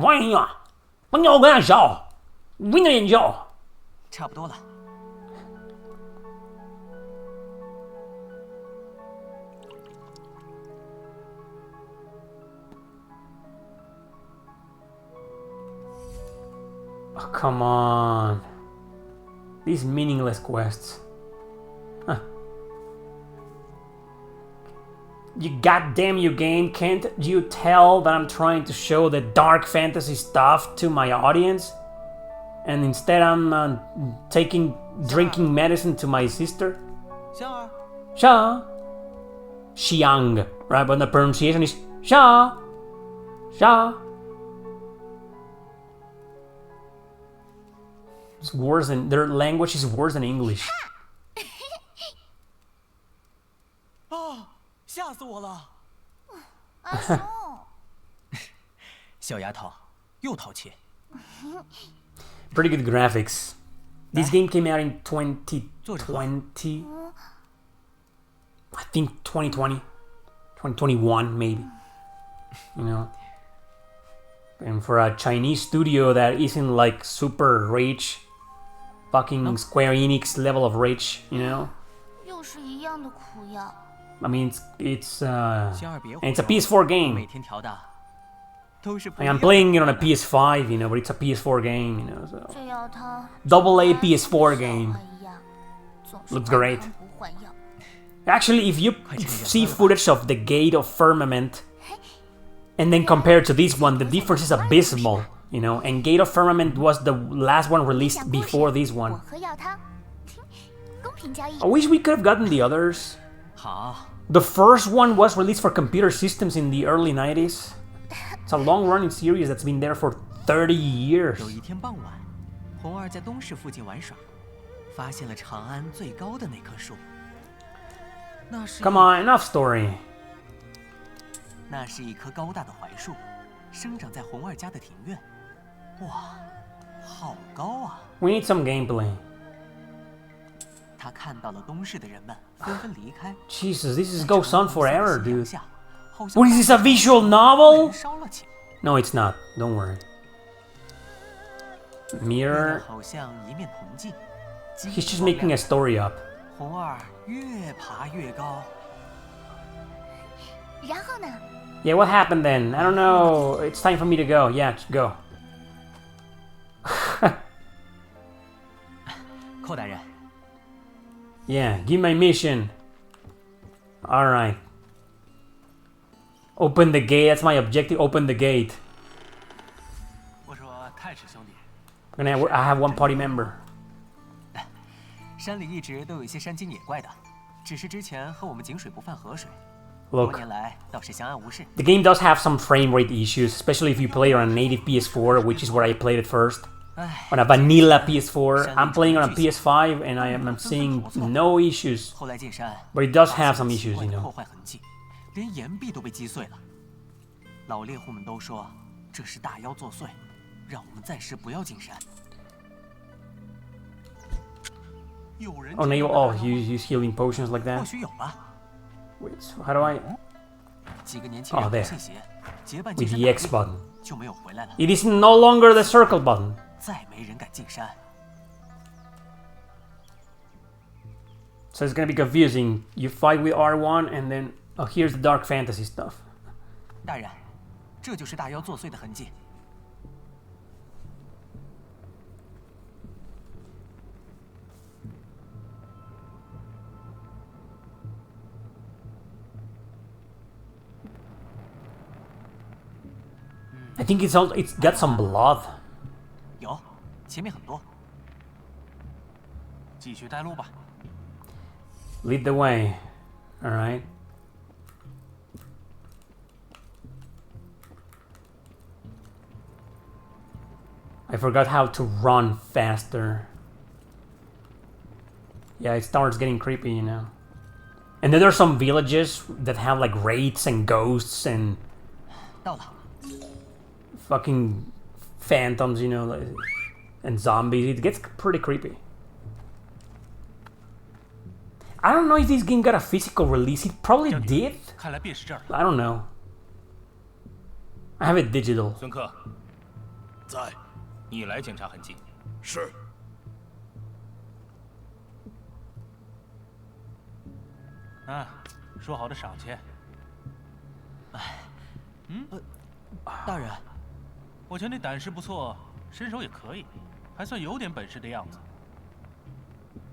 Oh, come on. These meaningless quests. Huh. You goddamn you game, can't you tell that I'm trying to show the dark fantasy stuff to my audience? And instead I'm drinking medicine to my sister? Sha. Xiang, right? But the pronunciation is Sha. Sha. It's worse than, their language is worse than English. 吓死我了！小丫头又淘气。Pretty good graphics. This game came out in 2020. I think 2020, 2021 maybe. You know. And for a Chinese studio that isn't like super rich, fucking Square Enix level of rich, you know. I mean, it's a PS4 game. I'm playing it on a PS5, you know, but it's a PS4 game, you know. So AA PS4 game. Looks great. Actually, if you see footage of the Gate of Firmament and then compare to this one, the difference is abysmal, you know. And Gate of Firmament was the last one released before this one. I wish we could have gotten the others. The first one was released for computer systems in the early 90s. It's a long-running series that's been there for 30 years. Come on, enough story. We need some gameplay. Jesus, this goes on forever, dude. What is this, a visual novel? No, it's not. Don't worry. Mirror. He's just making a story up. Yeah, what happened then? I don't know. It's time for me to go. Yeah, go. Yeah, give my mission. Alright. Open the gate, that's my objective. Open the gate. I have one party member. Look, the game does have some frame rate issues, especially if you play on a native PS4, which is where I played it first. On a vanilla PS4, I'm playing on a PS5 and I'm seeing no issues. But it does have some issues, you know. Oh, no, oh, you use healing potions like that? Wait, so how do I... Oh, there. With the X button. It is no longer the circle button. So it's gonna be confusing. You fight with R1 and then... Oh, here's the dark fantasy stuff. I think it's got some blood. 前面很多，继续带路吧。Lead the way. All right. I forgot how to run faster. Yeah, it starts getting creepy, you know. And then there's some villages that have like wraiths and ghosts and 到了。 fucking phantoms, you know, and zombies. It gets pretty creepy. I don't know if this game got a physical release. It probably did. 看来便是这儿。 I don't know. I have it digital. 孙克，在，你来检查痕迹。是。啊，说好的赏钱。大人，我瞧你胆识不错，身手也可以，还算有点本事的样子。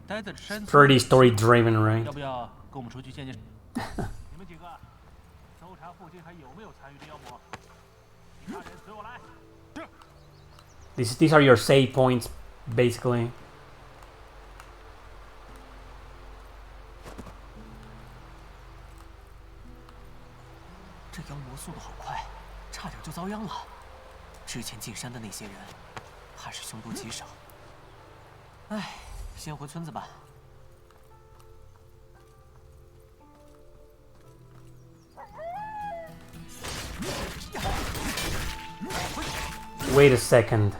待在这山村 Pretty story driven, right? 要不要跟我们出去见见？你们几个搜查附近还有没有残余的妖魔？其他人随我来。These are your save points, basically. 这妖魔速度好快，差点就遭殃了。之前进山的那些人，怕是凶多吉少。唉，先回村子吧。 Wait a second.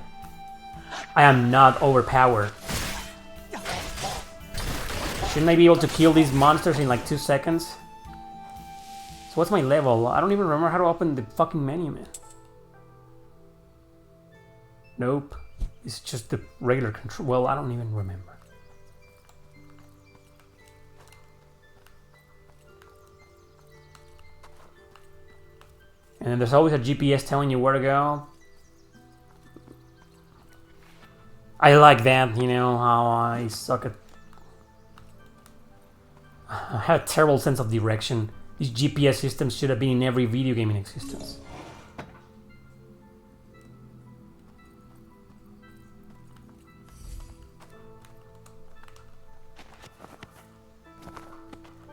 I am not overpowered. Shouldn't I be able to kill these monsters in like 2 seconds? So what's my level? I don't even remember how to open the fucking menu, man. Nope. It's just the regular control. Well, I don't even remember. And there's always a GPS telling you where to go. I like that, you know, how I suck at... I have a terrible sense of direction. These GPS systems should have been in every video game in existence.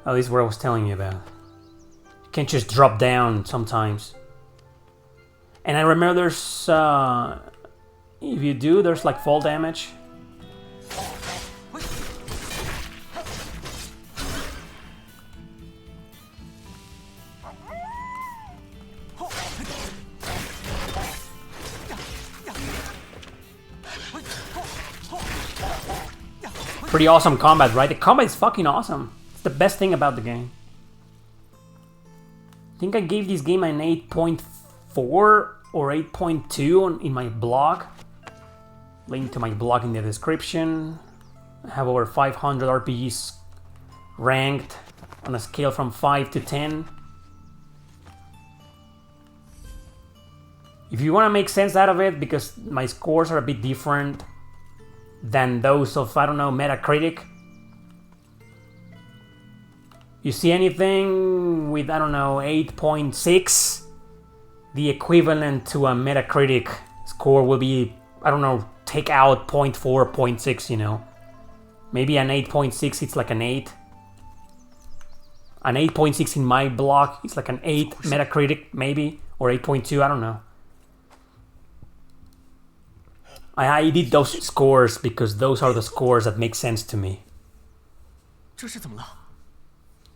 Oh, this is what I was telling you about. You can't just drop down sometimes. And I remember there's... if you do, there's like fall damage. Pretty awesome combat, right? The combat is fucking awesome. It's the best thing about the game. I think I gave this game an 8.4 or 8.2 in my blog. Link to my blog in the description. I have over 500 RPGs ranked on a scale from 5 to 10. If you want to make sense out of it, because my scores are a bit different than those of, I don't know, Metacritic. You see anything with, I don't know, 8.6, the equivalent to a Metacritic score will be, I don't know, take out 0.4, 0.6, you know. Maybe an 8.6, it's like an 8. An 8.6 in my blog, it's like an 8 Metacritic, maybe, or 8.2, I don't know. I did those scores because those are the scores that make sense to me. 这是怎么了？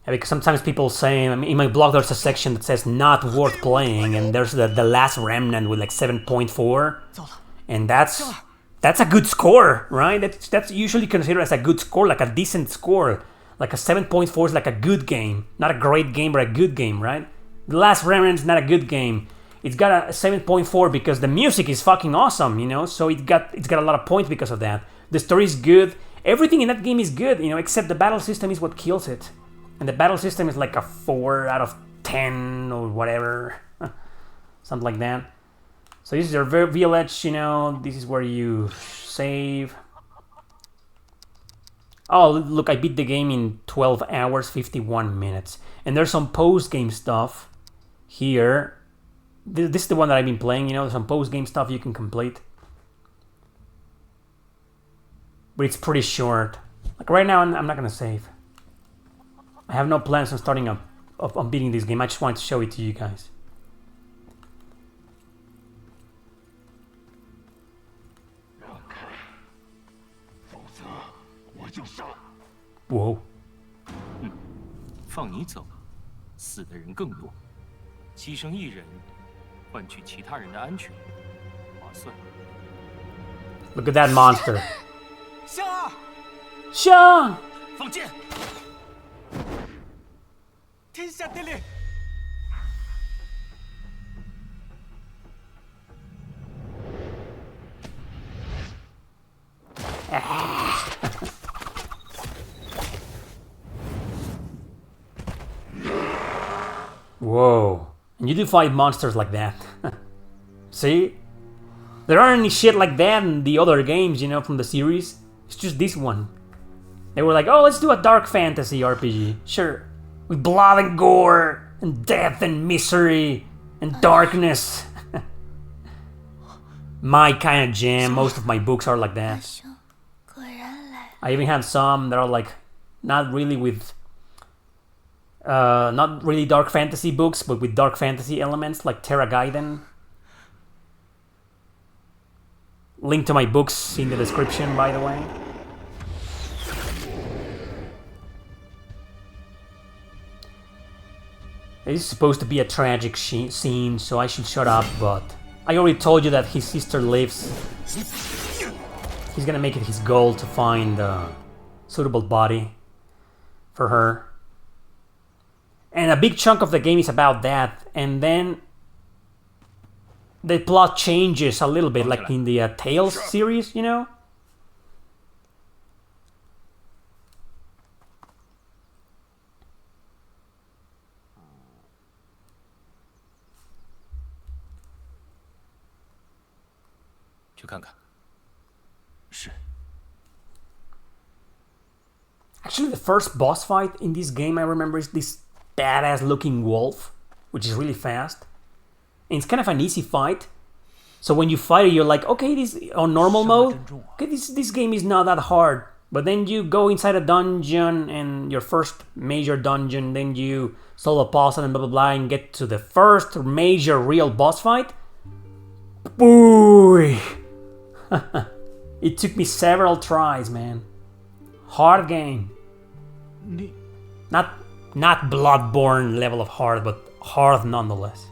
Yeah, because sometimes people say, I mean, in my blog there's a section that says not worth playing, and there's the last remnant with like 7.4, and that's a good score, right? That's usually considered as a good score, like a decent score. Like a 7.4 is like a good game, not a great game, but a good game, right? The last remnant is not a good game. It's got a 7.4 because the music is fucking awesome, you know, so it's got a lot of points because of that. The story is good, everything in that game is good, you know, except the battle system is what kills it. And the battle system is like a 4 out of 10 or whatever, something like that. So this is your village, you know, this is where you save. Oh, look, I beat the game in 12 hours, 51 minutes. And there's some post-game stuff here. This is the one that I've been playing, you know, some post-game stuff you can complete. but it's pretty short. Like right now, I'm not gonna save. I have no plans on starting on beating this game. I just wanted to show it to you guys. Whoa. 放你走，死的人更多，牺牲一人，换取其他人的安全，划算。 Look at that monster. 香儿，香，放箭！天下第六。 Whoa. And you do fight monsters like that. See? There aren't any shit like that in the other games, you know, from the series. It's just this one. They were like, oh, let's do a dark fantasy RPG. Sure. With blood and gore, and death and misery, and darkness. My kind of jam. Most of my books are like that. I even had some that are like, not really with... not really dark fantasy books, but with dark fantasy elements, like Terra Gaiden. Link to my books in the description, by the way. This is supposed to be a tragic scene, so I should shut up, but I already told you that his sister lives. He's gonna make it his goal to find a suitable body for her. And a big chunk of the game is about that, and then the plot changes a little bit, like in the Tales series, you know? Actually, the first boss fight in this game, I remember, is this badass looking wolf, which is really fast. And it's kind of an easy fight. So when you fight it, you're like, okay, this on normal mode, okay, this game is not that hard. But then you go inside a dungeon, and your first major dungeon, then you solve a puzzle and blah blah blah, and get to the first major real boss fight. Boy! It took me several tries, man. Hard game. Not Bloodborne level of hard, but hard nonetheless.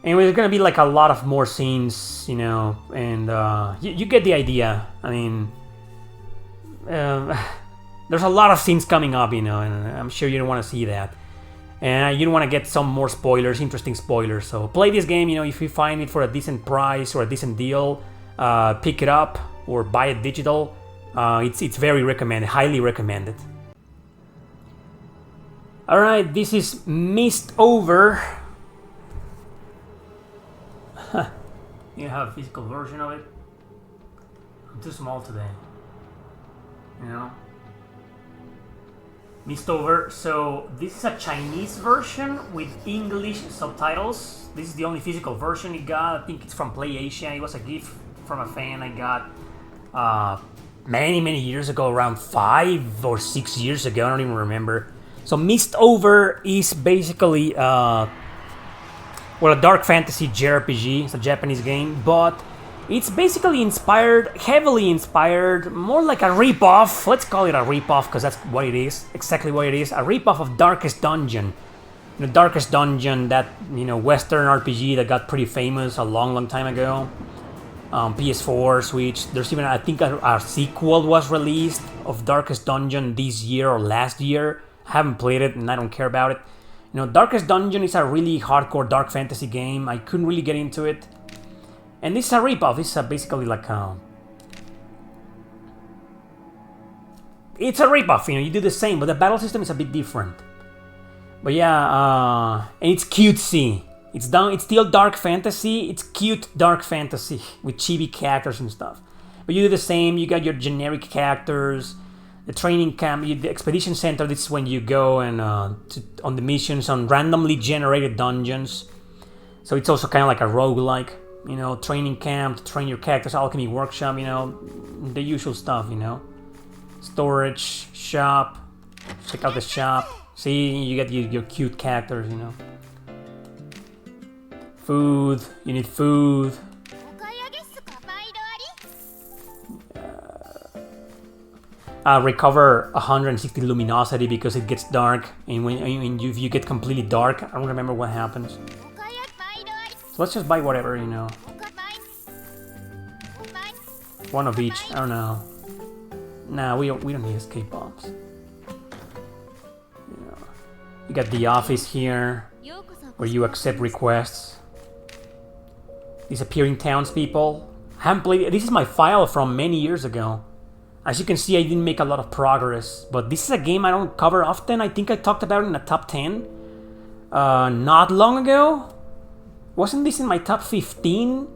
Anyway, there's gonna be like a lot of more scenes, you know, and you get the idea. I mean, there's a lot of scenes coming up, you know, and I'm sure you don't want to see that. And you don't want to get some more spoilers, interesting spoilers. So play this game, you know, if you find it for a decent price or a decent deal, pick it up or buy it digital. It's very recommended, highly recommended. Alright, this is Mistover. You have a physical version of it. I'm too small today. You know? Mistover. So this is a Chinese version with English subtitles. This is the only physical version it got. I think it's from PlayAsia. It was a gift from a fan I got many years ago, around 5 or 6 years ago. I don't even remember. So Mistover is basically a dark fantasy JRPG. It's a Japanese game, but it's basically heavily inspired, more like a ripoff. Let's call it a ripoff because that's what it is, exactly what it is. A ripoff of Darkest Dungeon. You know, Darkest Dungeon, that, you know, Western RPG that got pretty famous a long time ago. PS4, Switch. There's even, I think, a sequel was released of Darkest Dungeon this year or last year. I haven't played it and I don't care about it. You know, Darkest Dungeon is a really hardcore dark fantasy game. I couldn't really get into it. And this is a ripoff. This is basically like a... It's a ripoff, you know, you do the same, but the battle system is a bit different. But yeah, and it's cutesy. It's still dark fantasy. It's cute dark fantasy with chibi characters and stuff. But you do the same. You got your generic characters. The training camp, the expedition center. This is when you go and on the missions on randomly generated dungeons. So it's also kind of like a roguelike. you know, training camp to train your characters, alchemy workshop, you know, the usual stuff, you know. Storage, shop, check out the shop. See, you get your cute characters, you know. Food, you need food. Recover 160 luminosity because it gets dark, and when you get completely dark, I don't remember what happens. So let's just buy whatever, you know. One of each, I don't know. Nah, we don't need escape bombs. You know, you got the office here, where you accept requests. Disappearing townspeople. I haven't played. This is my file from many years ago. As you can see, I didn't make a lot of progress, but this is a game I don't cover often. I think I talked about it in the top 10 not long ago. Wasn't this in my top 15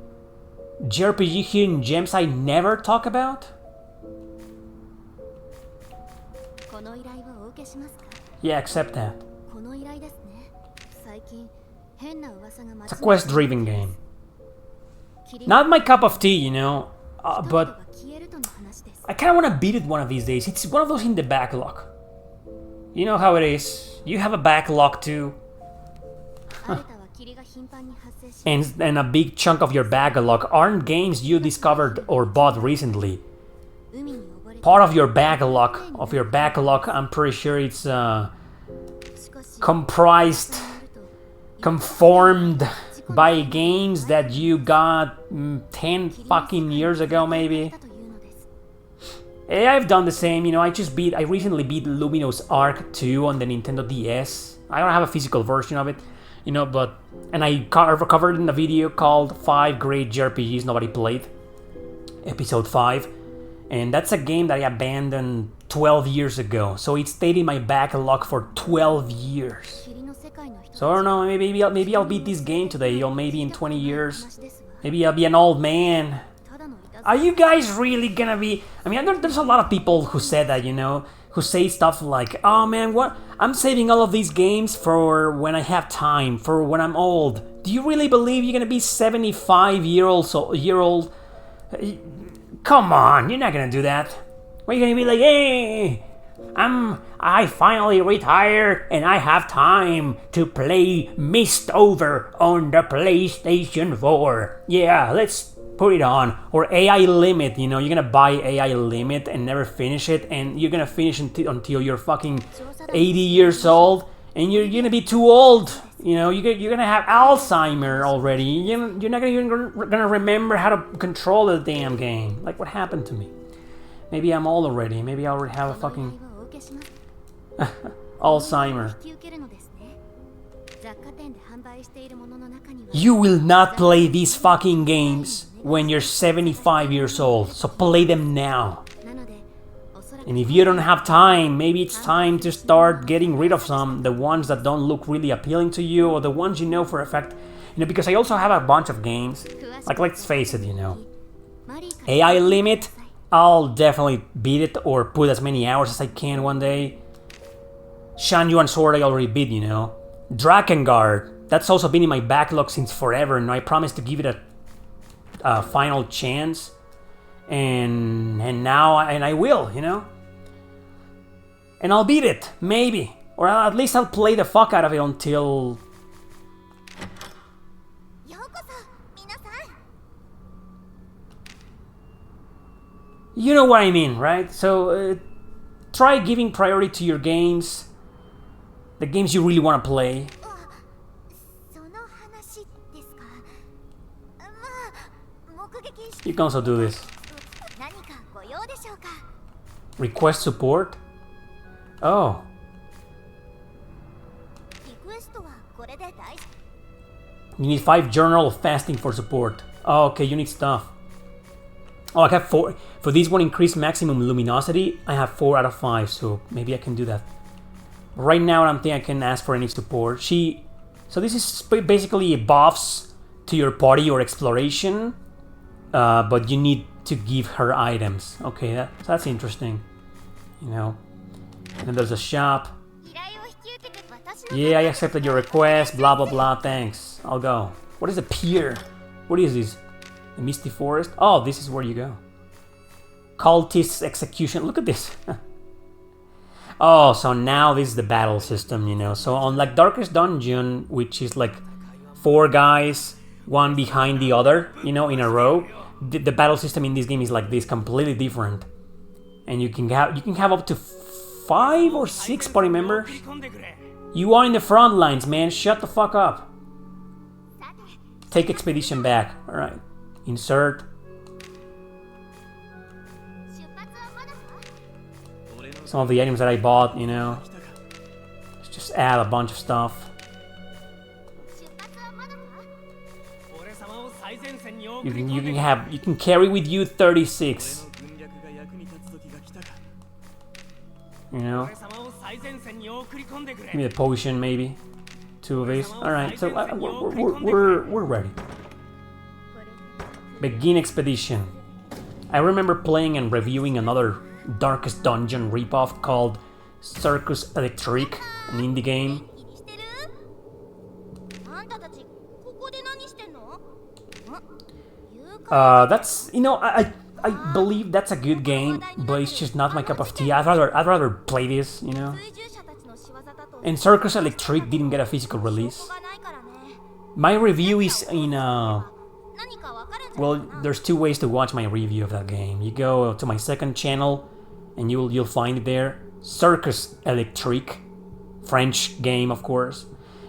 JRPG hidden gems I never talk about? Yeah, accept that. It's a quest-driven game. Not my cup of tea, you know, but I kind of want to beat it one of these days. It's one of those in the backlog. You know how it is. You have a backlog too. And a big chunk of your backlog aren't games you discovered or bought recently. Part of your backlog, I'm pretty sure it's conformed by games that you got 10 fucking years ago, maybe. Yeah, I've done the same, you know. I recently beat Lumino's Arc 2 on the Nintendo DS. I don't have a physical version of it, you know, and I covered in a video called 5 Great JRPGs Nobody Played, episode 5. And that's a game that I abandoned 12 years ago. So it stayed in my backlog for 12 years. So I don't know, maybe I'll beat this game today, or maybe in 20 years. Maybe I'll be an old man. Are you guys really gonna be... I mean, there's a lot of people who said that, you know, who say stuff like, oh man, what? I'm saving all of these games for when I have time, for when I'm old. Do you really believe you're gonna be 75-year-old? Come on, you're not gonna do that. What are you gonna be like, hey, I finally retired and I have time to play Mistover on the PlayStation 4. Yeah, let's put it on. Or AI Limit, you know, you're gonna buy AI Limit and never finish it, and you're gonna finish until you're fucking 80 years old, and you're gonna be too old. You know, you're gonna have Alzheimer already. You're not even gonna remember how to control the damn game. Like what happened to me. Maybe I'm old already. Maybe I already have a fucking Alzheimer. You will not play these fucking games when you're 75 years old. So play them now. And if you don't have time, maybe it's time to start getting rid of the ones that don't look really appealing to you, or the ones you know for a fact. You know, because I also have a bunch of games. Like, let's face it, you know. AI Limit, I'll definitely beat it or put as many hours as I can one day. Yuan Sword I already beat, you know. Drakengard, that's also been in my backlog since forever, and I promised to give it a final chance. And now I will, you know. And I'll beat it, maybe. Or at least I'll play the fuck out of it until... You know what I mean, right? So try giving priority to your games. The games you really want to play. You can also do this. Request support? Oh. You need 5 journal of fasting for support. Oh, okay, you need stuff. Oh, I have 4. For this one, increased maximum luminosity, I have 4 out of 5, so maybe I can do that. Right now, I don't think I can ask for any support. So this is basically buffs to your party or exploration, but you need to give her items. Okay, that's interesting. You know. And then there's a shop. Yeah, I accepted your request, blah blah blah, thanks. I'll go. What is a pier? What is this? The Misty Forest? Oh, this is where you go. Cultist's Execution. Look at this. Oh, so now this is the battle system, you know. So on like Darkest Dungeon, which is like 4 guys, one behind the other, you know, in a row. The battle system in this game is like this, completely different. And you can have up to 5 or 6 party members. You are in the front lines, man. Shut the fuck up. Take expedition back. All right. Insert. Some of the items that I bought, you know. Let's just add a bunch of stuff. You can carry with you 36. You know. Give me a potion, maybe. 2 of these. All right, so we're ready. Begin expedition. I remember playing and reviewing another Darkest Dungeon ripoff called Circus Electric, an indie game. That's, you know, I believe that's a good game, but it's just not my cup of tea. I'd rather play this, you know. And Circus Electric didn't get a physical release. My review is in well, there's 2 ways to watch my review of that game. You go to my second channel, and you'll find it there. Circus Electric, French game, of course.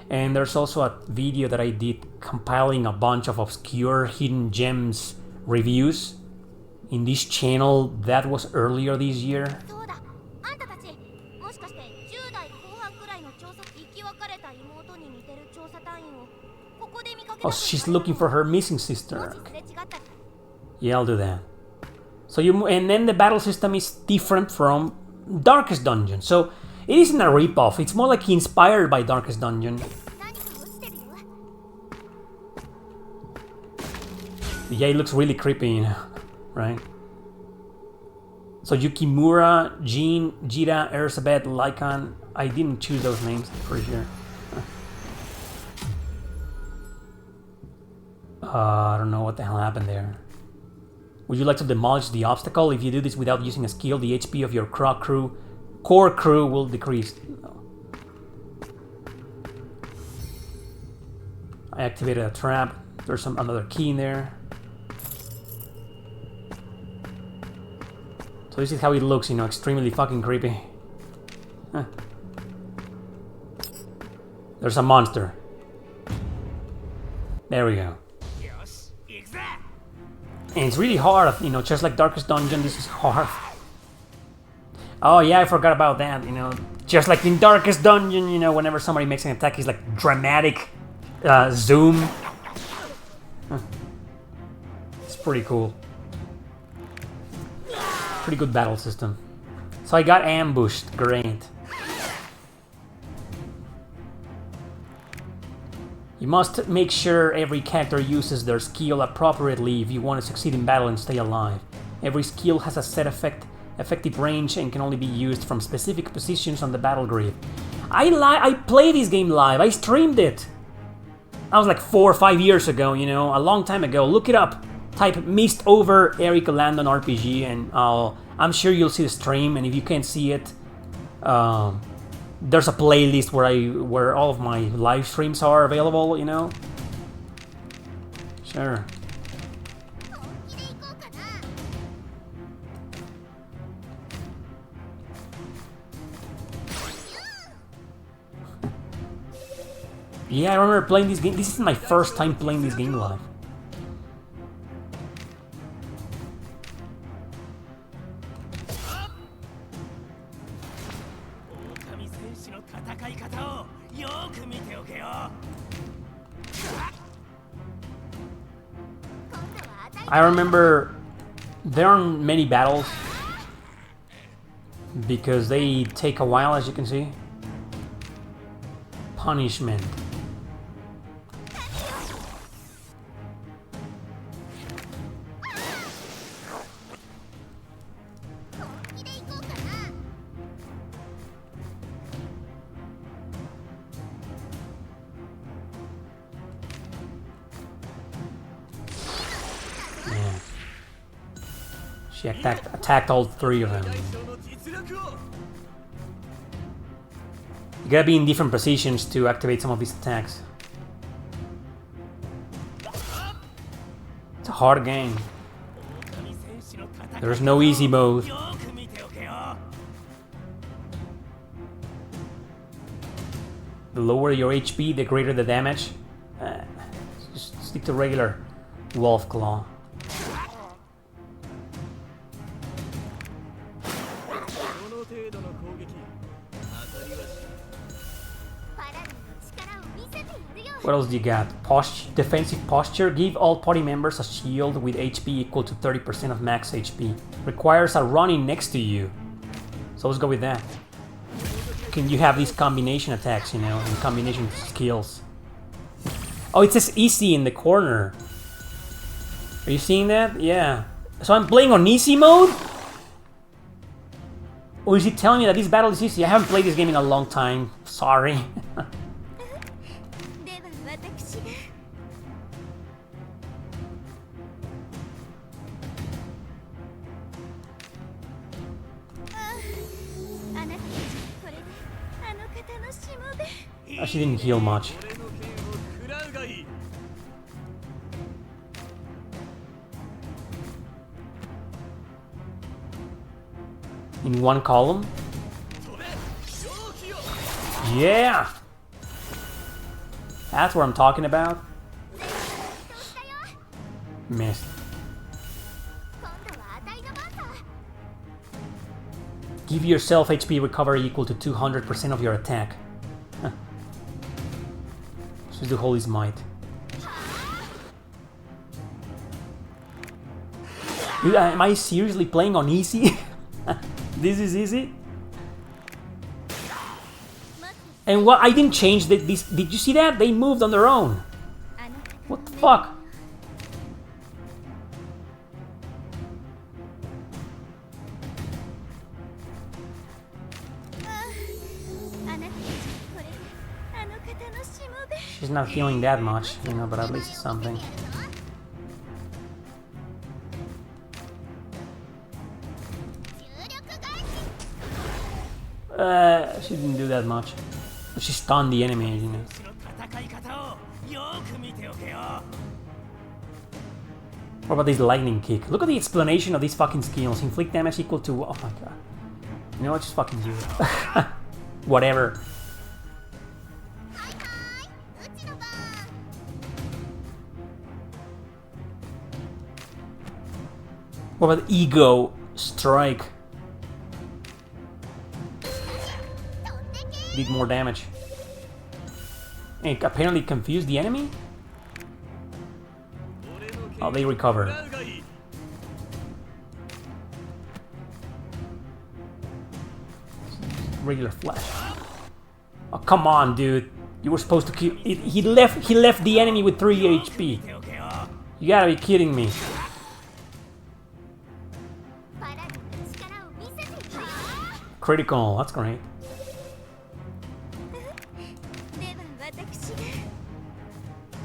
And there's also a video that I did compiling a bunch of obscure hidden gems reviews in this channel. That was earlier this year. Oh, she's looking for her missing sister. Okay. Yeah, I'll do that. So and then the battle system is different from Darkest Dungeon. So it isn't a ripoff. It's more like inspired by Darkest Dungeon. Yeah, it looks really creepy, you know, right? So Yukimura, Jean, Jira, Erzabeth, Lycan. I didn't choose those names, for sure. I don't know what the hell happened there. Would you like to demolish the obstacle? If you do this without using a skill, the HP of your core crew will decrease. No. I activated a trap. There's another key in there. So this is how it looks, you know, extremely fucking creepy. Huh. There's a monster. There we go. And it's really hard, you know, just like Darkest Dungeon, this is hard. Oh yeah, I forgot about that, you know. Just like in Darkest Dungeon, you know, whenever somebody makes an attack, it's like dramatic zoom. Huh. It's pretty cool. Pretty good battle system. So I got ambushed, great. You must make sure every character uses their skill appropriately if you want to succeed in battle and stay alive. Every skill has a set effective range and can only be used from specific positions on the battle grid. I played this game live, I streamed it! That was like 4 or 5 years ago, you know, a long time ago. Look it up. Type Mistover Eric Landon RPG and I'm sure you'll see the stream, and if you can't see it, there's a playlist where all of my live streams are available, you know? Sure. Yeah, I remember playing this game. This is my first time playing this game live. I remember there aren't many battles because they take a while, as you can see. Punishment. She attacked all three of them. You gotta be in different positions to activate some of these attacks. It's a hard game. There's no easy mode. The lower your HP, the greater the damage. Just stick to regular Wolf Claw. What else do you got? Defensive posture. Give all party members a shield with HP equal to 30% of max HP. Requires a running next to you. So let's go with that. Can you have these combination attacks, you know, and combination skills? Oh, it says easy in the corner. Are you seeing that? Yeah. So I'm playing on easy mode? Or is he telling me that this battle is easy? I haven't played this game in a long time. Sorry. She didn't heal much. In one column? Yeah! That's what I'm talking about. Missed. Give yourself HP recovery equal to 200% of your attack. Just do Holy Might. Dude, am I seriously playing on easy? This is easy? And what? I didn't change this. Did you see that? They moved on their own. What the fuck? She's not healing that much, you know, but at least it's something. She didn't do that much. But she stunned the enemy, you know. What about this lightning kick? Look at the explanation of these fucking skills. Inflict damage equal to... Oh my god. You know what? Just fucking do it. Whatever. What about Ego Strike? Did more damage. And apparently confused the enemy? Oh, they recovered. Regular flash. Oh, come on, dude. You were supposed to kill... He left the enemy with 3 HP. You gotta be kidding me. Critical, that's great.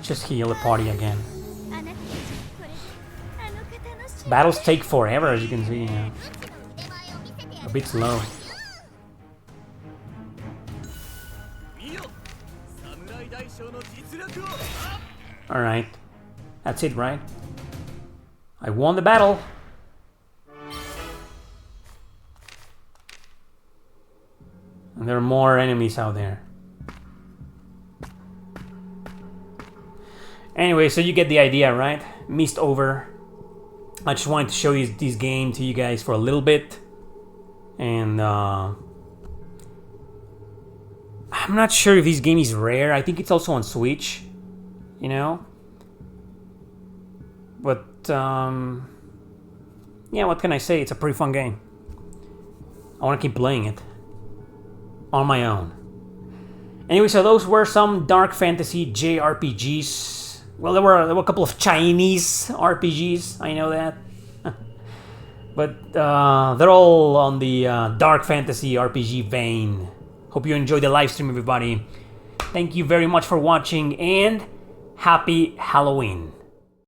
Just heal the party again. Battles take forever, as you can see. Yeah. A bit slow. Alright. That's it, right? I won the battle. And there are more enemies out there. Anyway, so you get the idea, right? Mistover. I just wanted to show you this game to you guys for a little bit. And I'm not sure if this game is rare. I think it's also on Switch. You know? But, yeah, what can I say? It's a pretty fun game. I want to keep playing it. On my own. Anyway, so those were some dark fantasy JRPGs. Well, there were a couple of Chinese RPGs, I know that. But they're all on the dark fantasy RPG vein. Hope you enjoyed the live stream, everybody. Thank you very much for watching, and happy Halloween.